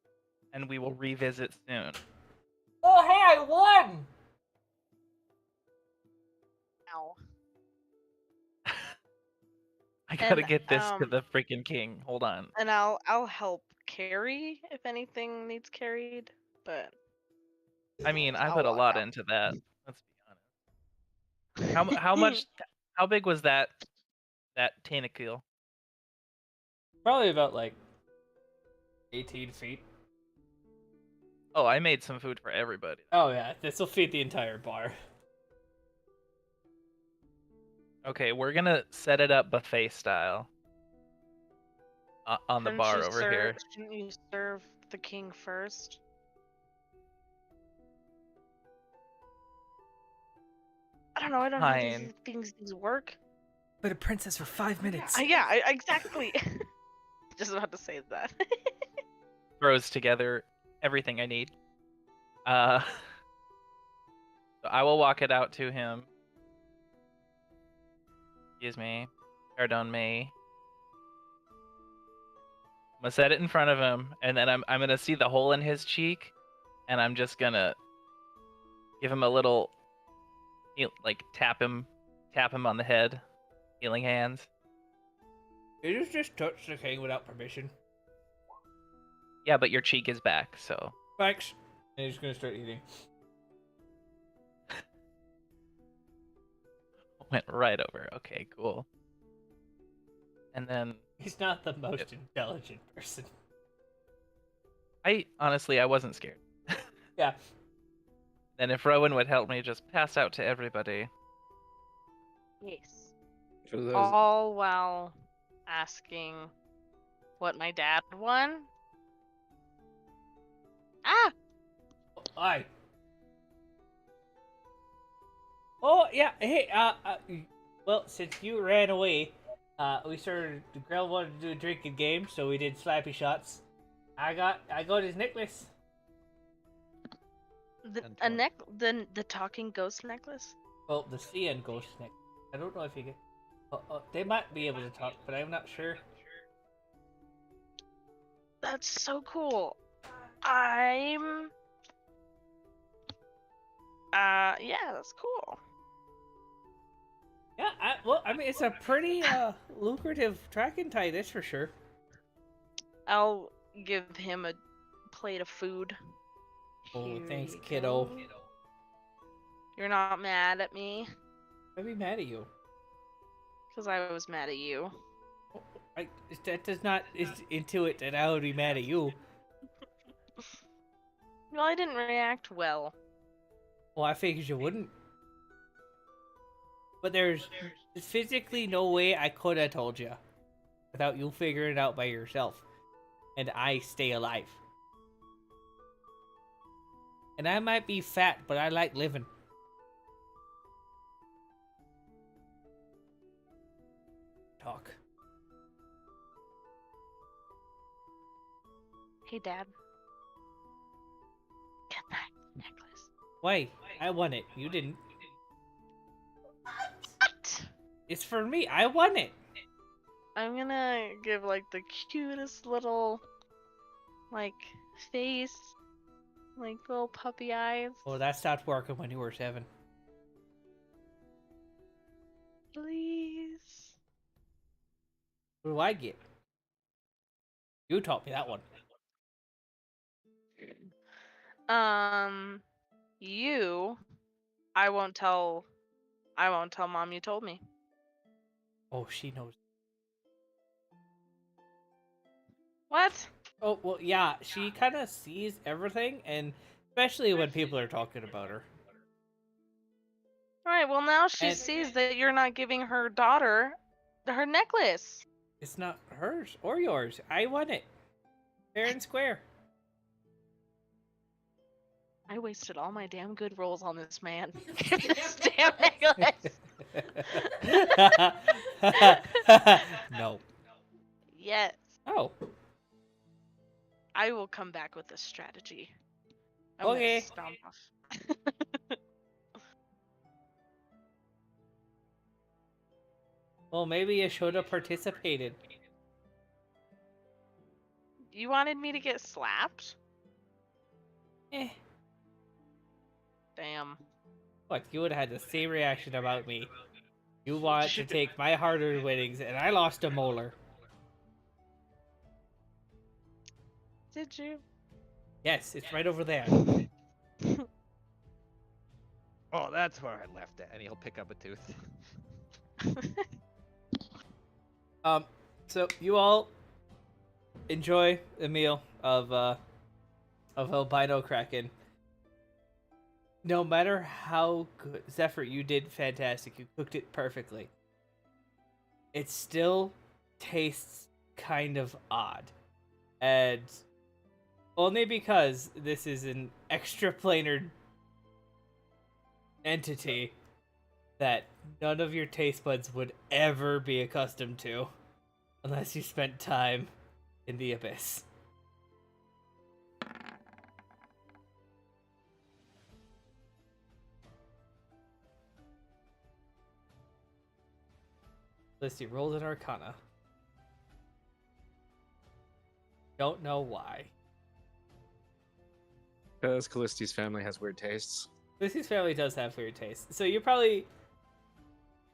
and we will revisit soon. Oh, hey, I won! Ow. I gotta And, get this to the freaking king. Hold on. And I'll help carry if anything needs carried, but I mean, I I'll put a walk lot out. into that. Let's be honest. How much? How big was that tentacle? Probably about like 18 feet. Oh, I made some food for everybody. Oh yeah, this will feed the entire bar. Okay, we're gonna set it up buffet style. On the bar over here. Shouldn't you serve the king first? I don't know. I don't know how Fine. these things work. But a princess for 5 minutes. Exactly. Just about to say that. Throws together everything I need. So I will walk it out to him. Excuse me. Pardon me. I'm gonna set it in front of him, and then I'm gonna see the hole in his cheek, and I'm just gonna give him a little, like tap him on the head, healing hands. Did you just touch the king without permission? Yeah, but your cheek is back, so. Thanks. And he's gonna start eating. Went right over. Okay, cool. And then He's not the most intelligent person. I wasn't scared. Yeah. And if Rowan would help me just pass out to everybody. Yes. For those, All while asking what my dad won. Ah! Hi. Oh yeah. Hey. Well, since you ran away, we started. The girl wanted to do a drinking game, so we did slappy shots. I got his necklace. The talking ghost necklace? Well, the sea and ghost necklace. I don't know if you get. They might be able to talk, but I'm not sure. That's so cool. Yeah, that's cool. Yeah. I mean, it's a pretty lucrative tracking tie. That's for sure. I'll give him a plate of food. Oh, Here thanks, you kiddo. go. You're not mad at me? I'd be mad at you. Because I was mad at you. That does not intuit that I would be mad at you. Well, I didn't react well. Well, I figured you wouldn't. But there's physically no way I could have told you without you figuring it out by yourself. And I stay alive. And I might be fat, but I like living. Talk. Hey, Dad. Get that necklace. Why? I won it. You didn't. What? It's for me. I won it. I'm gonna give, like, the cutest little, like, face. Like, little puppy eyes. Well, that stopped working when you were 7. Please. What do I get? You taught me that one. You. I won't tell Mom you told me. Oh, she knows. What? Oh, well, yeah. She kind of sees everything, and especially when people are talking about her. Alright, well, now she And- sees that you're not giving her daughter her necklace. It's not hers or yours. I won it. Fair and square. I wasted all my damn good rolls on this man. Give me this damn necklace. No. Yes. Oh. I will come back with a strategy. I'm gonna Okay. stomp off. Well, maybe you should have participated. You wanted me to get slapped? Eh. Damn. What? You would have had the same reaction about me. You want to take my hard-earned winnings, and I lost a molar. Did you? Yes, it's right over there. Oh, that's where I left it. And he'll pick up a tooth. So you all enjoy the meal of albino kraken. No matter how good, Zephyr, you did fantastic. You cooked it perfectly. It still tastes kind of odd, and only because this is an extraplanar entity that none of your taste buds would ever be accustomed to unless you spent time in the abyss. Let's see, rolled an arcana. Don't know why. because Callisti's family has weird tastes. Lucy's family does have weird taste. So you probably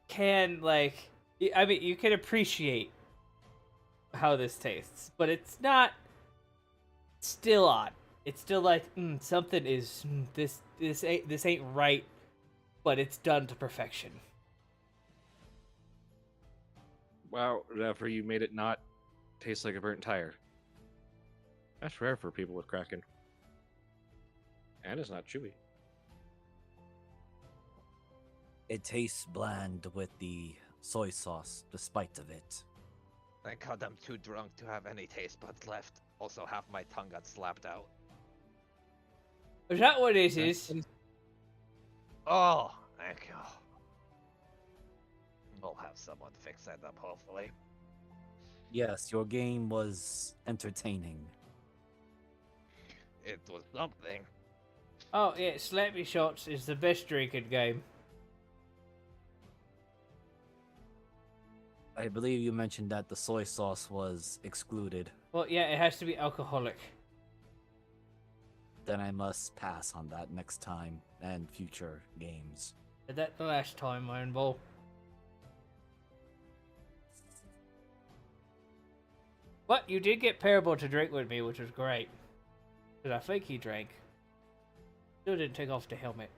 can, like, I mean, you can appreciate how this tastes, but it's not still odd. It's still like something is this ain't right, but it's done to perfection. Wow, after you made it not taste like a burnt tire. That's rare for people with Kraken. And it's not chewy. It tastes bland with the soy sauce, despite of it. Thank God I'm too drunk to have any taste buds left. Also, half my tongue got slapped out. Is that what it is? Oh, thank you. We'll have someone fix that up, hopefully. Yes, your game was entertaining. It was something. Oh yeah, Slappy Shots is the best drinking game. I believe you mentioned that the soy sauce was excluded. Well, yeah, it has to be alcoholic. Then I must pass on that next time and future games. Did that the last time, Iron Ball. But you did get Parable to drink with me, which was great. Because I think he drank. Still didn't take off the helmet.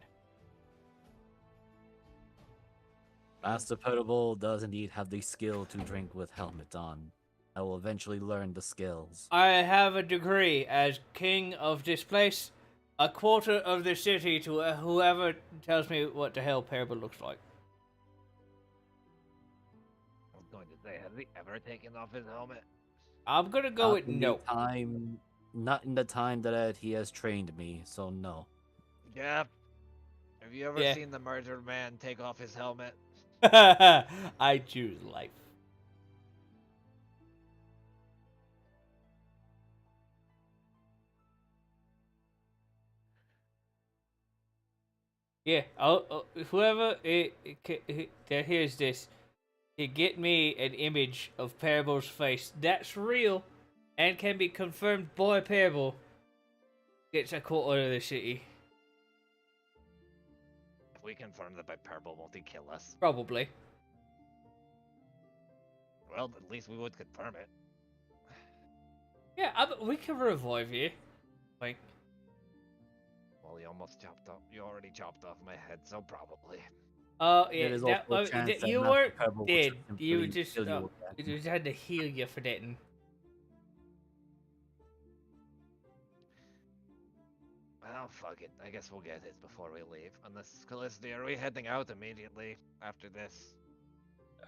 Master Potable does indeed have the skill to drink with helmet on. I will eventually learn the skills. I have a degree as king of this place. A quarter of the city to whoever tells me what the hell Parable looks like. I was going to say, has he ever taken off his helmet? I'm gonna go with no. Not in the time that he has trained me, so no. Jeff, have you ever Yeah. seen the murdered man take off his helmet? I choose life. Yeah, whoever that hears this, you get me an image of Parable's face that's real and can be confirmed by Parable. Gets a quarter of the city. If we confirm that by Parable, won't he kill us? Probably. Well, at least we would confirm it. Yeah, we can revive you. Like, Well, you already chopped off my head, so probably. oh There yeah, is also a chance that you Master weren't Pebble will dead. simply You just kill you again. you just had to heal you for that. Well, fuck it. I guess we'll get it before we leave. Unless, Callisti, are we heading out immediately after this?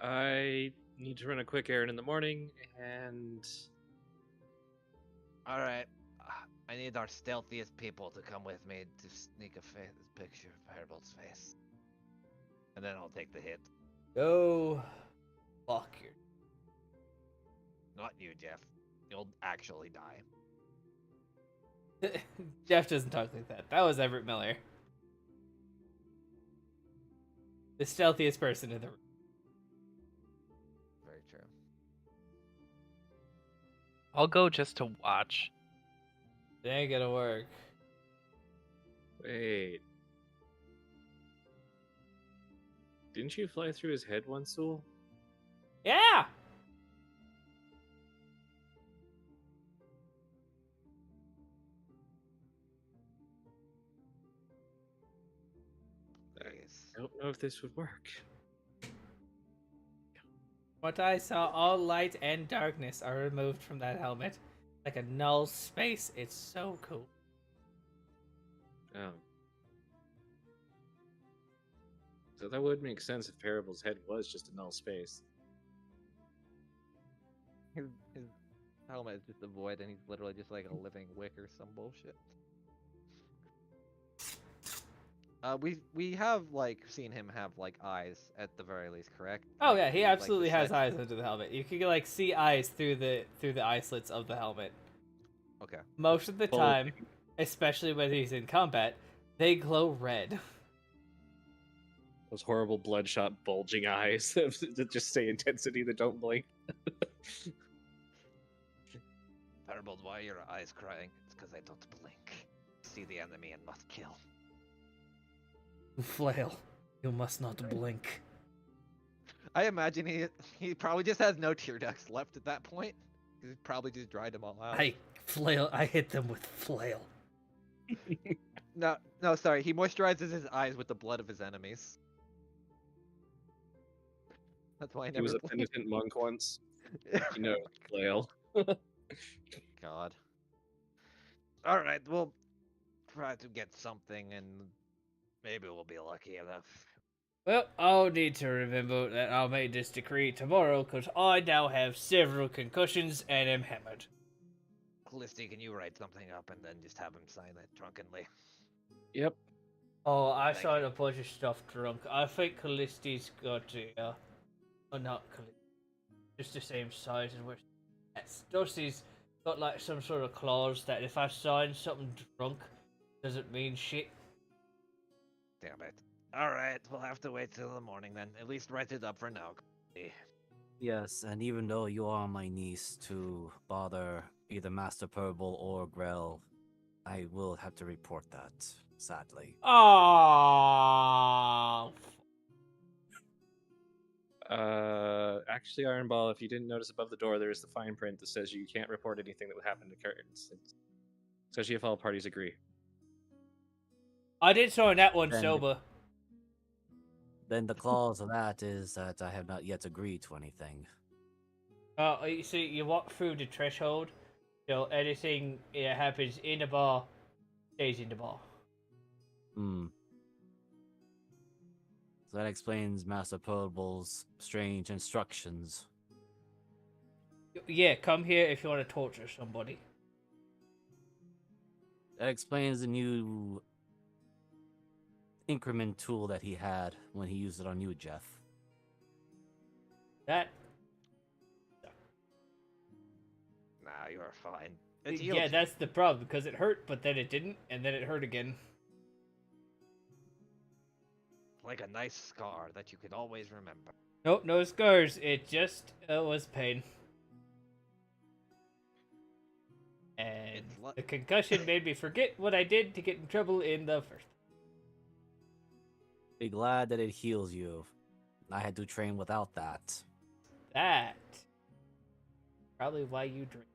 I need to run a quick errand in the morning, and Alright. I need our stealthiest people to come with me to sneak a picture of Parable's face. And then I'll take the hit. Go fuck your. Not you, Jeff. You'll actually die. Jeff doesn't talk like that. That was Everett Miller. The stealthiest person in the room. Very true. I'll go just to watch. It ain't gonna work. wait. Didn't you fly through his head once, Soul? Yeah! Jeez. I don't know if this would work. What I saw, all light and darkness are removed from that helmet. Like a null space. It's so cool. Oh. So that would make sense if Parable's head was just a null space. His helmet is just a void and he's literally just like a living wick or some bullshit. We have like seen him have like eyes at the very least, correct? Oh Like, yeah, he like, the absolutely has slit? eyes under the helmet. You can like see eyes through the eye slits of the helmet. Okay. Most of the Well, time, especially when he's in combat, they glow red. Those horrible bloodshot bulging eyes that just say intensity that don't blink. Parable, why are your eyes crying? It's because I don't blink. See the enemy and must kill. Flail, you must not blink. I imagine he probably just has no tear ducts left at that point. He probably just dried them all out. I hit them with flail. No, sorry. He moisturizes his eyes with the blood of his enemies. That's why I He never was a played. penitent monk once. You know, flail. God. All right, we'll try to get something, and maybe we'll be lucky enough. Well, I'll need to remember that I'll make this decree tomorrow, because I now have several concussions and am hammered. Callisti, can you write something up and then just have him sign it drunkenly? Yep. Oh, I Thank signed you. a bunch of stuff drunk. I think Callisti's got oh, not Callisti, just the same size as where Dusty's got like some sort of clause that if I sign something drunk, doesn't mean shit. Damn it. All right, we'll have to wait till the morning then. At least write it up for now. Callisti. Yes, and even though you are my niece to bother either Master Purple or Grell, I will have to report that, sadly. Oh, Actually, Iron Ball, if you didn't notice above the door, there is the fine print that says you can't report anything that would happen to curtains, especially if all parties agree. I did sign that one Then- sober. Then the clause of that is that I have not yet agreed to anything. You see, you walk through the threshold, so anything that happens in the bar stays in the bar. So that explains Master Purple's strange instructions. Yeah, come here if you want to torture somebody. That explains the new increment tool that he had when he used it on you, Jeff. That Nah, you're fine. It's yeah, healed. that's the problem because it hurt, but then it didn't, and then it hurt again. Like a nice scar that you can always remember. Nope, no scars. It just was pain. And It's the concussion made me forget what I did to get in trouble in the first. Be glad that it heals you. I had to train without that. That probably why you drink.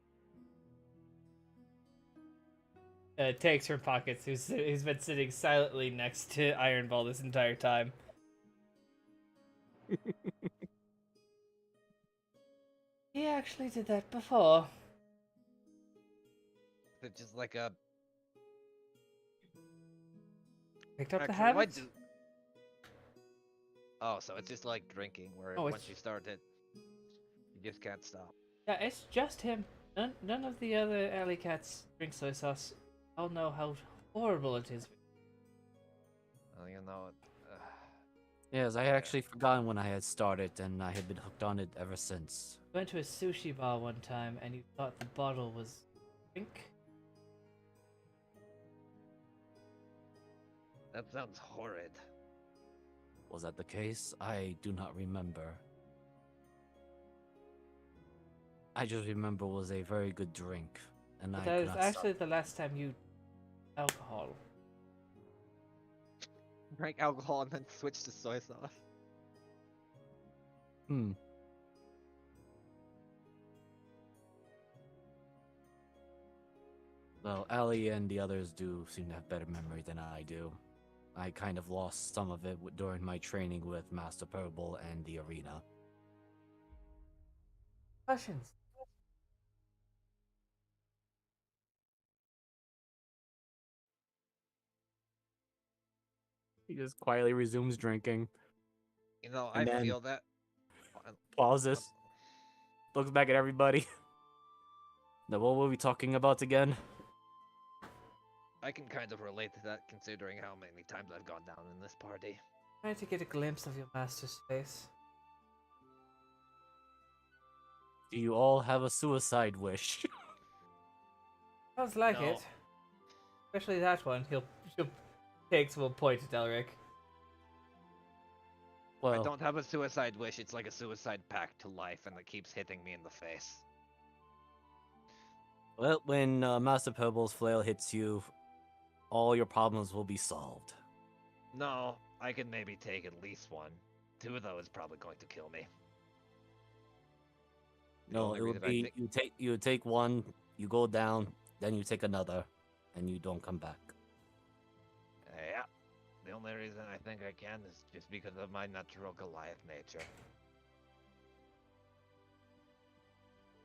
Takes from pockets, who's been sitting silently next to Iron Ball this entire time. He actually did that before. It's just like a. Picked up the Actually, why habit. Oh, so it's just like drinking, where Oh, once it's- you start it, you just can't stop. Yeah, it's just him. None of the other alley cats drink soy sauce. I'll know how horrible it is. Well, you know, Yes, I had actually forgotten when I had started, and I had been hooked on it ever since. Went to a sushi bar one time, and you thought the bottle was drink. that sounds horrid. Was that the case? I do not remember. I just remember it was a very good drink, and But I that could was not actually stop. the last time you alcohol. Drank alcohol and then switched to soy sauce. Well, Ali and the others do seem to have better memory than I do. I kind of lost some of it during my training with Master Purple and the arena. Questions? He just quietly resumes drinking, You know, And I then- feel that. pauses, looks back at everybody. Now, what were we talking about again? I can kind of relate to that, considering how many times I've gone down in this party. Trying to get a glimpse of your master's face. Do you all have a suicide wish? Sounds like No. it. Especially that one. He'll takes one point at Elric. Well, I don't have a suicide wish. It's like a suicide pact to life, and it keeps hitting me in the face. when Master Purple's flail hits you, all your problems will be solved. No, I can maybe take at least one. Two of those is probably going to kill me. The No, only it would reason I be think you take one, you go down, then you take another, and you don't come back. yeah. The only reason I think I can is just because of my natural Goliath nature.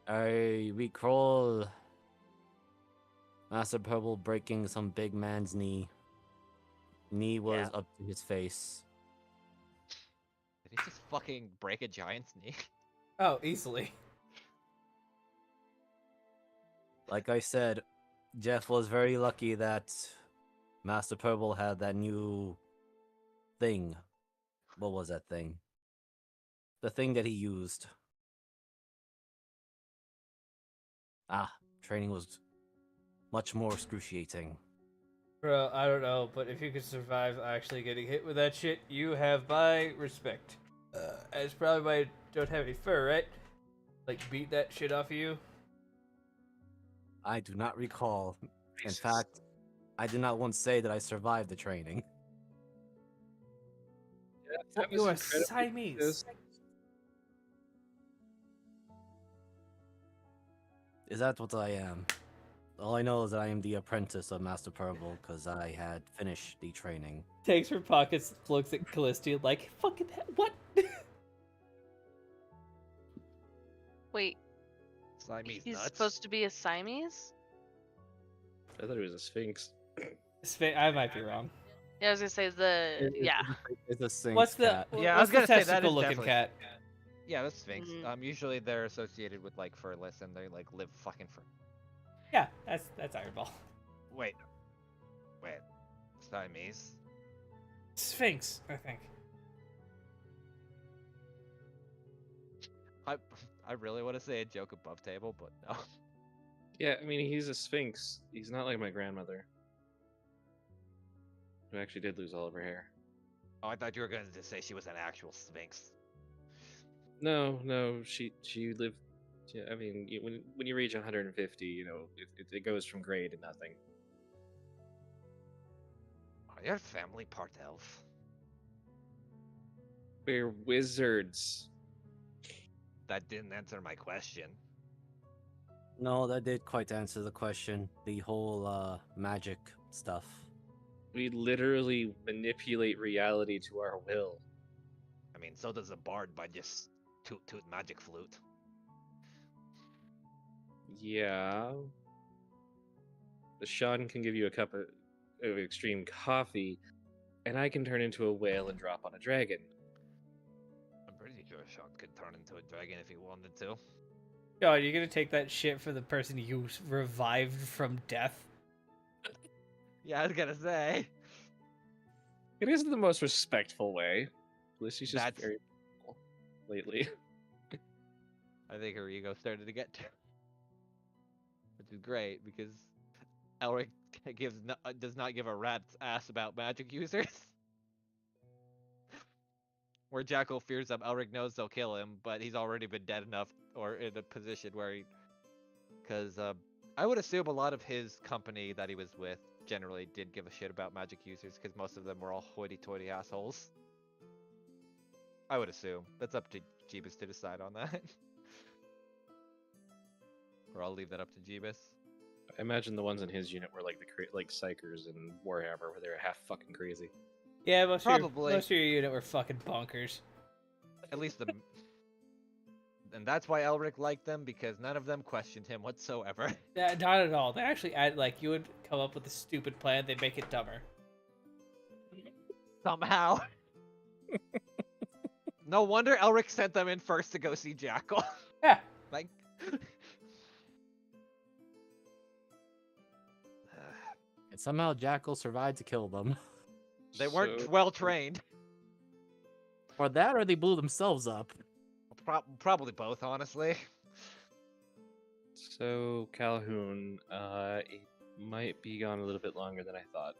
I recall Master Purple breaking some big man's knee. Knee was Yeah. up to his face. Did he just fucking break a giant's knee? Oh, easily. Like I said, Jeff was very lucky that Master Purple had that new thing. What was that thing? The thing that he used. Training was much more excruciating. Bro, I don't know, but if you could survive actually getting hit with that shit, you have my respect. It's probably why I don't have any fur, right? Like, beat that shit off of you. I do not recall. In fact, I did not once say that I survived the training. Yeah, Well, that you was are incredibly Siamese. Is that what I am? All I know is that I am the apprentice of Master Purple because I had finished the training. Takes her pockets, looks at Callisto like, fucking what? Wait, Siamese he's nuts. supposed to be a Siamese? I thought it was a sphinx. I might be wrong. Yeah, I was gonna say It's a Sphinx What's the cat. Yeah, I what's was the gonna say that testicle is looking definitely cat? Yeah, that's Sphinx. Mhm. Usually they're associated with like furless and they like live fucking for. Yeah, that's Ironball. Wait. Siamese. Sphinx, I think. I I really want to say a joke above table, but no. Yeah, I mean, he's a sphinx. He's not like my grandmother, who actually did lose all of her hair. Oh, I thought you were going to say she was an actual Sphinx. No, she lived. Yeah, I mean, when you reach 150, it goes from gray to nothing. Are your family part elf? We're wizards. That didn't answer my question. No, that did quite answer the question. The whole magic stuff. We literally manipulate reality to our will. I mean, so does a bard by just toot magic flute. Yeah. The Sean can give you a cup of extreme coffee, and I can turn into a whale and drop on a dragon. I'm pretty sure Sean could turn into a dragon if he wanted to. God, you're gonna take that shit for the person you revived from death? Yeah, I was gonna say. It isn't the most respectful way. Felicity's just That's- very lately. I think her ego started to get to her. Which is great because Elric does not give a rat's ass about magic users. Where Jackal fears them, Elric knows they'll kill him, but he's already been dead enough or in a position where he. Because I would assume a lot of his company that he was with generally did give a shit about magic users because most of them were all hoity-toity assholes. I would assume. That's up to Jeebus to decide on that. Or I'll leave that up to Jeebus. I imagine the ones in his unit were like like Psychers and Warhammer, where they were half fucking crazy. Yeah, most Probably. Most of your unit were fucking bonkers. At least the. And that's why Elric liked them, because none of them questioned him whatsoever. Yeah, not at all. They actually add like you would come up with a stupid plan, they'd make it dumber. Somehow. No wonder Elric sent them in first to go see Jackal. Yeah. Like. And somehow Jackal survived to kill them. They weren't So- well trained. Or that, or they blew themselves up. Probably both, honestly. So Calhoun, it might be gone a little bit longer than I thought.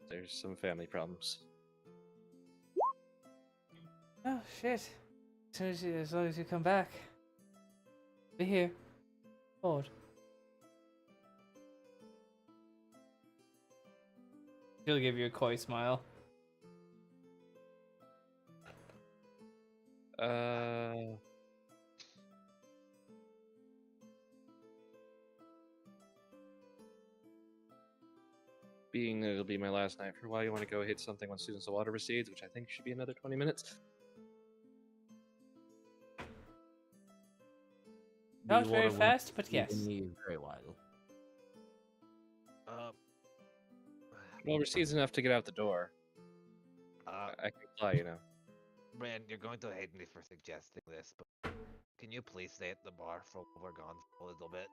There's some family problems. Oh shit. As long as you come back. Be here. Bored. He'll give you a coy smile. being that it'll be my last night for a while, you want to go hit something when Students of Water recedes, which I think should be another 20 minutes. Not The very water won't fast, but be yes. in me very while. Well, recedes enough to get out the door. I can fly, you know. Brand, you're going to hate me for suggesting this, but can you please stay at the bar for we're gone for a little bit?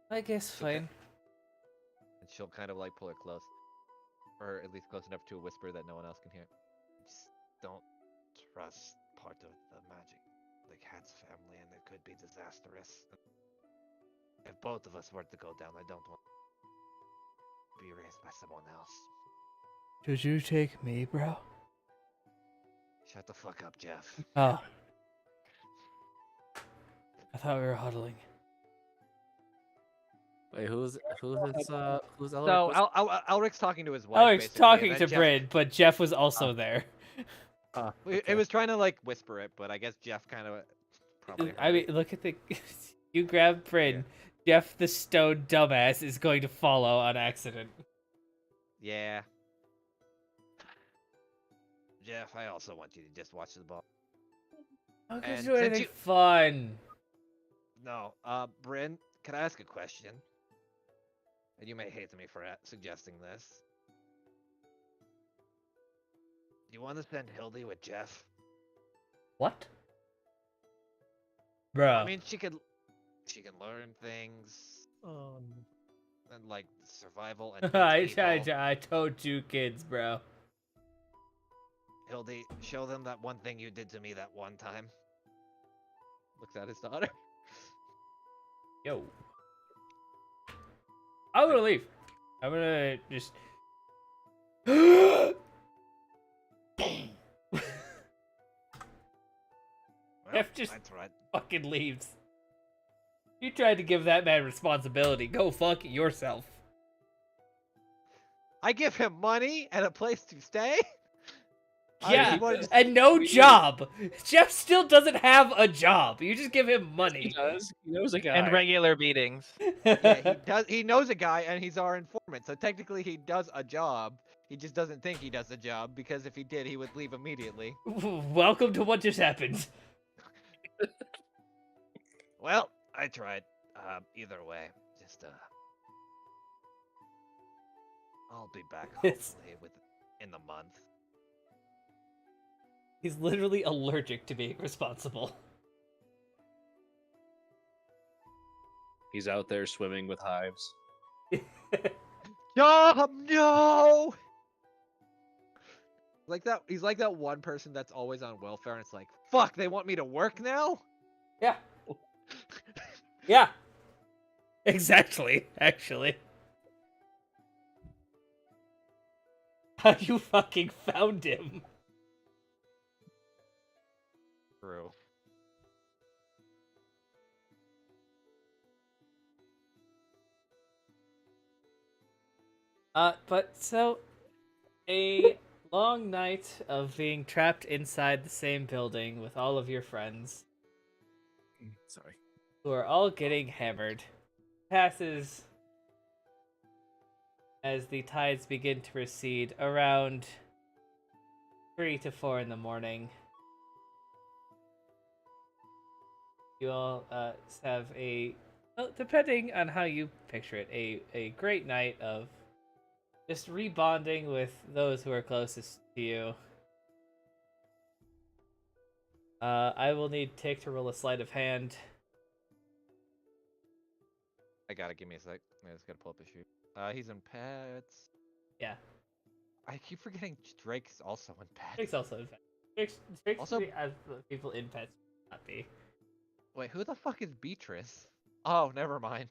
I guess Okay. fine. And she'll kind of like pull her close, or at least close enough to a whisper that no one else can hear. Just don't trust part of the magic, the cat's family, and it could be disastrous. If both of us were to go down, I don't want to be raised by someone else. Should you take me, bro? Shut the fuck up, Jeff. Oh. I thought we were huddling. Wait, who's Elric? So Was- Elric's talking to his wife. Oh, he's basically, talking and to then Jeff, Bryn, but Jeff was also there. It was trying to like whisper it, but I guess Jeff kind of probably. I heard mean, it. look at the. You grab Bryn. Jeff, the stone dumbass, is going to follow on accident. Yeah. Jeff, I also want you to just watch the ball. How can you And do since anything you- fun? No, Bryn, can I ask a question? And you may hate me for suggesting this. Do you want to send Hildy with Jeff? What? Bro. I mean, she can learn things. And like survival and meet people. I told you kids, bro. Hildy, show them that one thing you did to me that one time. Looks at his daughter. Yo. I'm gonna leave. I'm gonna just. Well, Jeff just I tried. fucking leaves. You tried to give that man responsibility. Go fuck yourself. I give him money and a place to stay. Yeah, he wanted to- and no job. Jeff still doesn't have a job. You just give him He money. does. He knows a guy. And regular beatings. Yeah, he does. He knows a guy, and he's our informant. So technically, he does a job. He just doesn't think he does a job because if he did, he would leave immediately. Welcome to what just happened. Well, I tried. Either way, just I'll be back It's- hopefully in the month. He's literally allergic to being responsible. He's out there swimming with hives. No! Like that. He's like that one person that's always on welfare, and it's like, fuck, they want me to work now. Yeah. Yeah. Exactly, actually. How you fucking found him? True. But so a long night of being trapped inside the same building with all of your friends Sorry. who are all getting hammered passes as the tides begin to recede around 3 to 4 in the morning. You all have a, well, depending on how you picture it, a great night of just rebonding with those who are closest to you. I will need Tick to roll a sleight of hand. I gotta give me a sec. I just gotta pull up his shoot. He's in pets. Yeah. I keep forgetting Drake's also in pets. Tick's also in pets. Tick's Also- as the people in pets would not be. Wait, who the fuck is Beatrice? Oh, never mind.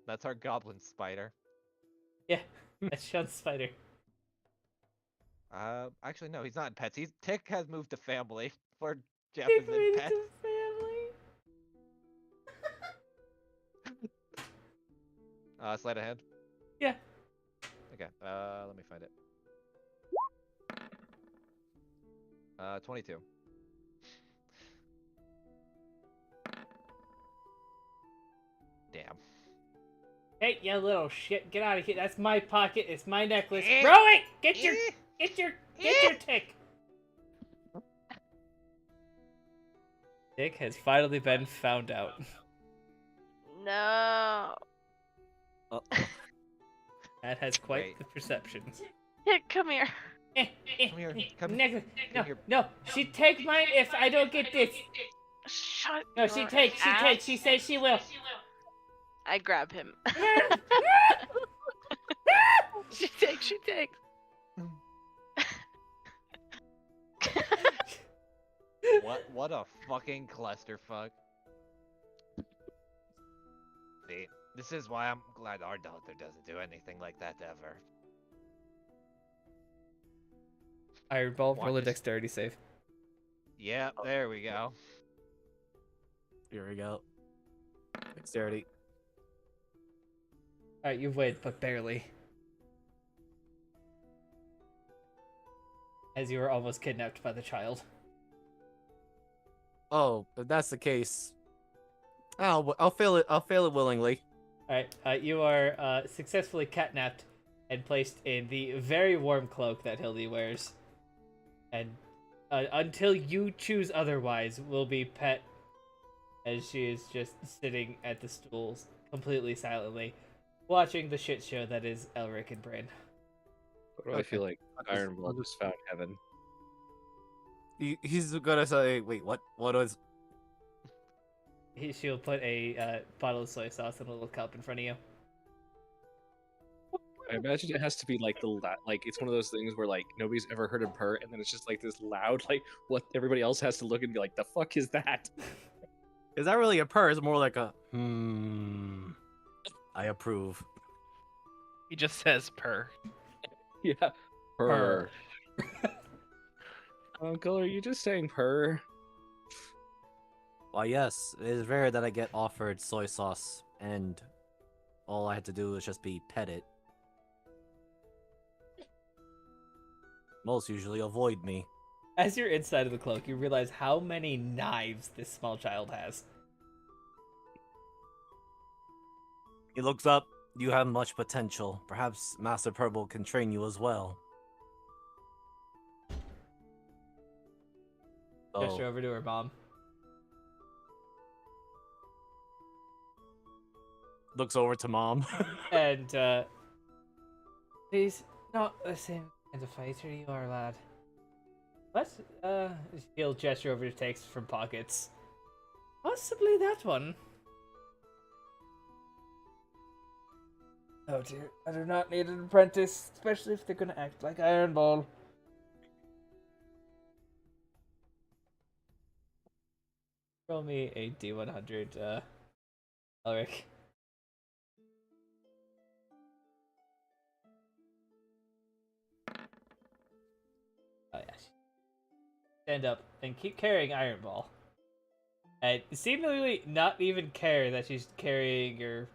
That's our goblin spider. Yeah, that's Sean's spider. Actually, no, he's not in pets. Tick has moved to family, where Jeff Tick is in made it pets. to family. Sleight of hand. Yeah. Okay. Let me find it. 22. Damn. Hey, you little shit! Get out of here! That's my pocket. It's my necklace. Eh. Rowan, get Eh. your tick. Tick has finally been found out. No. Uh-oh. That has quite Wait. the perception. Yeah, come here. Come here. Come Necklace. No, here. no. She take mine if I don't get this. Shut No, your she takes. She ass. takes. She says she will. I grab him. She takes. She takes. What a fucking clusterfuck. See, this is why I'm glad our doctor doesn't do anything like that ever. Iron Ball, Watch roll a this. dexterity save. Yeah, there we go. Here we go. Dexterity. Alright, you win, but barely. As you were almost kidnapped by the child. Oh, if that's the case, I'll fail it. I'll fail it willingly. Alright, you are successfully catnapped and placed in the very warm cloak that Hildy wears. And until you choose otherwise, will be pet as she is just sitting at the stools completely silently, watching the shit show that is Elric and Bran. What do I feel like Iron Ball I'll just found heaven? He's gonna say, wait, what? What was? She'll put a bottle of soy sauce in a little cup in front of you. I imagine it has to be like like it's one of those things where like nobody's ever heard him purr, and then it's just like this loud, like what everybody else has to look and be like, the fuck is that? Is that really a purr? It's more like a I approve. He just says purr. Yeah, Purr. Uncle, are you just saying purr? Why, yes, it is rare that I get offered soy sauce, and all I had to do was just be petted. Most usually avoid me. As you're inside of the cloak, you realize how many knives this small child has. He looks up. You have much potential. Perhaps Master Purple can train you as well. Gesture over to her mom. Looks over to mom. And, he's not the same kind of fighter you are, lad. What? He'll gesture over to takes from pockets. Possibly that one. Oh dear, I do not need an apprentice, especially if they're gonna act like Iron Ball. Roll me a D100, Elric. Oh yeah. Stand up and keep carrying Iron Ball. And seemingly not even care that she's carrying your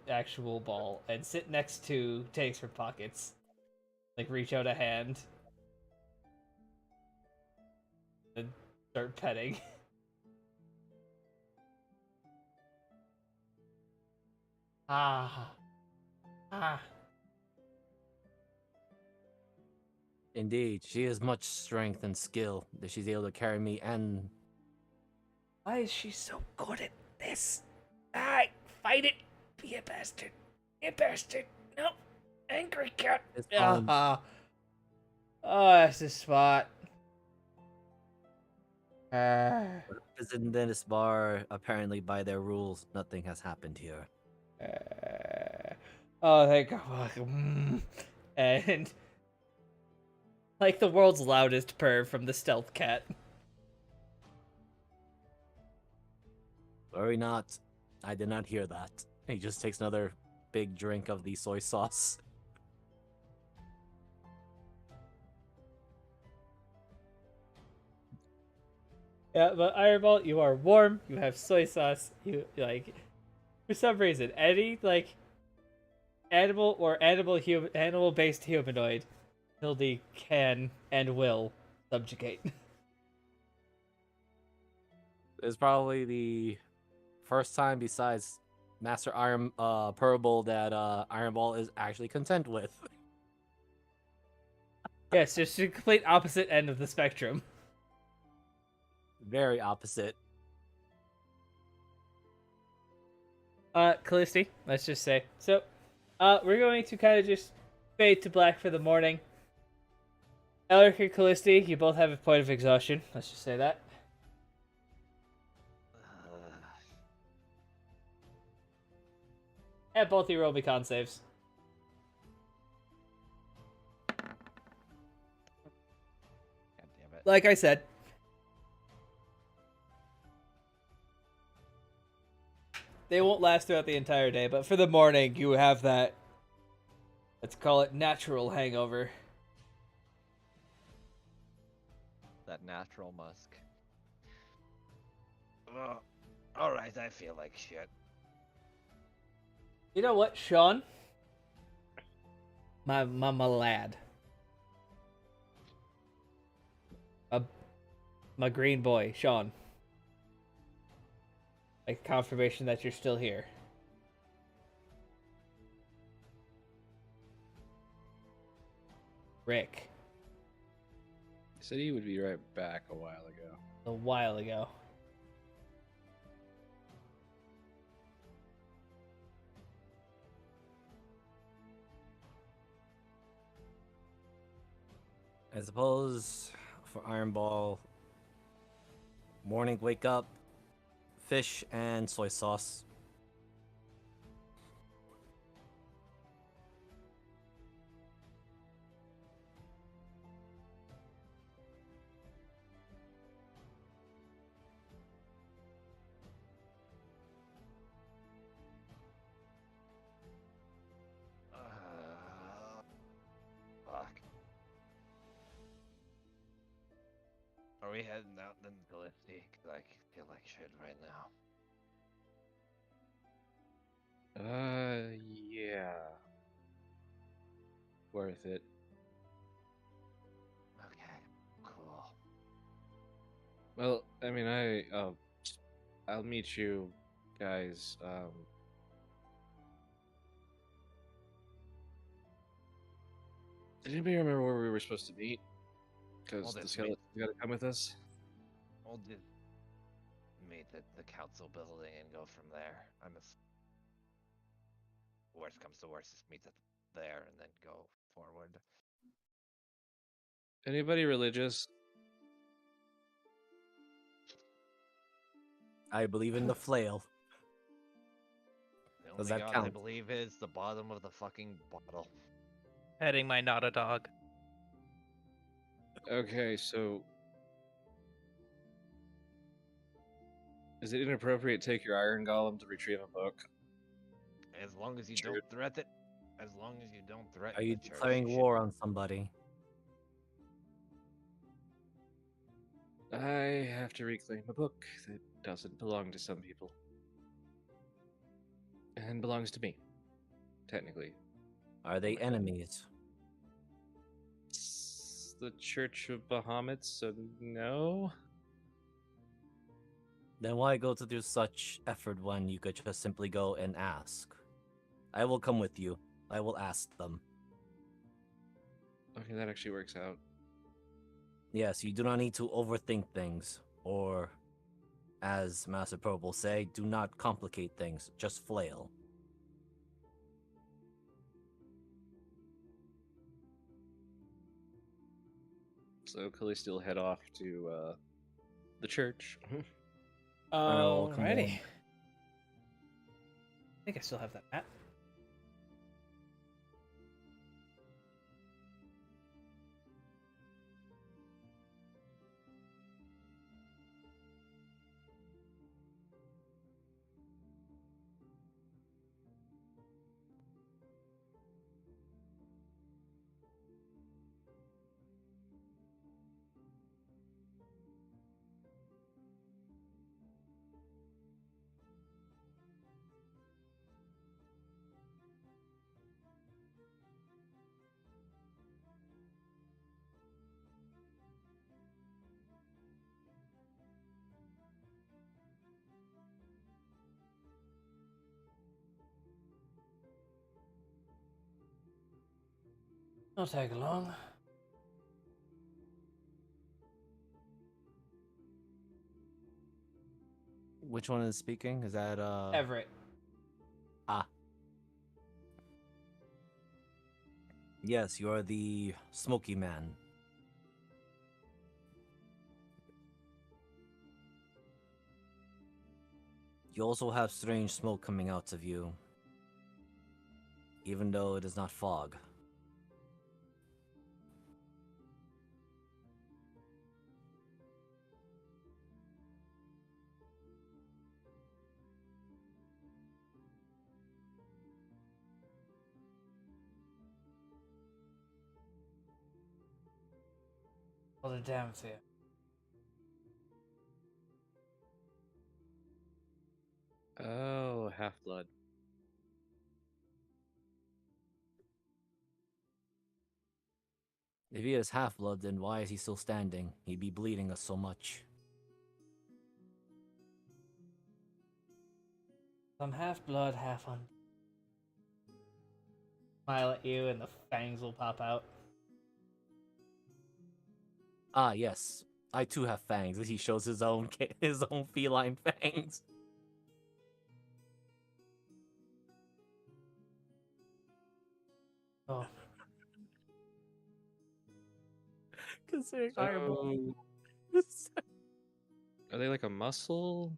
actual ball, and sit next to takes from pockets. Like reach out a hand. And start petting. Ah. Indeed, she has much strength and skill that she's able to carry me and... Why is she so good at this? Fight it! Be a bastard! Be a bastard! No! Angry cat! It's Oh, that's the spot. Is in this bar, apparently by their rules, nothing has happened here. Oh, thank God. And like the world's loudest purr from the stealth cat. Worry not. I did not hear that. He just takes another big drink of the soy sauce. Yeah, but Ironball, you are warm. You have soy sauce. You like, for some reason, any like animal or animal-based humanoid, Hildy can and will subjugate. It's probably the first time besides Master Iron Purple that Iron Ball is actually content with. Yes, just the complete opposite end of the spectrum. Very opposite. Callisti, let's just say. So, we're going to kind of just fade to black for the morning. Elric and Callisti, you both have a point of exhaustion. Let's just say that. And both your roll me con saves. God damn it. Like I said, they won't last throughout the entire day, but for the morning, you have that, let's call it natural hangover. That natural musk. Alright, I feel like shit. You know what, Sean? My lad. My green boy, Sean. Like confirmation that you're still here. Rick. He said he would be right back a while ago. A while ago. I suppose for Iron Ball, morning wake up, fish and soy sauce. Fuck. Are we heading out then, Callisti? Cause I feel like shit right now. Yeah. Worth it. Okay, cool. Well, I mean, I'll meet you guys. Did anybody remember where we were supposed to meet? Because Well, the that's skeleton's gotta come with us. We'll just meet at the council building and go from there. Worst comes to worst, just meet there and then go forward. Anybody religious? I believe in the flail. The Does only that god I count? believe is the bottom of the fucking bottle. Petting my not a dog. Okay, so is it inappropriate to take your iron golem to retrieve a book? As long as you Sure. don't threaten, as long as you don't threaten Are you the church, declaring you war on somebody? I have to reclaim a book that doesn't belong to some people. And belongs to me, technically. Are they Okay. enemies? It's the Church of Bahamut, so no. Then why go to do such effort when you could just simply go and ask? I will come with you. I will ask them. Okay, that actually works out. Yes, you do not need to overthink things, or, as Master Probe will say, do not complicate things, just flail. So Callisti will head off to the church. Alright, come Alrighty. on. I think I still have that map. I'll tag along. Which one is speaking? Is that Everett. Ah. Yes, you are the smoky man. You also have strange smoke coming out of you, even though it is not fog. Hold it down for you. Oh, half blood. If he is half-blood, then why is he still standing? He'd be bleeding us so much. I'm half blood, half on. Smile at you, and the fangs will pop out. Ah, yes. I too have fangs. He shows his own his own feline fangs. Oh, Considering Ironball. So, are they like a muscle?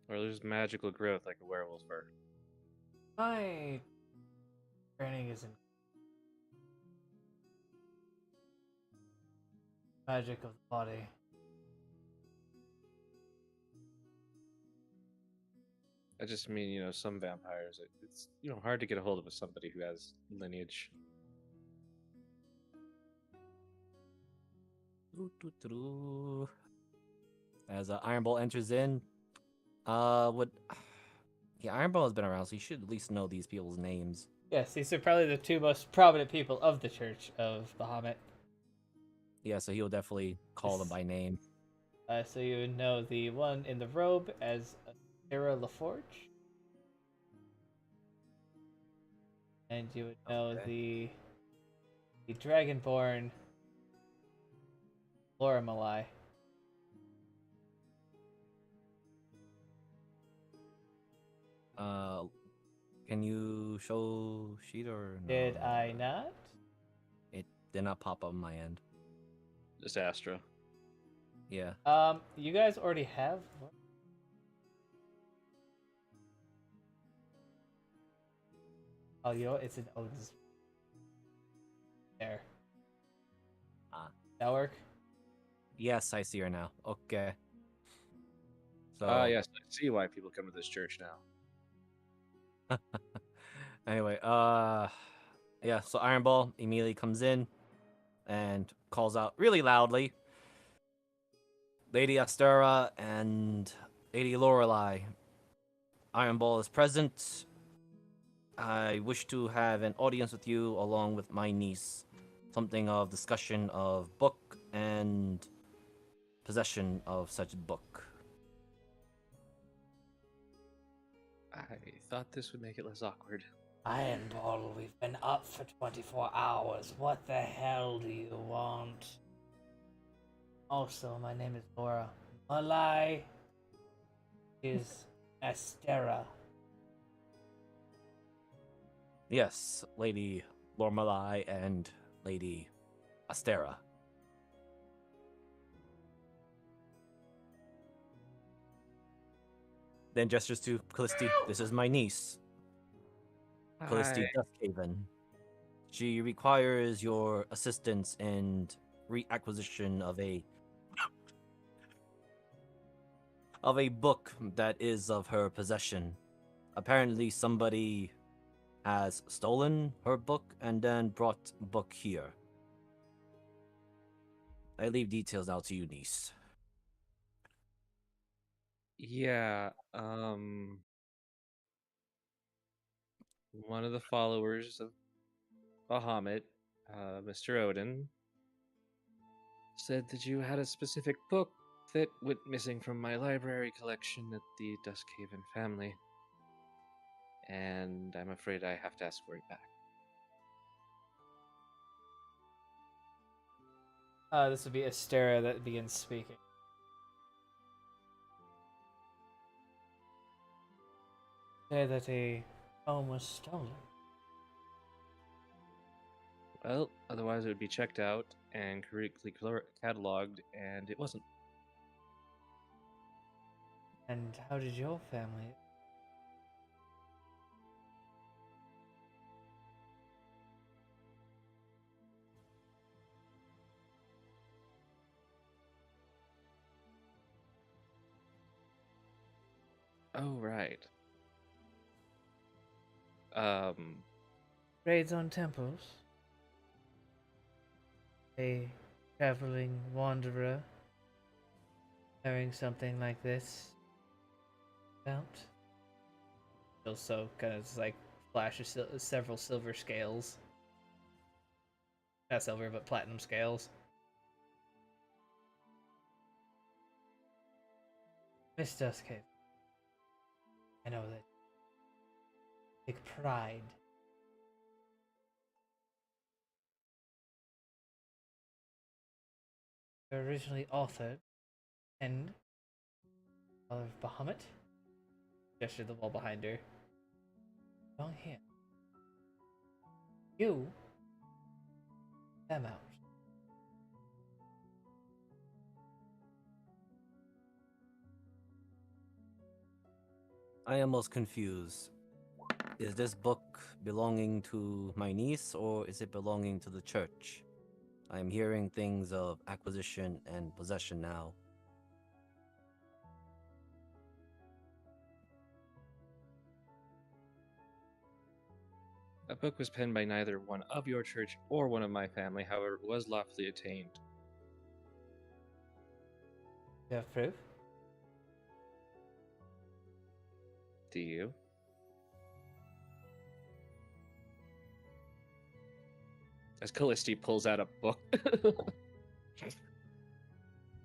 Or there's magical growth like a werewolf fur? my training isn't magic of the body. I just mean, some vampires, it's, hard to get a hold of somebody who has lineage. As Ironball enters in, what? Yeah, Ironball has been around, so you should at least know these people's names. Yes, these are probably the two most prominent people of the Church of Bahamut. Yeah, so he'll definitely call them by name. So you would know the one in the robe as Sarah LaForge. And you would know the Dragonborn Laura Malai. Can you show sheet or no? Did I not? It did not pop up on my end. Just Astra. Yeah. You guys already have. Oh, you know what? It's an Otis. There. That work? Yes, I see her now. Okay. So. Yes, I see why people come to this church now. Anyway, yeah. So Ironball immediately comes in and calls out really loudly, Lady Astera and Lady Lorelei. Ironball is present. I wish to have an audience with you along with my niece. Something of discussion of book and possession of such book. I thought this would make it less awkward. Ironball, we've been up for 24 hours. What the hell do you want? Also, my name is Laura. Malai is Astera. Yes, Lady Lorelei and Lady Astera. Then gestures to Callisti. This is my niece, Callisti Duskhaven. She requires your assistance in reacquisition of a book that is of her possession. Apparently somebody has stolen her book and then brought book here. I leave details out to you, niece. Yeah, one of the followers of Bahamut, Mr. Odin, said that you had a specific book that went missing from my library collection at the Duskhaven family. And I'm afraid I have to ask for it back. This would be Astera that begins speaking. Say that a home was stolen. Well, otherwise it would be checked out and correctly cataloged, and it wasn't. And how did your family? Oh, right. Um, Raids on temples. A traveling wanderer carrying something like this out. Also, kind of just like flashes several silver scales. Not silver, but platinum scales. Miss Duskhaven, I know that take pride. They were originally authored and of Bahamut. Gestured the wall behind her. Wrong here. You them out. I am most confused. Is this book belonging to my niece or is it belonging to the church? I am hearing things of acquisition and possession now. a book was penned by neither one of your church or one of my family, however, it was lawfully attained. You have proof? Do you? As Callisti pulls out a book.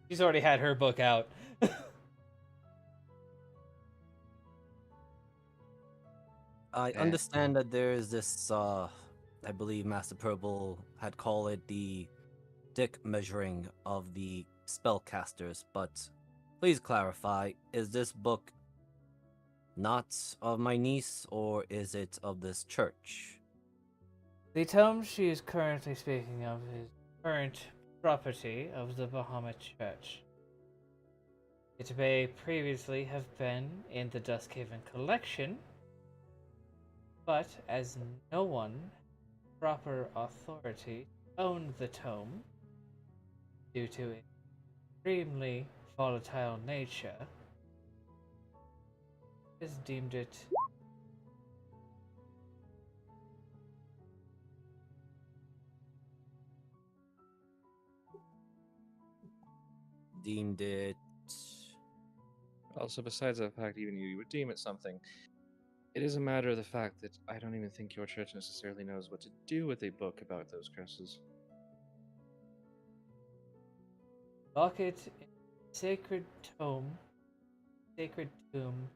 She's already had her book out. I Eh. understand that there is this, I believe Master Purple had called it the dick measuring of the spellcasters, but please clarify, is this book not of my niece or is it of this church? The tome she is currently speaking of is current property of the Bahamut Church. It may previously have been in the Duskhaven collection, but as no one proper authority owned the tome due to its extremely volatile nature, has deemed it Deemed it. Also, besides the fact even you would deem it something, it is a matter of the fact that I don't even think your church necessarily knows what to do with a book about those curses. lock it in sacred tome, sacred tomb,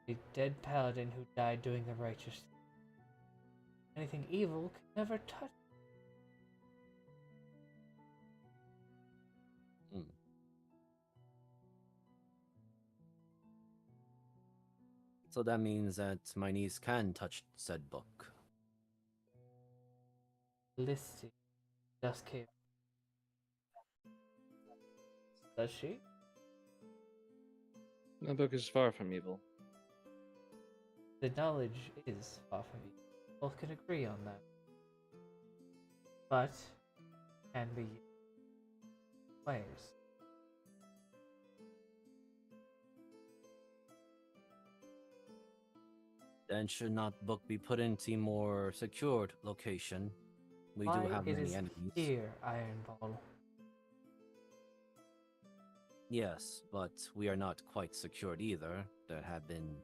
a dead paladin who died doing the righteous thing. Anything evil could never touch. Hmm. So that means that my niece can touch said book. Listy. Duskhaven. Does she? The book is far from evil. The knowledge is far from you. Both can agree on that. But can be used ways. Then should not book be put into a more secured location? We Why do have it many is enemies. here, Iron Ball. Yes, but we are not quite secured either. There have been,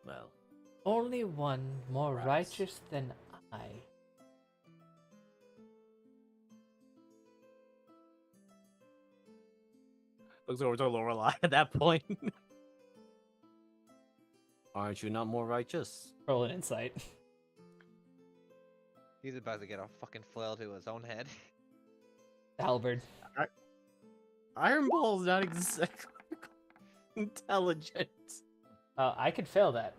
well, Only one more Rats. righteous than I. looks over to Lorelai at that point. Aren't you not more righteous? Roll an insight. He's about to get a fucking flail to his own head. Halberd. Iron Ball is not exactly intelligent. I could fail that.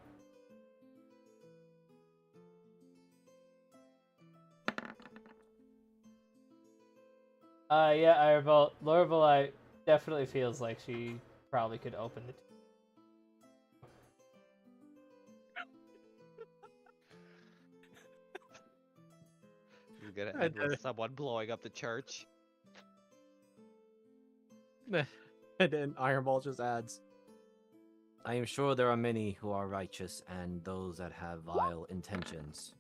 Yeah, Ironbolt. Lorelei definitely feels like she probably could open it. You're gonna And, end with someone blowing up the church. and then Iron Ball just adds, I am sure there are many who are righteous and those that have vile intentions.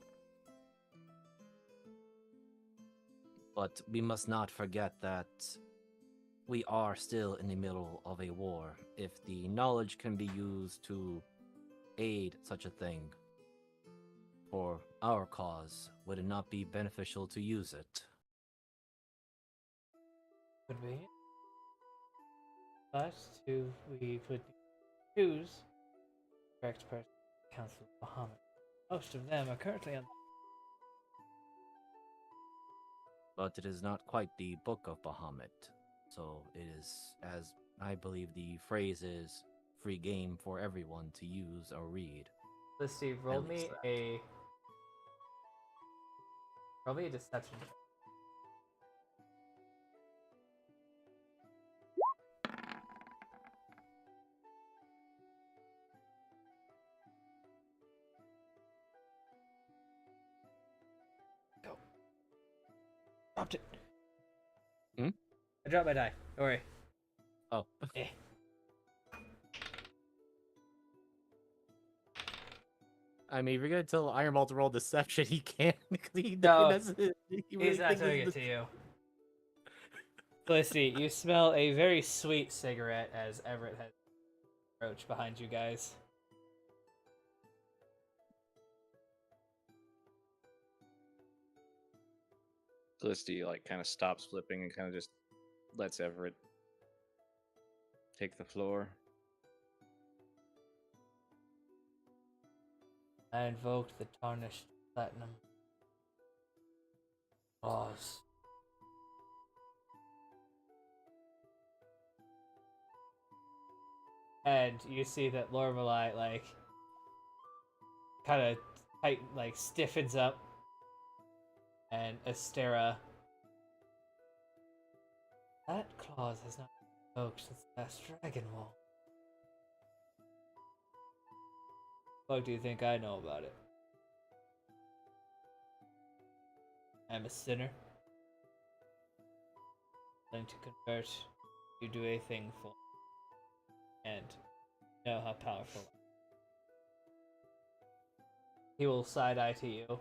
But we must not forget that we are still in the middle of a war. If the knowledge can be used to aid such a thing for our cause, would it not be beneficial to use it? Could be. But we would choose the correct person to Council of Bahamut. Most of them are currently on. But it is not quite the Book of Bahamut. So it is, as I believe the phrase is, free game for everyone to use or read. Let's see. Roll At least me a deception check. Go. Dropped it. Hmm? I dropped my die. Don't worry. Oh. Eh. I mean, if you're gonna tell Iron Ball to roll deception, he can't. No, He He's not thinks doing this it is to you. Felicity, you smell a very sweet cigarette as Everett has approached behind you guys. Felicity like kind of stops flipping and kind of just lets Everett take the floor. I invoked the tarnished platinum. Pause. And you see that Lorelei like kind of tight, like stiffens up, and Astera. That clause has not been invoked since the last Dragon Wall. What do you think I know about it? I'm a sinner. Willing to convert, you do a thing for, and know how powerful. He will side eye to you.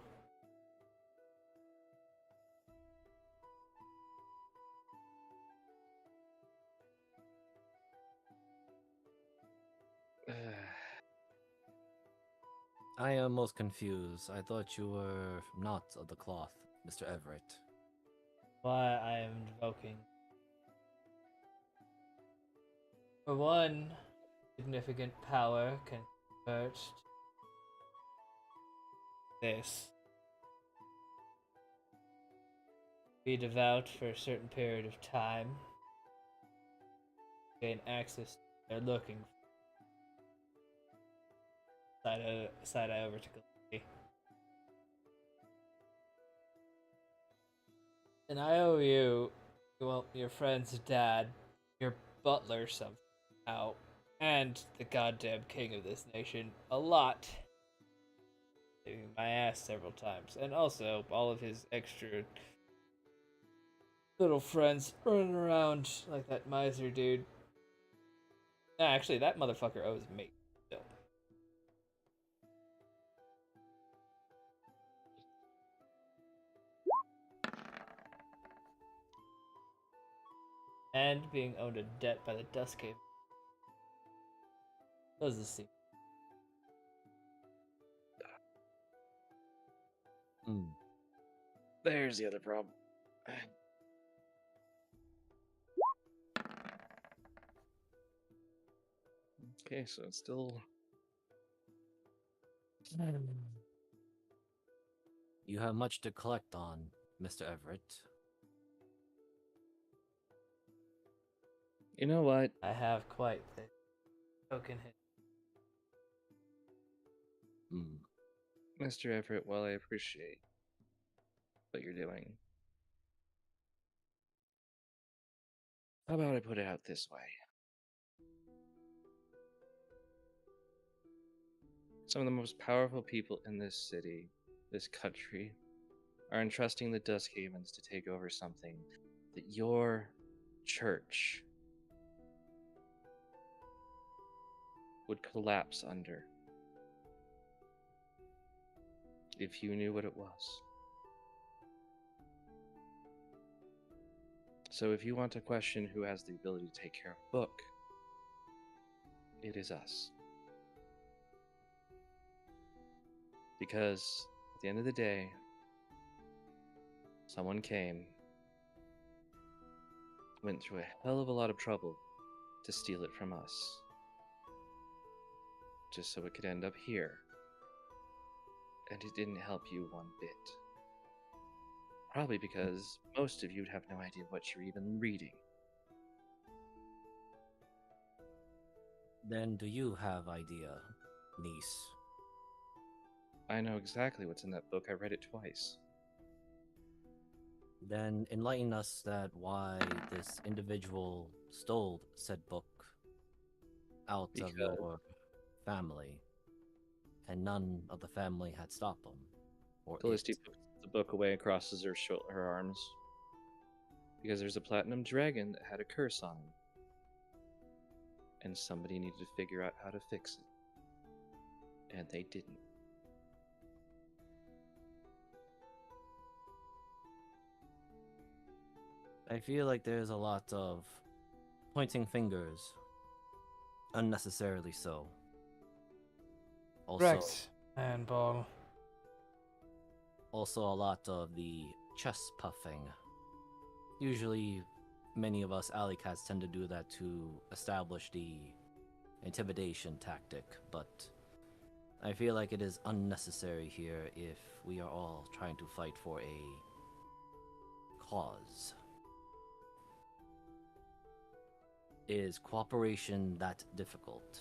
I am most confused. I thought you were not of the cloth, Mr. Everett. Why I am invoking. For one, significant power can convert this. Be devout for a certain period of time. Gain access to what they're looking for. Side eye over to Glee. And I owe you, well, your friend's dad, your butler somehow, and the goddamn king of this nation a lot. Saving my ass several times. And also all of his extra little friends running around like that miser dude. Nah, actually, that motherfucker owes me still. And being owed a debt by the Dust Cave. Doesn't seem. Hmm. There's the other problem. Okay, so it's still You have much to collect on, Mr. Everett. You know what? I have quite the token hit. Mr. Everett, while I appreciate what you're doing, how about I put it out this way? Some of the most powerful people in this city, this country, are entrusting the Duskhavens to take over something that your church would collapse under if you knew what it was. So if you want to question who has the ability to take care of a book, it is us. Because at the end of the day, someone came, went through a hell of a lot of trouble to steal it from us, just so it could end up here. And it didn't help you one bit. Probably because most of you'd have no idea what you're even reading. Then do you have idea, niece? I know exactly what's in that book. I read it twice. Then enlighten us that why this individual stole said book out of your family, and none of the family had stopped him. Or Felicity it. puts the book away and crosses her arms. Because there's a platinum dragon that had a curse on him. And somebody needed to figure out how to fix it. And they didn't. I feel like there's a lot of pointing fingers, unnecessarily so. Also, Correct. And ball. also a lot of the chest puffing. Usually, many of us alley cats tend to do that to establish the intimidation tactic, but I feel like it is unnecessary here if we are all trying to fight for a cause. Is cooperation that difficult?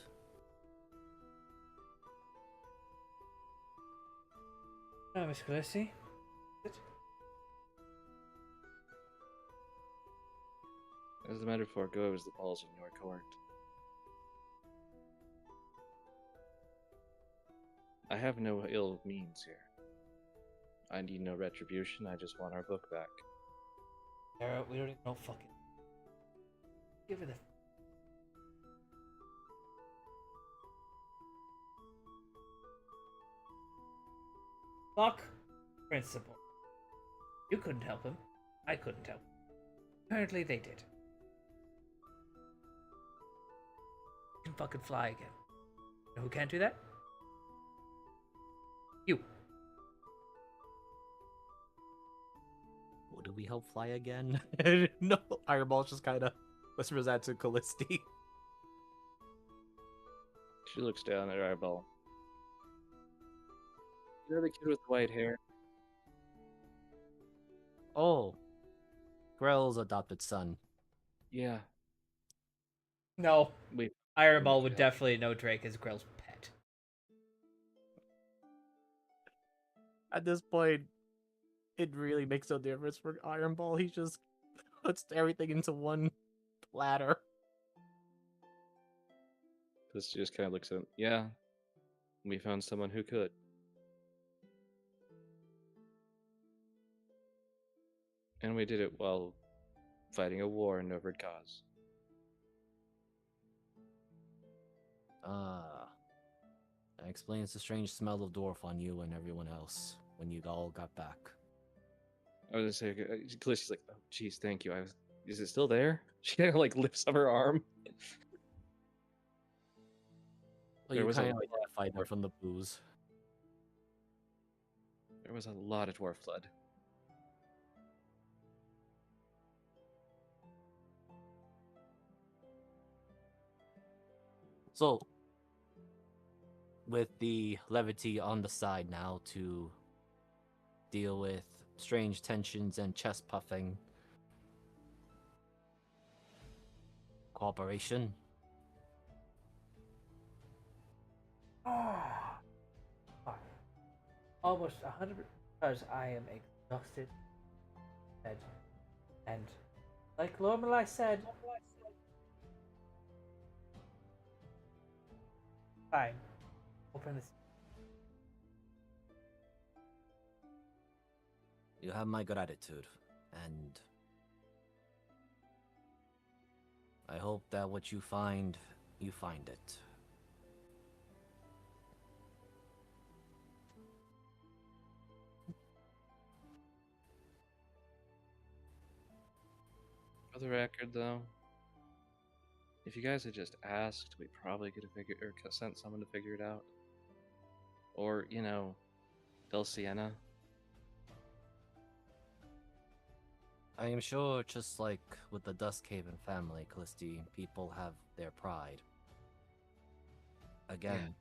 Miss Felicity. As the metaphor goes, the ball's in your court. I have no ill means here. I need no retribution, I just want our book back. Sarah, we don't even know fucking. Give her the. Fuck principle. You couldn't help him. I couldn't help him. Apparently they did. You can fucking fly again. You know who can't do that? You. Well, do we help fly again? No, Ironball just kind of whispers that to Callisti. She looks down at her eyeball. You know the kid with the white hair? Oh, Grell's adopted son. Yeah. No. We Ironball would definitely know Drake as Grell's pet. At this point, it really makes no difference for Ironball. He just puts everything into one platter. This just kind of looks at him. Yeah. We found someone who could. And we did it while fighting a war in no good cause. Ah. That explains the strange smell of dwarf on you and everyone else when you all got back. I was gonna say, Callisti's like, oh, geez, thank you. Is it still there? She kind of like lifts up her arm. Well, There you was a kind of lot identified them more. from the booze. There was a lot of dwarf blood. So, with the levity on the side now to deal with strange tensions and chest puffing, cooperation. Ah, almost 100 because I am exhausted. And like Lorelei said, fine. Open this. You have my gratitude, and I hope that what you find it. For the record, though, if you guys had just asked, we probably could have figured or sent someone to figure it out. Or, Dulciana. I am sure, just like with the Duskhaven family, Callisti, people have their pride. Again,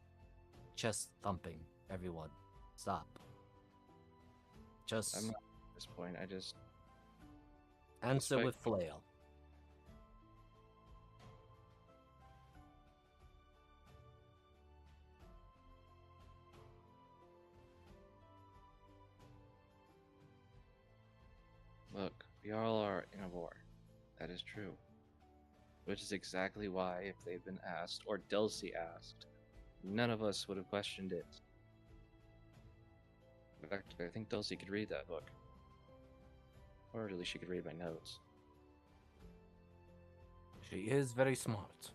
chest thumping, everyone. Stop. Just I'm not at this point. I just answer with respect- flail. Look, we all are in a war. That is true. Which is exactly why, if they'd been asked, or Dulcie asked, none of us would have questioned it. In fact, I think Dulcie could read that book. Or at least she could read my notes. She is very smart.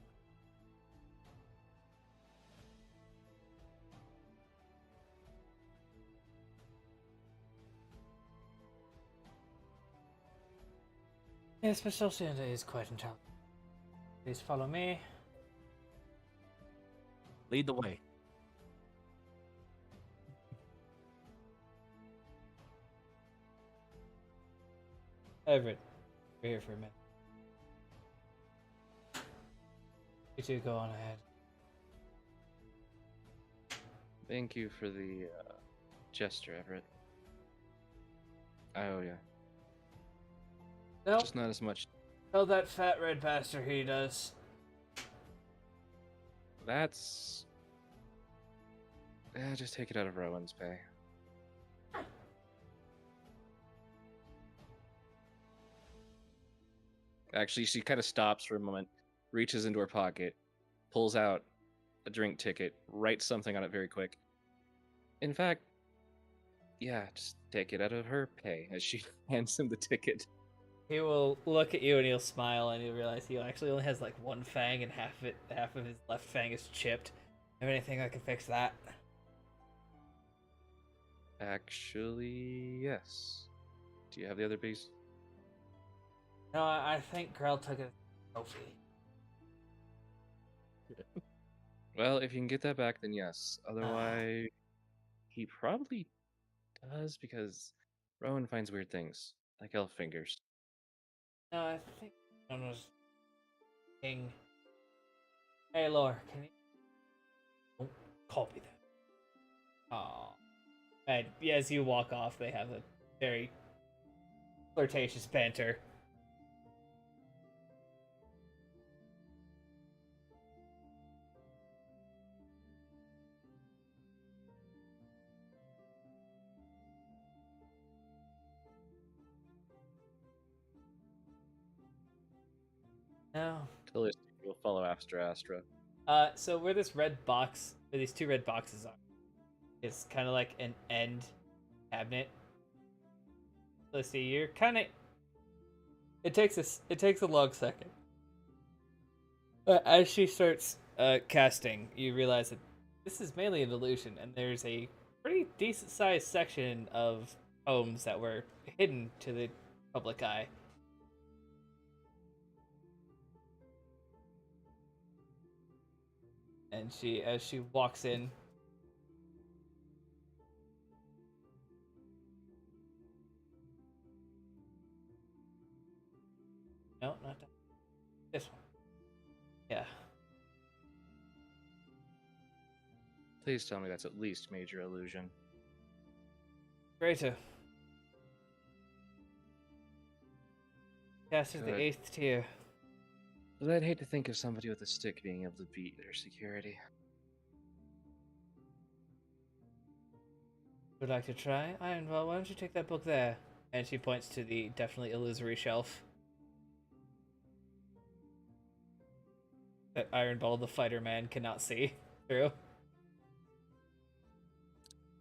Yes, but Dulciana is quite intelligent. Please follow me. Lead the way. Everett, we're here for a minute. You two go on ahead. Thank you for the gesture, Everett. I owe you. Nope. Just not as much. Tell that fat red bastard he does. That's. Just take it out of Rowan's pay. Actually, she kind of stops for a moment, reaches into her pocket, pulls out a drink ticket, writes something on it very quick. In fact, yeah, just take it out of her pay as she hands him the ticket. He will look at you and he'll smile and you'll realize he actually only has like one fang and half of his left fang is chipped. Have anything I can fix that? Actually, yes. Do you have the other piece? No, I think Grell took a trophy. Well, if you can get that back, then yes. Otherwise, he probably does because Rowan finds weird things, like elf fingers. No, I think one was King. Hey, Lore, can you don't copy that? Oh. And as you walk off, they have a very flirtatious banter. No. Totally will follow after Astra. So where this red box, where these two red boxes are, is kind of like an end cabinet. Let's see, you're kind of. It takes a long second. As she starts casting, you realize that this is mainly an illusion, and there's a pretty decent sized section of homes that were hidden to the public eye. And as she walks in, no, not that. This one. Yeah. Please tell me that's at least major illusion. Greater. Cast is the Good. 8th tier. But I'd hate to think of somebody with a stick being able to beat their security. Would like to try? Ironball, why don't you take that book there? And she points to the definitely illusory shelf that Ironball, the fighter man, cannot see through.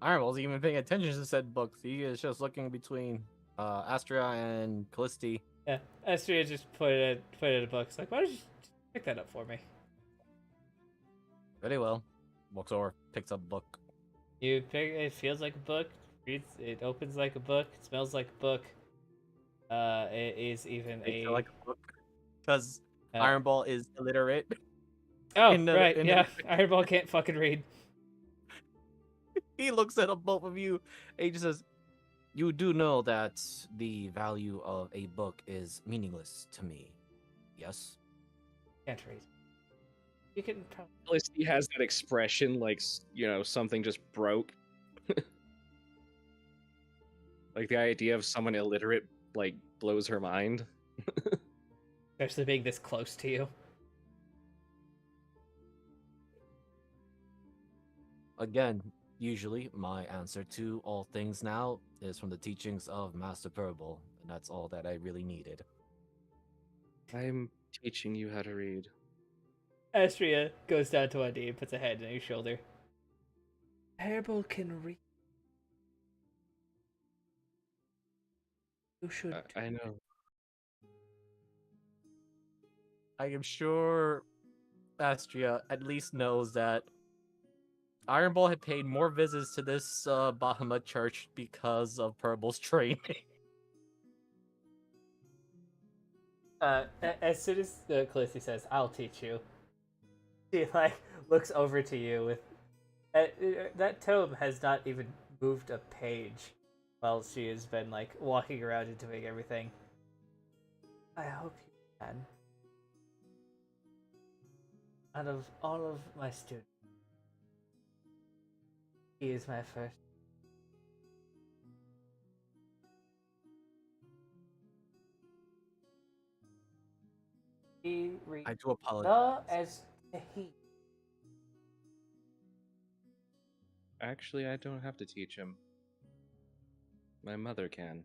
Iron wasn't even paying attention to said books. He is just looking between Astria and Callisti. Yeah, Astria just pointed at a book. It's like, why don't you just pick that up for me? Very well. Walks over, picks up a book. You pick. It feels like a book. Reads. It opens like a book. It smells like a book. It is even Makes a. it like a book. Because uh, Iron Ball is illiterate. Oh, in the- right. in the- Yeah, Ironball can't fucking read. He looks at both of you and he just says, "You do know that the value of a book is meaningless to me, yes?" Can't read. You can probably. Felicity has that expression like, something just broke. Like the idea of someone illiterate, like, blows her mind. Especially being this close to you. Again, usually my answer to all things now is from the teachings of Master Purple, and that's all that I really needed. I'm teaching you how to read. Astria goes down to one knee and puts a hand on his shoulder. Ironball can read. You should. I know. I am sure Astria at least knows that Iron Ball had paid more visits to this Bahamut church because of Purple's training. As soon as Callisti says, "I'll teach you," she looks over to you with that tome has not even moved a page while she has been walking around and doing everything. I hope you can. Out of all of my students, he is my first. He reads I do apologize. the as he. Actually, I don't have to teach him. My mother can.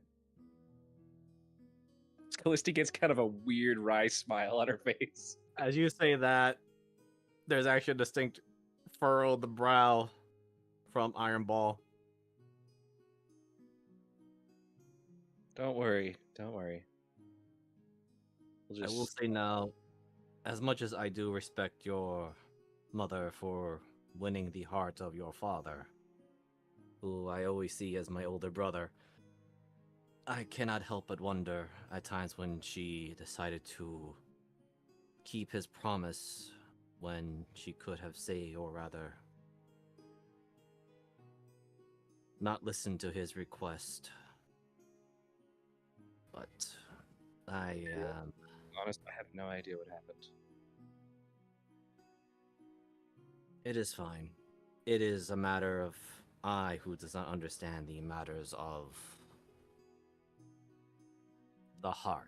Callisti gets kind of a weird wry smile on her face. As you say that, there's actually a distinct furrow the brow from Iron Ball. Don't worry. Don't worry. We'll I will say now, as much as I do respect your mother for winning the heart of your father, who I always see as my older brother, I cannot help but wonder at times when she decided to keep his promise when she could have said, or rather, not listen to his request. But I am. Honest, I have no idea what happened. It is fine. It is a matter of I who does not understand the matters of the heart.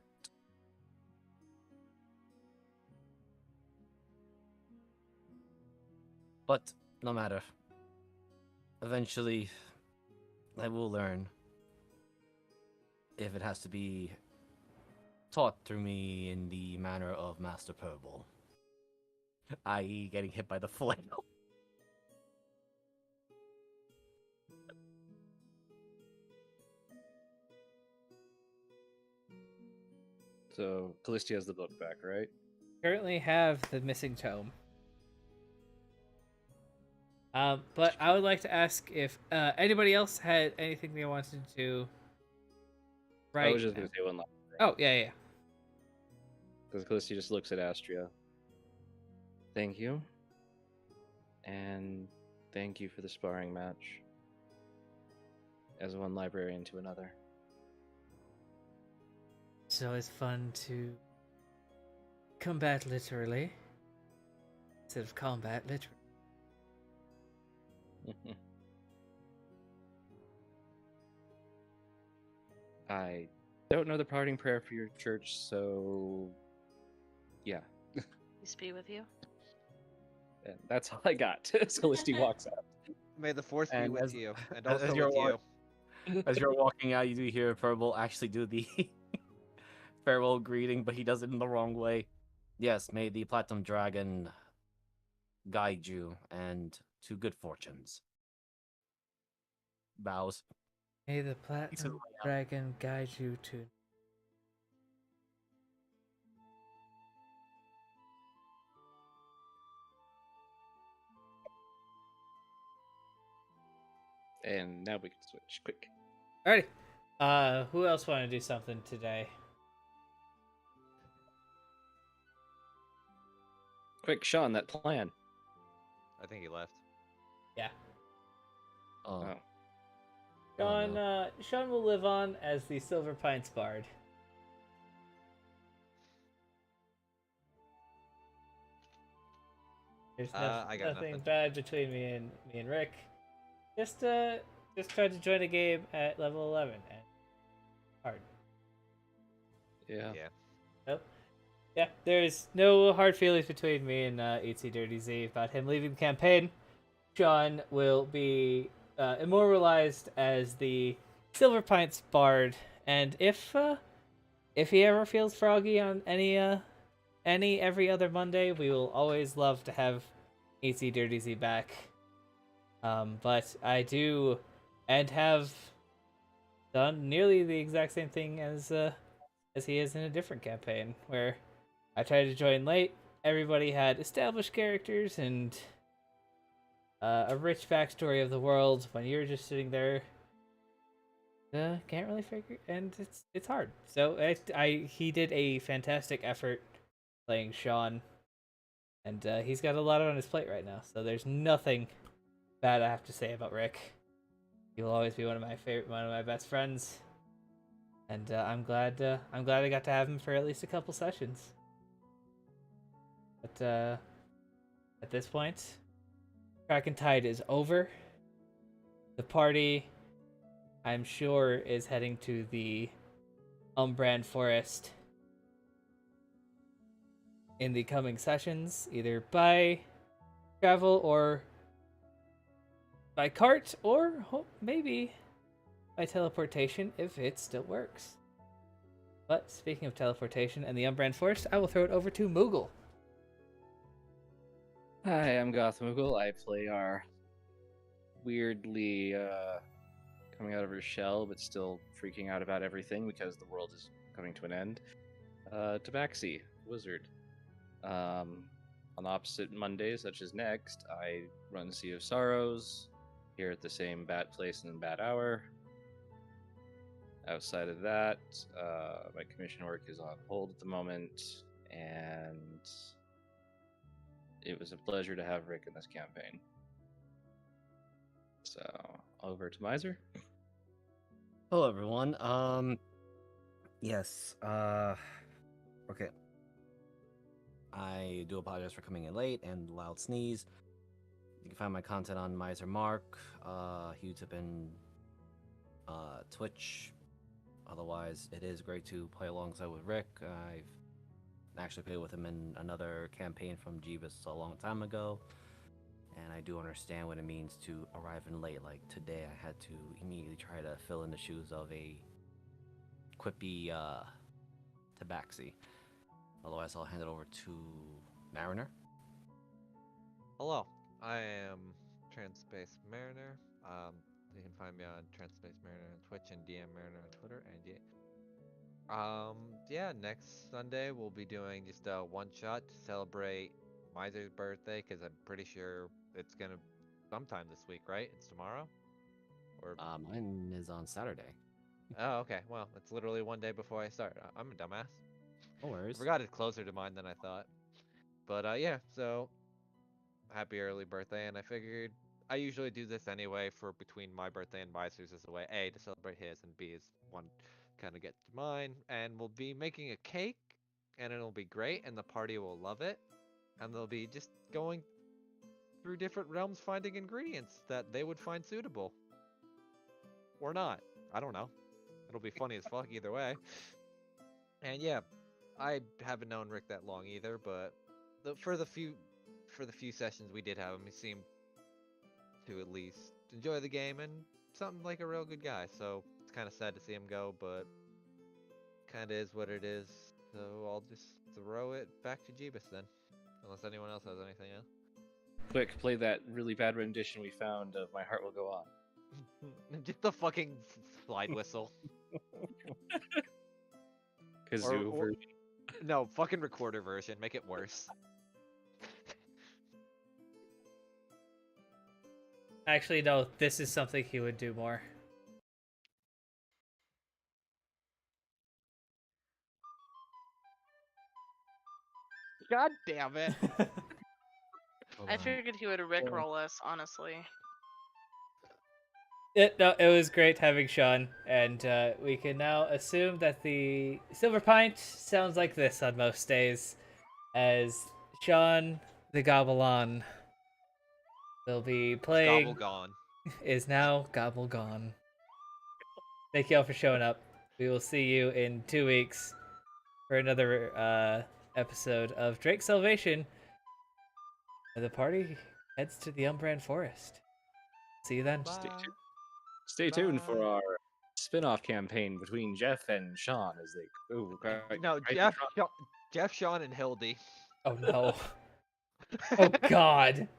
But no matter. Eventually, I will learn. If it has to be taught through me in the manner of Master Purple, i.e., getting hit by the flail. So, Callisti has the book back, right? Currently have the missing tome. But I would like to ask if anybody else had anything they wanted to write. I was just going to say one last thing. Oh, yeah. Because Callisti just looks at Astria. Thank you. And thank you for the sparring match. As one librarian to another. It's always fun to combat literally instead of combat literally. I don't know the parting prayer for your church, so yeah. Peace be with you. And that's all I got. Celeste walks out. May the force be And with as- you, and as also you're with you. As you're walking out, you do hear Purple actually do the farewell greeting, but he does it in the wrong way. Yes, may the Platinum Dragon guide you and to good fortunes. Bows. May the He's platinum way out. dragon guide you to. And now we can switch quick. Alrighty. Who else want to do something today? Quick, Sean, that plan. I think he left. Yeah. Oh, Oh. Sean, no. Sean will live on as the Silver Pines Bard. There's I got nothing nothing. bad between me and Rick. Just tried to join a game at level 11 and hard. Yeah. Yeah. Nope. Yeah, there's no hard feelings between me and ET Dirty Z about him leaving the campaign. Sean will be immortalized as the Silver Pints Bard, and if he ever feels froggy on any every other Monday, we will always love to have ET Dirty Z back. But I do, and have done nearly the exact same thing as he is in a different campaign, where I tried to join late. Everybody had established characters and a rich backstory of the world. When you're just sitting there, can't really figure, and it's hard. So he did a fantastic effort playing Sean, and he's got a lot on his plate right now. So there's nothing bad I have to say about Rick. He will always be one of my best friends, and I'm glad I got to have him for at least a couple sessions. But at this point, Kraken Tide is over. The party, I'm sure, is heading to the Umbran Forest in the coming sessions, either by travel or by cart, or maybe by teleportation if it still works. But speaking of teleportation and the Umbran Forest, I will throw it over to Moogle. Hi, I'm Gothmoogle. I play our weirdly coming out of her shell, but still freaking out about everything because the world is coming to an end. Tabaxi, wizard. On opposite Mondays, such as next, I run Sea of Sorrows here at the same bat place and bat hour. Outside of that, my commission work is on hold at the moment, and it was a pleasure to have Rick in this campaign. So, over to Miser. Hello, everyone. Yes. Okay. I do apologize for coming in late and loud sneeze. You can find my content on Miser Mark, YouTube, and Twitch. Otherwise, it is great to play alongside with Rick. I've actually played with him in another campaign from Jeebus a long time ago, and I do understand what it means to arrive in late. Like today, I had to immediately try to fill in the shoes of a quippy Tabaxi. Otherwise, I'll hand it over to Mariner. Hello, I am Transspace Mariner. You can find me on Transspace Mariner on Twitch and DM Mariner on Twitter. And yeah, next Sunday we'll be doing just a one shot to celebrate Miser's birthday, because I'm pretty sure it's gonna sometime this week, right? It's tomorrow, or Mine is on Saturday. oh, okay. Well, it's literally one day before I start. I'm a dumbass. No I worries. forgot it's closer to mine than I thought. But yeah, so happy early birthday, and I figured I usually do this anyway for between my birthday and Miser's as a way A to celebrate his, and B is one kind of get to mine, and we'll be making a cake, and it'll be great, and the party will love it, and they'll be just going through different realms finding ingredients that they would find suitable. Or not. I don't know. It'll be funny as fuck either way. And yeah, I haven't known Rick that long either, but for the few sessions we did have him, he seemed to at least enjoy the game and something like a real good guy. So it's kind of sad to see him go, but kind of is what it is. So I'll just throw it back to Jeebus then, unless anyone else has anything else. Quick, play that really bad rendition we found of "My Heart Will Go On." Just the fucking slide whistle. Kazoo or- version. No, fucking recorder version. Make it worse. Actually, no. This is something he would do more. God damn it. Hold I on. figured he would rickroll us, honestly. It was great having Sean, and we can now assume that the Silver Pint sounds like this on most days, as Sean the Gobbleon will be Gobble playing. gone. Is now Gobble Gone. Thank you all for showing up. We will see you in 2 weeks for another episode of Drake Salvation. And the party heads to the Umbran Forest. See you then. Bye. Stay tuned for Bye. our spin-off campaign between Jeff and Sean as they No, Jeff, Sean, and Hildy. Oh no. Oh god.